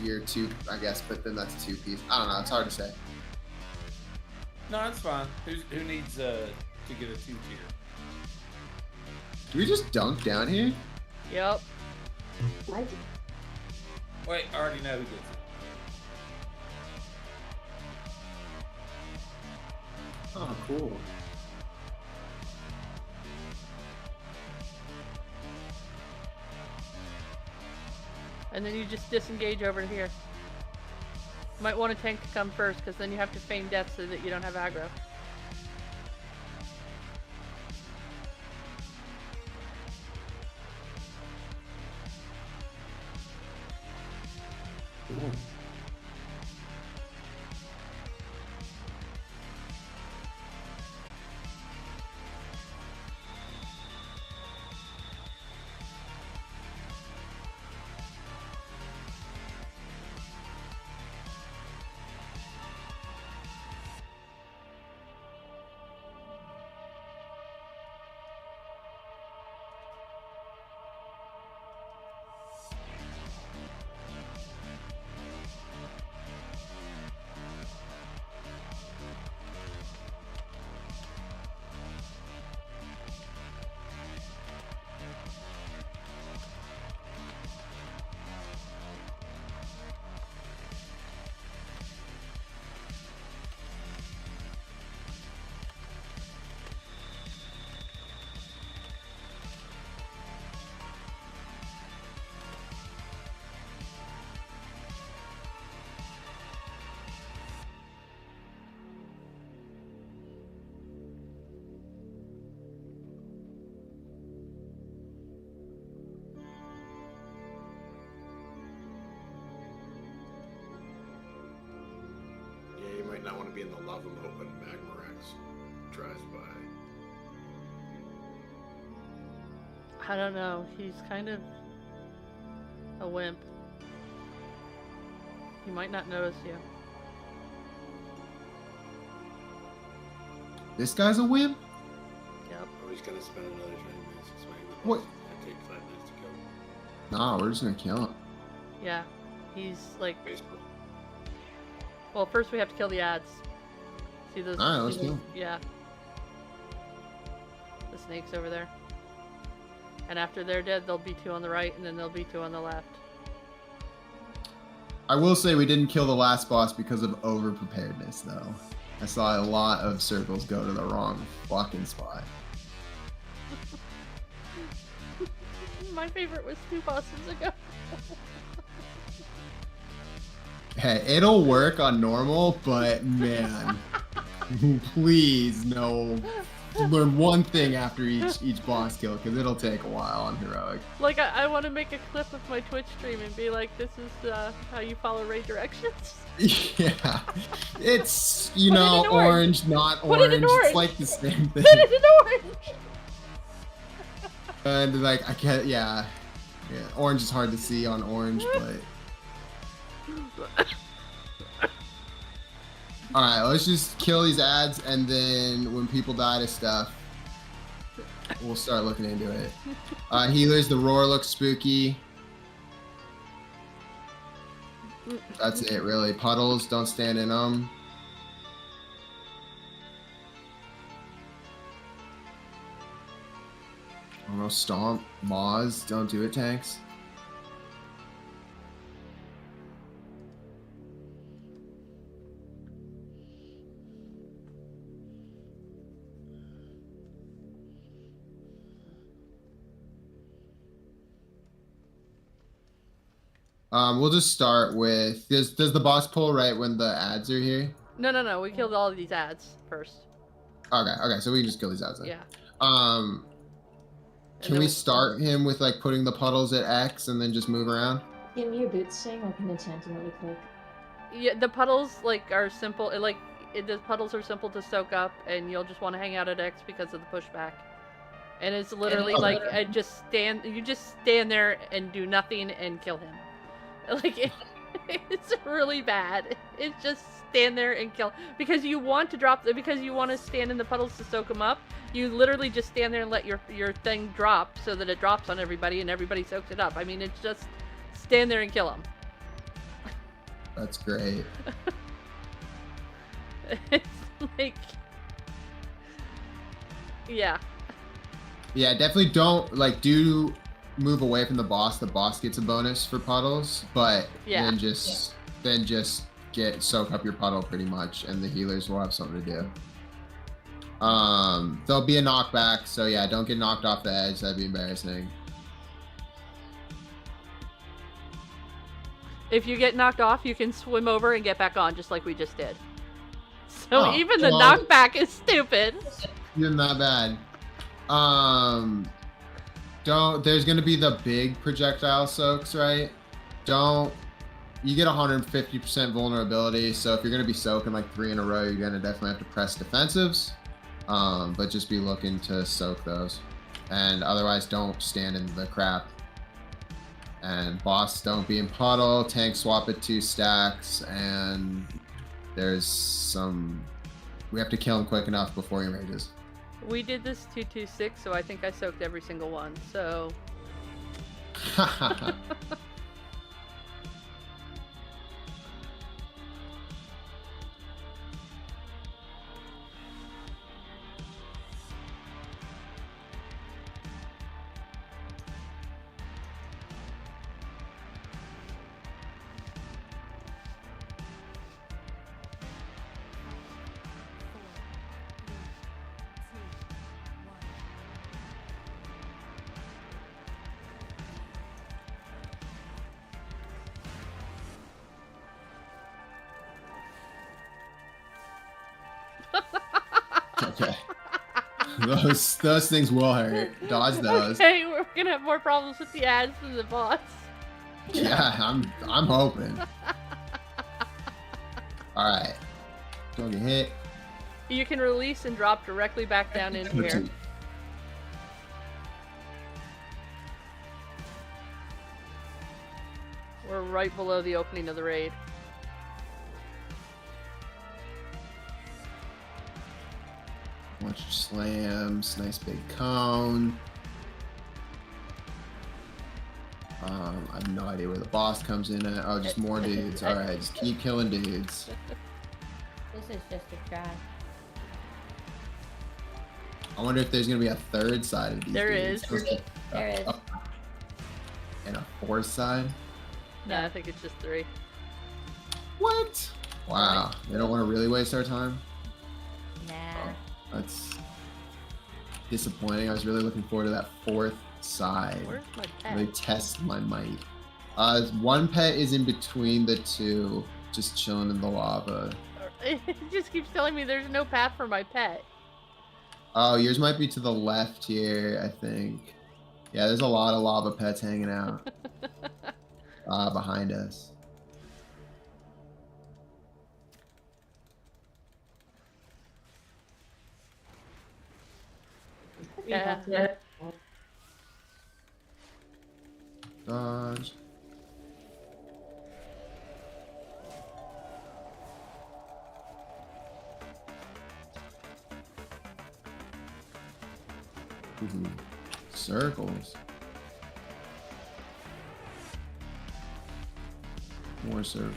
you're 2, I guess, but then that's 2 piece. I don't know, it's hard to say. No, it's fine. Who needs to get a 2 tier? Do we just dunk down here? Yep. Wait, I already know who gets it. Oh, cool. And then you just disengage over here. Might want a tank to come first, because then you have to feign death so that you don't have aggro. Cool. might not want to be in the lava moat when Magmarex drives by. I don't know. He's kind of a wimp. He might not notice you. This guy's a wimp? Yep. Oh, he's gonna spend another 20 minutes. It's What? gonna take 5 minutes to kill him. Nah, we're just gonna kill him. Yeah. He's like. Basically. Well, first we have to kill the ads. See those? Alright, let's see kill those- 'em. Yeah. The snakes over there. And after they're dead, there'll be 2 on the right, and then there'll be 2 on the left. I will say we didn't kill the last boss because of over preparedness, though. I saw a lot of circles go to the wrong fucking spot. My favorite was 2 bosses ago. Hey, it'll work on normal, but man, please no. Learn one thing after each boss kill, because it'll take a while on heroic. Like, I want to make a clip of my Twitch stream and be like, this is how you follow raid directions. Yeah, it's, you Put it know, in orange, not Put it in orange. orange. It's like the same thing. Put it in orange! And like, I can't, yeah. Orange is hard to see on orange, but. Alright, let's just kill these ads, and then when people die to stuff, we'll start looking into it. Healers, the roar looks spooky. That's it, really. Puddles, don't stand in them. I don't know, stomp, maws, don't do it, tanks. We'll just start with, does the boss pull right when the ads are here? No. We killed all of these ads first. Okay, so we can just kill these ads then. Yeah. Can we start him with like putting the puddles at X and then just move around? Give me your boots string, I can enchant them really quick. Yeah, the puddles like are simple. The puddles are simple to soak up, and you'll just want to hang out at X because of the pushback. And it's literally like you just stand there and do nothing and kill him. Like it's really bad. It's just stand there and kill because you want to stand in the puddles to soak them up. You literally just stand there and let your thing drop so that it drops on everybody and everybody soaks it up. I mean, it's just stand there and kill them. That's great. It's like, yeah. Yeah, definitely don't do move away from the boss. The boss gets a bonus for puddles, but then just soak up your puddle pretty much, and the healers will have something to do. There'll be a knockback, so yeah, don't get knocked off the edge. That'd be embarrassing. If you get knocked off, you can swim over and get back on, just like we just did. So even the knockback is stupid. You're not bad. There's gonna be the big projectile soaks, right? You get 150% vulnerability, so if you're gonna be soaking like 3 in a row, you're gonna definitely have to press defensives. But just be looking to soak those. And otherwise, don't stand in the crap. And boss, don't be in puddle. Tank swap at 2 stacks, and we have to kill him quick enough before he rages. We did this 2-2-6, so I think I soaked every single one. So. Okay. Those things will hurt. Dodge those. Okay, we're gonna have more problems with the ads than the boss. Yeah, I'm hoping. All right. Don't get hit. You can release and drop directly back down in here. We're right below the opening of the raid. Watch your slams. Nice big cone. I have no idea where the boss comes in at. Oh, just more dudes. Alright, just keep killing dudes. This is just a try. I wonder if there's gonna be a third side of these There dudes. is. There is. And a fourth side? No, I think it's just 3. What? Wow. They don't want to really waste our time? Nah. Oh, that's disappointing. I was really looking forward to that fourth side. Where's my pet? Really test my might. One pet is in between the two, just chilling in the lava. It just keeps telling me there's no path for my pet. Oh, yours might be to the left here, I think. Yeah, there's a lot of lava pets hanging out behind us. Yeah. Dodge. Ooh, circles. More circles.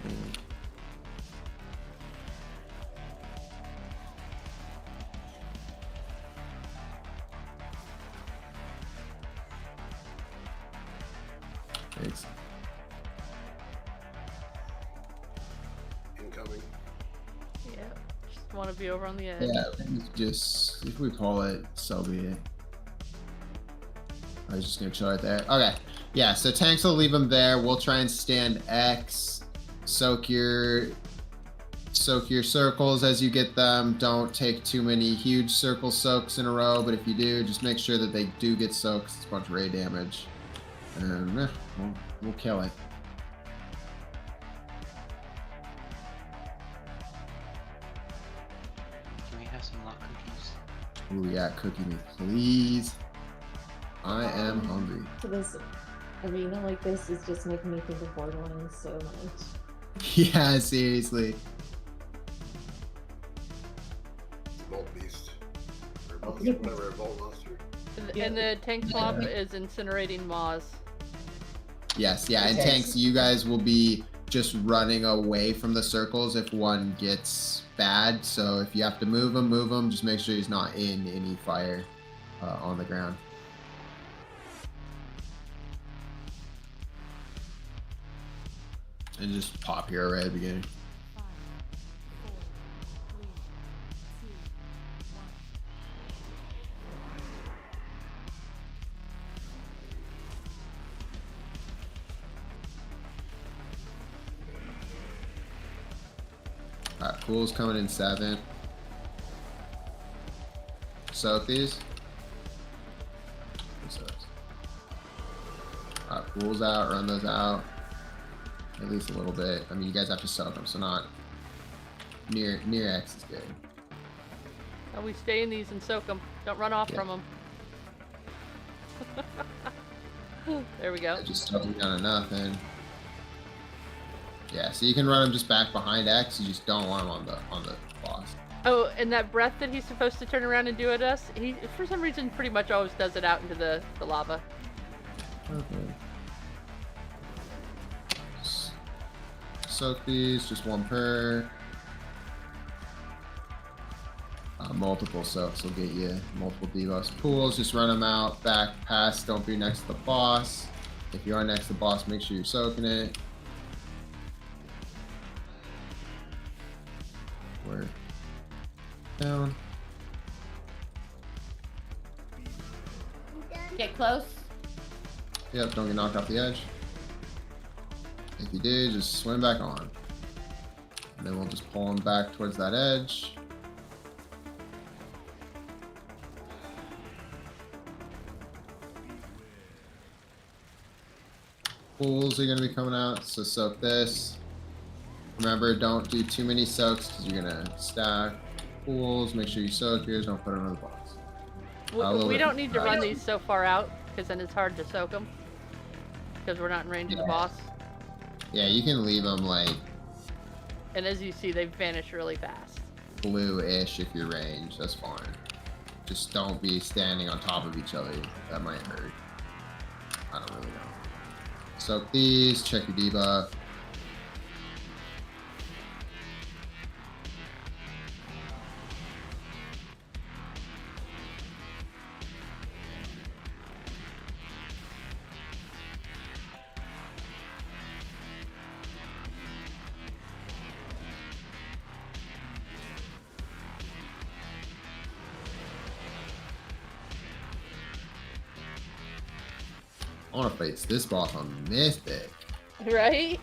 Thanks. Incoming. Yeah. Just want to be over on the edge. Yeah, just if we pull it, so be it. I was just gonna chill right there. Okay, yeah. So tanks will leave them there. We'll try and stand X. Soak your circles as you get them. Don't take too many huge circle soaks in a row, but if you do, just make sure that they do get soaked. It's a bunch of raid damage, and we'll kill it. Can we have some luck cookies? Ooh, yeah, cookie me, please. I am hungry. So this arena like this is just making me think of Borderlands so much. Yeah, seriously. Vault Beast. Or whatever, Vault Monster. And the tank swap is incinerating maws. Yes, yeah, and Okay. tanks, you guys will be just running away from the circles if one gets bad. So if you have to move him. Just make sure he's not in any fire on the ground. And just pop your array at the beginning. Alright, pool's coming in 7. Soak these. Alright, pool's out, run those out. At least a little bit. I mean, you guys have to soak them, so not near X is good. And we stay in these and soak them. Don't run off from them. There we go. Just soaking down enough, and yeah, so you can run them just back behind X. You just don't want them on the boss. Oh, and that breath that he's supposed to turn around and do at us, he for some reason pretty much always does it out into the lava. Okay. Soak these, just one per. Multiple soaks will get you multiple debuffs. Pools, just run them out, back, past, don't be next to the boss. If you are next to the boss, make sure you're soaking it. Work. Down. Get close. Yep, don't get knocked off the edge. If you did, just swim back on. And then we'll just pull him back towards that edge. Pools are going to be coming out, so soak this. Remember, don't do too many soaks because you're gonna stack pools. Make sure you soak yours. Don't put it on the box. We don't need to run these so far out because then it's hard to soak them because we're not in range of the boss. Yeah, you can leave them like And as you see, they vanish really fast. blue-ish if you're ranged. That's fine. Just don't be standing on top of each other. That might hurt. I don't really know. Soak these. Check your debuff. I want to face this boss on Mythic. Right?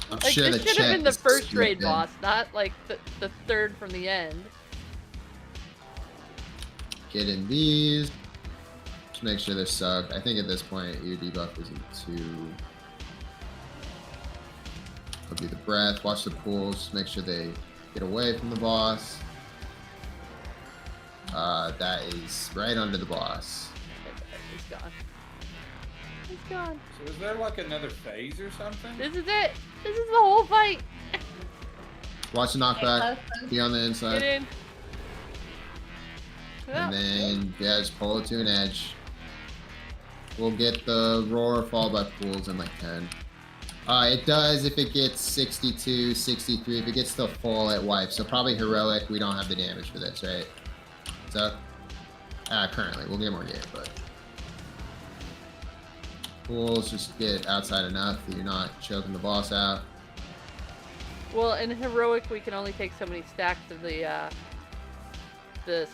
I'm Like, sure this the should have been the check first is raid skipped in. boss, not like the third from the end. Get in these. Just make sure they're sucked. I think at this point your debuff isn't too. Could be the breath. Watch the pools. Just make sure they get away from the boss. That is right under the boss. He's gone. He's gone. So is there like another phase or something? This is it. This is the whole fight. Watch the knockback. Be on the Get inside. in. And then, yeah, just pull it to an edge. We'll get the roar followed by pools in like 10. It does if it gets 62, 63. If it gets to full, it wipes. So probably heroic. We don't have the damage for this, right? So, currently. We'll get more game, but. Pools, just get outside enough that you're not choking the boss out. Well, in heroic, we can only take so many stacks of the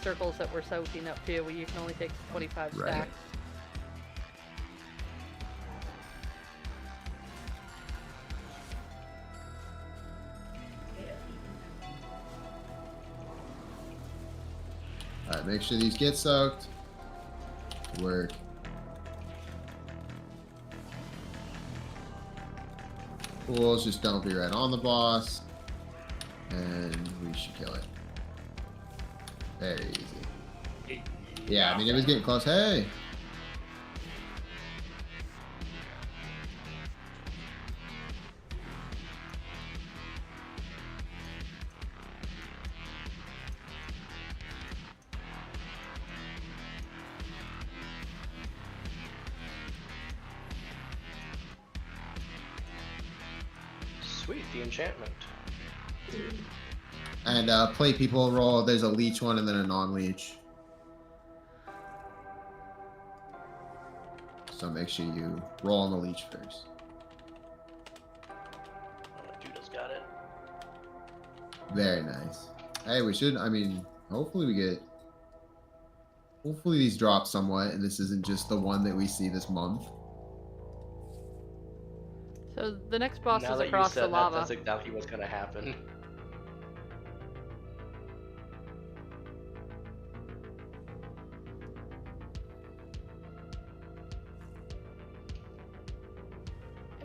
circles that we're soaking up to. You can only take 25 Right. stacks. Alright, make sure these get soaked. Work. Pools, just don't be right on the boss. And we should kill it. Very easy. Yeah, I mean, it was getting close. Hey! Sweet, the enchantment. And play people roll. There's a leech one and then a non-leech. So make sure you roll on the leech first. Duda's got it. Very nice. Hey, we should, I mean, hopefully we get... Hopefully these drop somewhat, and this isn't just the one that we see this month. So the next boss Now is that across you said the lava. That's exactly what's gonna happen.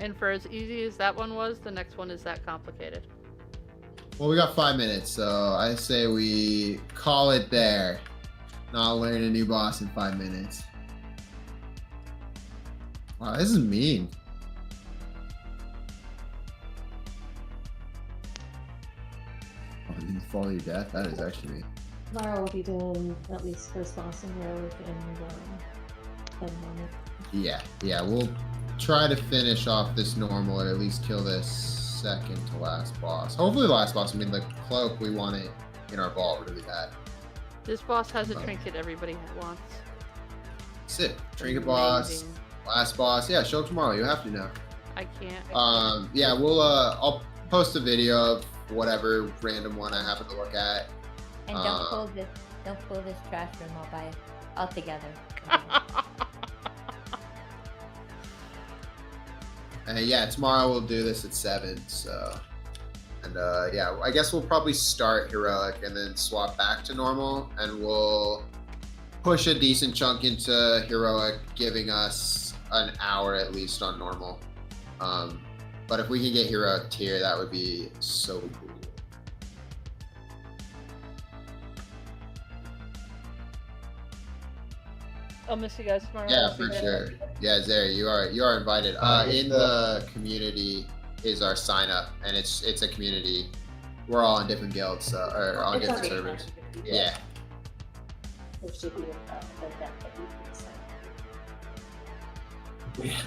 And for as easy as that one was, the next one is that complicated. Well, we got 5 minutes, so I say we call it there. Not learn a new boss in 5 minutes. Wow, this is mean. Oh, you follow your death? That is actually mean. Tomorrow we'll be doing at least first boss in heroic and moment. Yeah, we'll try to finish off this normal or at least kill this second to last boss. Hopefully the last boss, I mean the cloak, we want it in our vault really bad. This boss has a trinket everybody wants. Sit. Trinket boss, Amazing. last boss. Yeah, show up tomorrow. You have to now. I can't. Yeah, we'll I'll post a video of whatever random one I happen to look at. And don't pull this trash room all by all together. And yeah, tomorrow we'll do this at 7. So, and yeah, I guess we'll probably start heroic and then swap back to normal, and we'll push a decent chunk into heroic, giving us an hour at least on normal. But if we can get heroic tier, that would be so cool. I'll miss you guys tomorrow. Yeah, for sure. Yeah, Zary, you are invited. In the community is our sign up, and it's a community. We're all in different guilds, or on different servers. Yeah. There should be an event that you can sign up.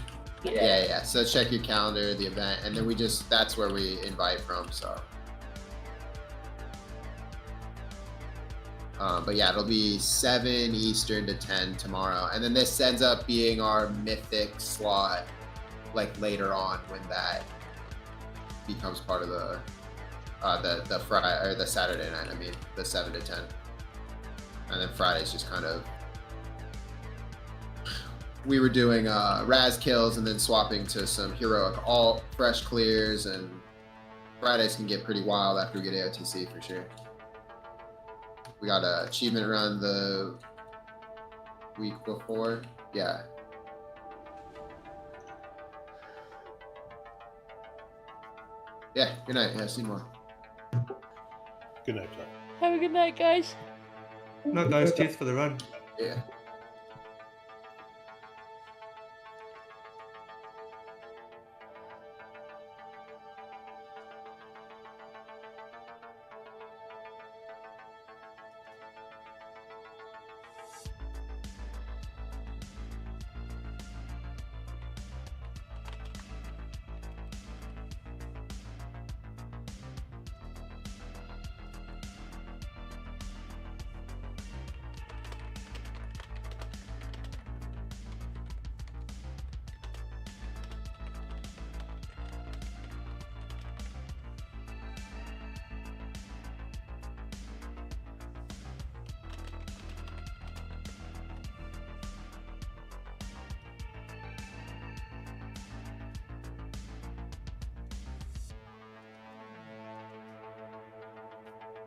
Yeah. So check your calendar, the event, and then that's where we invite from. So. But yeah, it'll be 7 Eastern to 10 tomorrow, and then this ends up being our mythic slot, like later on when that becomes part of the Friday or the Saturday night. I mean, the 7 to 10, and then Friday's just kind of we were doing Raz kills and then swapping to some heroic all fresh clears, and Fridays can get pretty wild after we get AOTC for sure. We got an achievement run the week before. Yeah. Yeah, good night. Yeah, see you tomorrow. Good night, John. Have a good night, guys. No, guys, cheers for the run. Yeah.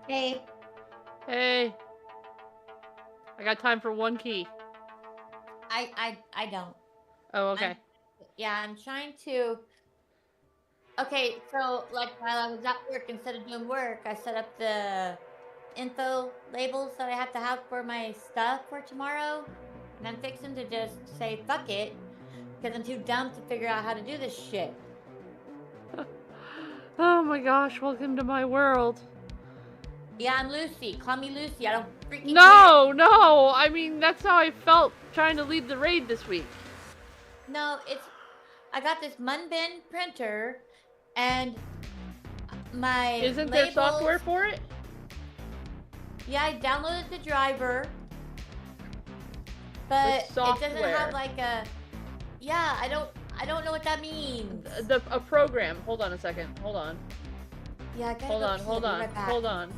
Hey. Hey. I got time for one key. I don't. Oh, okay. I'm trying to. Okay, so like while I was at work, instead of doing work, I set up the info labels that I have to have for my stuff for tomorrow, and I'm fixing to just say fuck it because I'm too dumb to figure out how to do this shit. Oh my gosh! Welcome to my world. Yeah, I'm Lucy. Call me Lucy. I don't freaking No. I mean, that's how I felt trying to lead the raid this week. No, I got this Munbin printer, and my Isn't there software for it? Yeah, I downloaded the driver, but it doesn't have like a. Yeah, I don't know what that means. A program. Hold on a second. Hold on. Yeah, I gotta Hold go on. pee. Hold I'll be on. right back. Hold on.